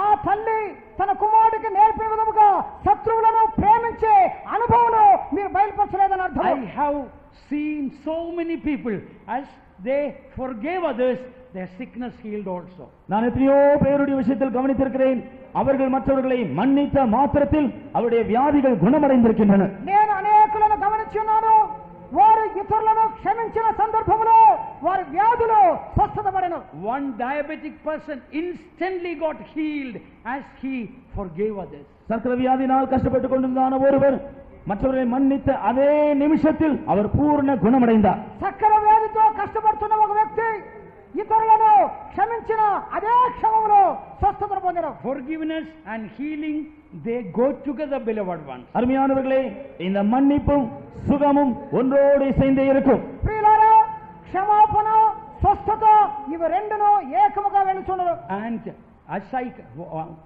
ఆ తల్లి తన కుమారుడికి నేర్పిన విధముగా శత్రువులను ప్రేమించే అనుభవం మీరు బయలుపరచలేదని అర్థం. I have seen so many people, as they forgave others, their sickness healed also. நான் எத்தனையோ பேருடைய விஷயத்தில் கவனித்திருக்கிறேன். அவர்கள் மற்றவர்களை மன்னித்த மாத்திரத்தில் அவருடைய வியாதிகள் குணமடைந்திருக்கின்றன. నేను అనేకులను గమనించున్నాను. వారు ఇతరులను క్షమించిన సందర్భంలో వారి వ్యాధులు స్వస్థతపడెను. One diabetic person instantly got healed as he forgave others. சர்க்கரை வியாதினால் கஷ்டப்பட்டுக் கொண்டிருந்தான ஒருவர் மற்றவர்களை மன்னித்த அதே நிமிஷத்தில் அவர் பூர்ண குணமடைந்தார். చక్కెర వ్యాధితో కష్టపడుతున్న ఒక వ్యక్తి ఇతరులను క్షమించిన అదే క్షణంలో స్వస్థతను పొందారు. Forgiveness and healing, they go together, beloved ones. அருமையானவர்களே, இந்த மன்னிப்பும் சுகமும் ஒன்றோடு இசைந்தே இருக்கும். ప్రియులారా, క్షమాపణ, స్వస్థత ఇవి రెండును ఏకముగా వెళుచున్నవి. And as I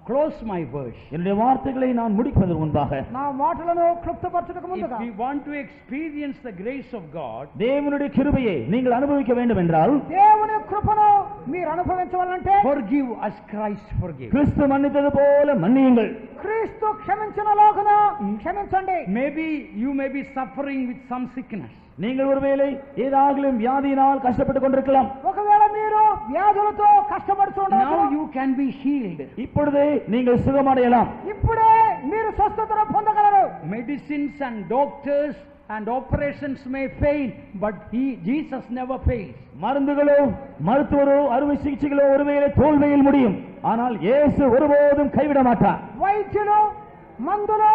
close my verse, என்னுடைய வார்த்தைகளை நான் முடிப்பதற்கு முன்பாக నా మాటలను క్లుప్తపరచుటకు if ముందుగా we want to experience the grace of God, தேவனுடைய கிருபையை நீங்கள் அனுபவிக்க வேண்டும் என்றால் దేవుని కృపను మీరు అనుభవించవాలంటే forgive as Christ forgave. கிறிஸ்து மன்னித்தது போல மன்னியுங்கள். క్రీస్తు క్షమించినలాగున క్షమించండి. Maybe you may be suffering with some sickness. நீங்கள் ஒருவேளை ஏதாகிலும் வியாதியினால் கஷ்டப்பட்டுக் கொண்டிருக்கலாம். ఒకవేళ మీరు వ్యాధులతో కష్టపడుతుండవచ్చు. Now you can be healed. இப்பொழுதே நீங்கள் சுகமடையலாம். ఇప్పుడే మీరు స్వస్థతను పొందగలరు. Medicines and doctors and operations may fail, but Jesus never fails. மருந்துகளோ மருத்துவரோ அறுவை சிகிச்சைகளோ ஒருவேளை தோல்வியில் முடியும், ஆனால் இயேசு ஒருபோதும் கைவிட மாட்டார். వైద్యులు మందులు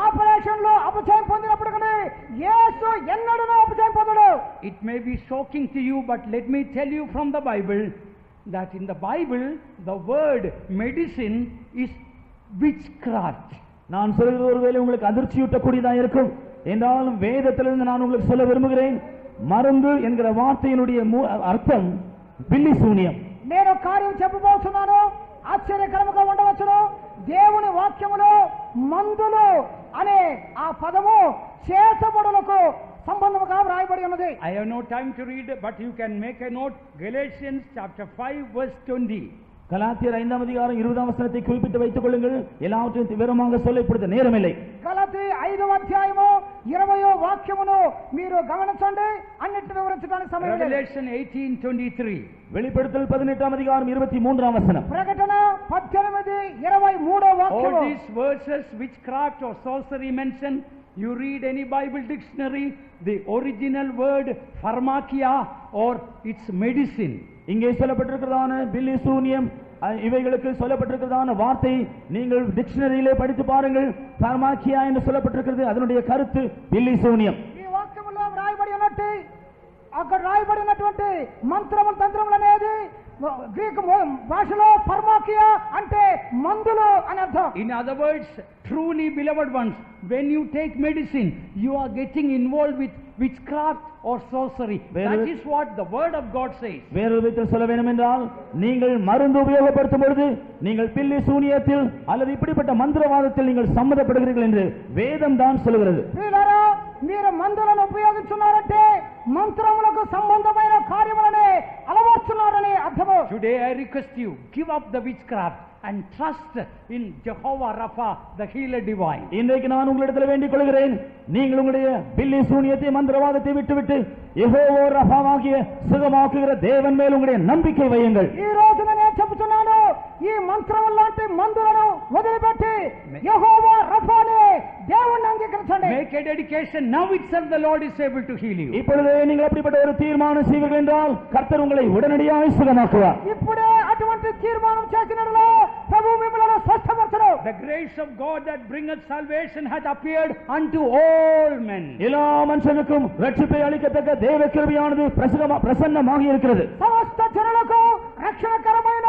ఆపరేషన్లు అపజయం పొందినప్పటికీ యేసు ఎన్నడూ అపజయం పొందడు. It may be shocking to you, but let me tell you from the Bible that in the Bible the word medicine is witchcraft. நான் சொல்வது ஒருவேளை உங்களுக்கு அதிர்ச்சியூட்டக்கூடியதாக இருக்கும் என்றாலும் வேதத்திலிருந்து நான் உங்களுக்கு சொல்ல விரும்புகிறேன், மருந்து என்கிற வார்த்தையினுடைய அர்த்தம் பில்லி சூனியம். నేను కార్యం చెప్పబోతున్నాను, ఆశ్చర్యకరముగా ఉండవచ్చును. దేవుని వాక్యములో మందులు అనే ఆ పదము చేతబడులకు సంబంధముగా వ్రాయబడి ఉన్నది. I have no time to read, but you can make a note. Galatians chapter 5 verse 20. கலாத்தியர் 5ஆம் அதிகாரம் 20ஆம் வசனத்தை குறிப்பிட்டு வைத்துக் கொள்ளுங்கள். எல்லாவற்றையும் விவரமாக சொல்ல இப்பொழுது நேரமில்லை. గలతీ 5వ అధ్యాయము 20వ వాక్యమును మీరు గమనించండి, అన్నిటిని వివరించడానికి సమయం లేదు. Revelation 18:23. வெளிப்படுத்தல் 18ஆம் அதிகாரம் 23ஆம் வசனம். ప్రకటన 18:23వ వాక్యము. All these verses, witchcraft or sorcery mentioned, you read any Bible dictionary, the original word pharmakia or its medicine. இங்கே சொல்லப்பட்டிருக்கிறதான பில்லி சூனியம் இவைகளுக்கு சொல்லப்பட்டிருக்கிறதான வார்த்தை நீங்கள் டிக்ஷனரியிலே படித்து பாருங்கள். பார்மாக்கியா என்று சொல்லப்பட்டிருக்கிறது, அதனுடைய கருத்து பில்லி சூனியம். ఈ వాక్యములో వ్రాయబడి ఉన్నట్టు అక్కడ రాయబడినటువంటి మంత్రములు తంత్రములు అనేది గ్రీకు భాషలో ఫార్మాకియా అంటే మందులు అని అర్థం. In other words, truly beloved ones, when you take medicine, you are getting involved with witchcraft or sorcery. That is what the word of God says. வேறு விதத்தில் சொல்ல வேண்டும் என்றால், நீங்கள் மருந்து உபயோகப்படுத்தும் பொழுது நீங்கள் பில்லி சூனியத்தில் அல்லது இப்படிப்பட்ட மந்திரவாதத்தில் நீங்கள் சம்மதப்படுகிறீர்கள் என்று வேதம் தான் சொல்கிறது. ప్రియులారా, మీరు మందులను ఉపయోగిస్తున్నారంటే మంత్రములకు సంబంధమైన కార్యములనే అలవర్చున్నారని అర్థము. Today I request you, give up the witchcraft and trust in Jehovah Rapha, the healer divine. இன்றைக்கு நான் உங்களிடத்தில் வேண்டிக் கொள்கிறேன், நீங்கள் உங்களுடைய பில்லி சூனியத்தை மந்திரவாதத்தை விட்டுவிட்டு யெகோவா ரஃபாவாகிய சுகமாக்குகிற தேவன் மேல் உங்களுடைய நம்பிக்கை வையுங்கள். ఈ రోజున నేను చెబుతున్నాను, ఈ మంత్రముల లాంటి మందులను వదిలిపెట్టి యెహోవా రఫానే దేవుణ్ణి అంగీకరించండి. Make a dedication. Now itself the Lord is able to heal you. இப்பொழுதே நீங்கள் அப்படிப்பட்ட ஒரு தீர்மானம் செய்வீர்கள் என்றால் கர்த்தர் உங்களை உடனடியாக சுகமாக்குவார். ఇప్పుడే అటువంటి తీర్మానం చేసినట్లే ప్రభువు మిమ్మల్ని స్వస్థపరచును. The grace of God that bringeth salvation hath appeared unto all men. எல்லா மனுஷனுக்கும் ரட்சிப்பை அளிக்கத்தக்க தேவ கிருபையானது பிரசன்னமாகி இருக்கிறது. సమస్త జనులకు రక్షణకరమైన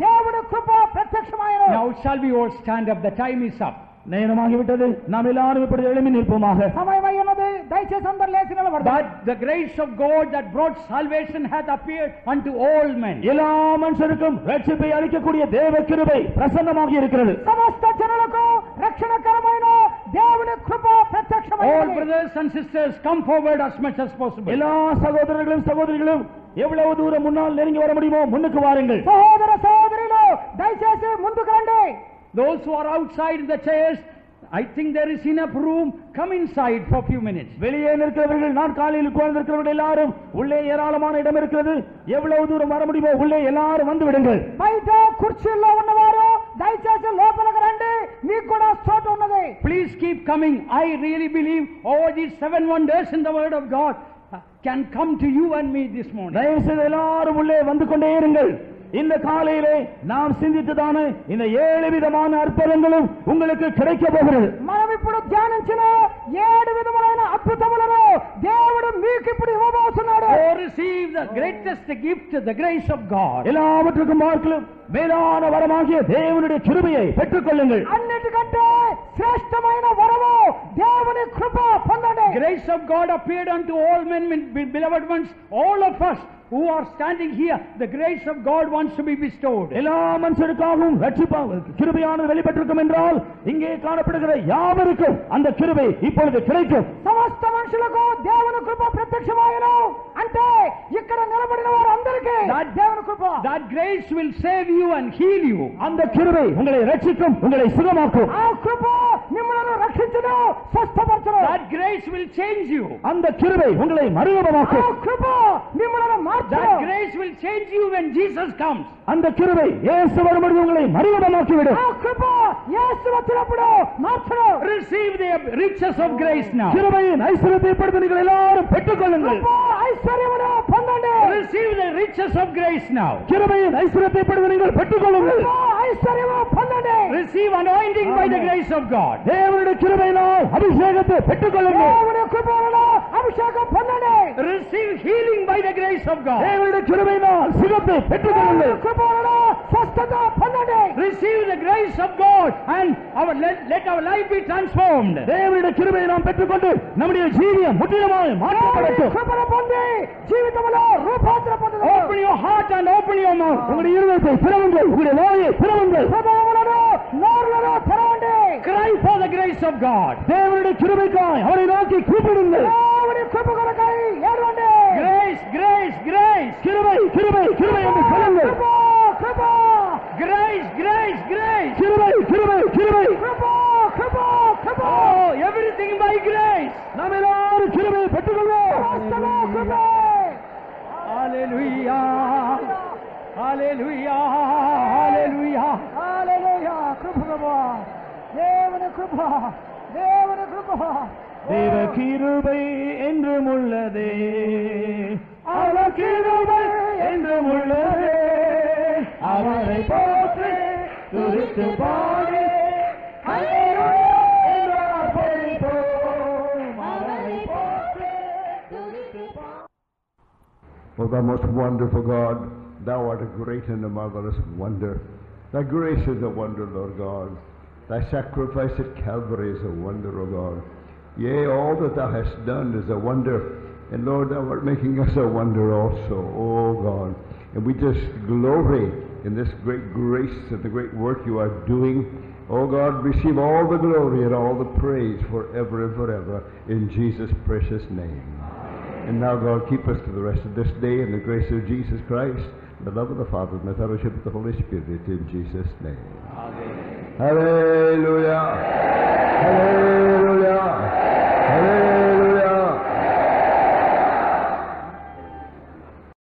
దేవుని కృప ప్రత్యక్షమైనది. Now shall we all stand up? The time is up. நேரமாகிவிட்டது, நாம் எல்லாரும் இப்படி எழும்பி நிற்போமாக. సమయమై ఉన్నది, దయచేసి అందరూ లేచి నిలబడండి. But the grace of God that brought salvation hath appeared unto all men. எல்லா மனுஷருக்கும் ரட்சிப்பை அளிக்கக்கூடிய தேவ கிருபை பிரசன்னமாகி இருக்கிறது. సమస్త జనులకు రక్షణకరమైన దేవుని కృప All ప్రత్యక్షమైనది. brothers and sisters, come forward as much as possible. எல்லா சகோதரர்களும் சகோதரிகளும் எவ்வளவு தூரம் முன்னால் நெருங்கி வர முடியுமோ முன்னுக்கு வாருங்கள். సహోదర సహోదరులు దయచేసి ముందుకు రండి. Those who are outside the chairs, I think there is enough room. Come inside for a few minutes. வெளியே நிற்கிறவர்கள், நான் காலையில் உட்கார்ந்திருக்கிறவர்கள் எல்லாரும் உள்ளே ஏராளமான இடம் இருக்கிறது, எவ்வளவு தூரம் வர முடியுமோ உள்ளே எல்லாரும் வந்து விடுங்கள். బయట కుర్చీల్లో ఉన్నవారు దయచేసి లోపలికి రండి, మీకు కూడా చోటు ఉన్నది. Please keep coming. I really believe all these 7 wonders in the word of God can come to you and me this morning. தயவு செய்து எல்லாரும் உள்ளே வந்து கொண்டே இருங்கள். இந்த காலையிலே நாம் சிந்தித்ததான இந்த 7 விதமான அற்புதங்களும் உங்களுக்கு கிடைக்க போகிறது. మనం ఇప్పుడు ధ్యానించిన 7 విధములైన అద్భుతములను దేవుడు మీకు ఇప్పుడు ఇవ్వబోతున్నాడు. Oh, receive the greatest gift, the grace of God. எல்லாவற்றுக்கும் பார்க்கலாம் மேலான வரமாகிய தேவனுடைய கிருபையை பெற்றுக் கொள்ளுங்கள். అన్నిటికంటే శ్రేష్టమైన వరము దేవుని కృప పొందండి. Grace of God appeared unto all men, beloved ones, all of us who are standing here, the grace of God wants to be bestowed. எல்லா மனுஷருக்காகவும் கிருபையானது வெளிப்பட்டிருக்கும் என்றால் இங்கே காணப்படுகிற யாவருக்கும் அந்த கிருபை இப்பொழுது கிடைக்கும். సమస్త మనుషులకు దేవుని కృప ప్రత్యక్షమాయను అంటే ఇక్కడ నిలబడిన వారందరికీ దేవుని కృప. That grace will save you and heal you. அந்த கிருபை உங்களை ரட்சிக்கும், உங்களை சுகமாக்கும். ఆ కృప మిమ్మల్ని రక్షించును, స్వస్థపరచును. That grace will change you. அந்த கிருபை உங்களை மறுரூபமாக்கும். ఆ కృప మిమ్మల్ని మార్చును. That grace will change you when Jesus comes. அந்த கிருபை இயேசு வரும்போது உங்களை மறுரூபமாக்கிவிடும். ఆ కృప యేసు వచ్చినప్పుడు మార్చును. Receive the riches of grace now. கிருபையின் ஐஸ்வரியத்தை இப்பொழுது நீங்கள் எல்லாரும் பெற்றுக்கொள்ளுங்கள். ఐశ్వర్యమును పొందండి. Receive the riches of grace now. கிருபையின் ஐஸ்வரியத்தை இப்பொழுது நீங்கள் பெற்றுக்கொள்ளுங்கள். ఐశ్వర్యము పొందండి. Receive anointing by the grace of God. தேவனுடைய கிருபையினால் அபிஷேகத்தை பெற்றுக்கொள்ளுங்கள். దేవుని కృపలో అభిషేకం పొందండి. Receive healing by the grace of God. தேவனுடைய கிருபையினால் சுகத்தை பெற்றுக்கொள்ளுங்கள். కృపలో స్వస్థత పొందండి. Receive the grace of God and let our life be transformed. தேவனுடைய கிருபையை நாம் பெற்றுக்கொண்டு நம்முடைய ஜீவியம் முற்றிலுமாய் மாற்றப்படட்டும். కృపను పొంది జీవితంలో రూపాంతర పొందుదాం. Open your heart and open your mouth. உங்களுடைய இருதயத்தை திறவுங்கள், உங்களுடைய வாயை திறவுங்கள். హృదయములను నోరులను తెరవండి. Cry for the grace of God. தேவனுடைய கிருபைக்காய் அவரை நோக்கி கூப்பிடுங்கள். దేవుని కృప కొరకై ఏడవండి. Grace, grace, grace. கிருபை கிருபை கிருபை என்று சொல்லுங்கள். కృప కృప Grace, grace, grace. கிருபை கிருபை கிருபை. కృప కృప కృప. Oh, everything by grace. நாம் எல்லாரும் கிருபையை பெற்றுக்கொள்வோம். సమస్తము కృప. Hallelujah. Hallelujah. Hallelujah. హల్లెలూయా. కృప ప్రభు. దేవుని కృప. దేవుని కృప. தேவ கிருபை என்றும் உள்ளதே, அவர் கிருபை என்றும் உள்ளதே, அவரை போற்றி துதித்து பாடி ஹல்லேலூயா என்று ஆர்ப்பரிப்போம். அவரை போற்றி துதித்து பாடி. O thou most wonderful God, thou art a great and a marvelous wonder. Thy grace is a wonder, Lord God. Thy sacrifice at Calvary is a wonder, O God. Yea, all that thou hast done is a wonder. And Lord, thou art making us a wonder also, O God. And we just glory in this great grace and the great work you are doing. O God, receive all the glory and all the praise forever and forever in Jesus' precious name. And now, God, keep us to the rest of this day in the grace of Jesus Christ, the love of the Father, and the fellowship of the Holy Spirit, in Jesus' name. Amen. Hallelujah. Hallelujah.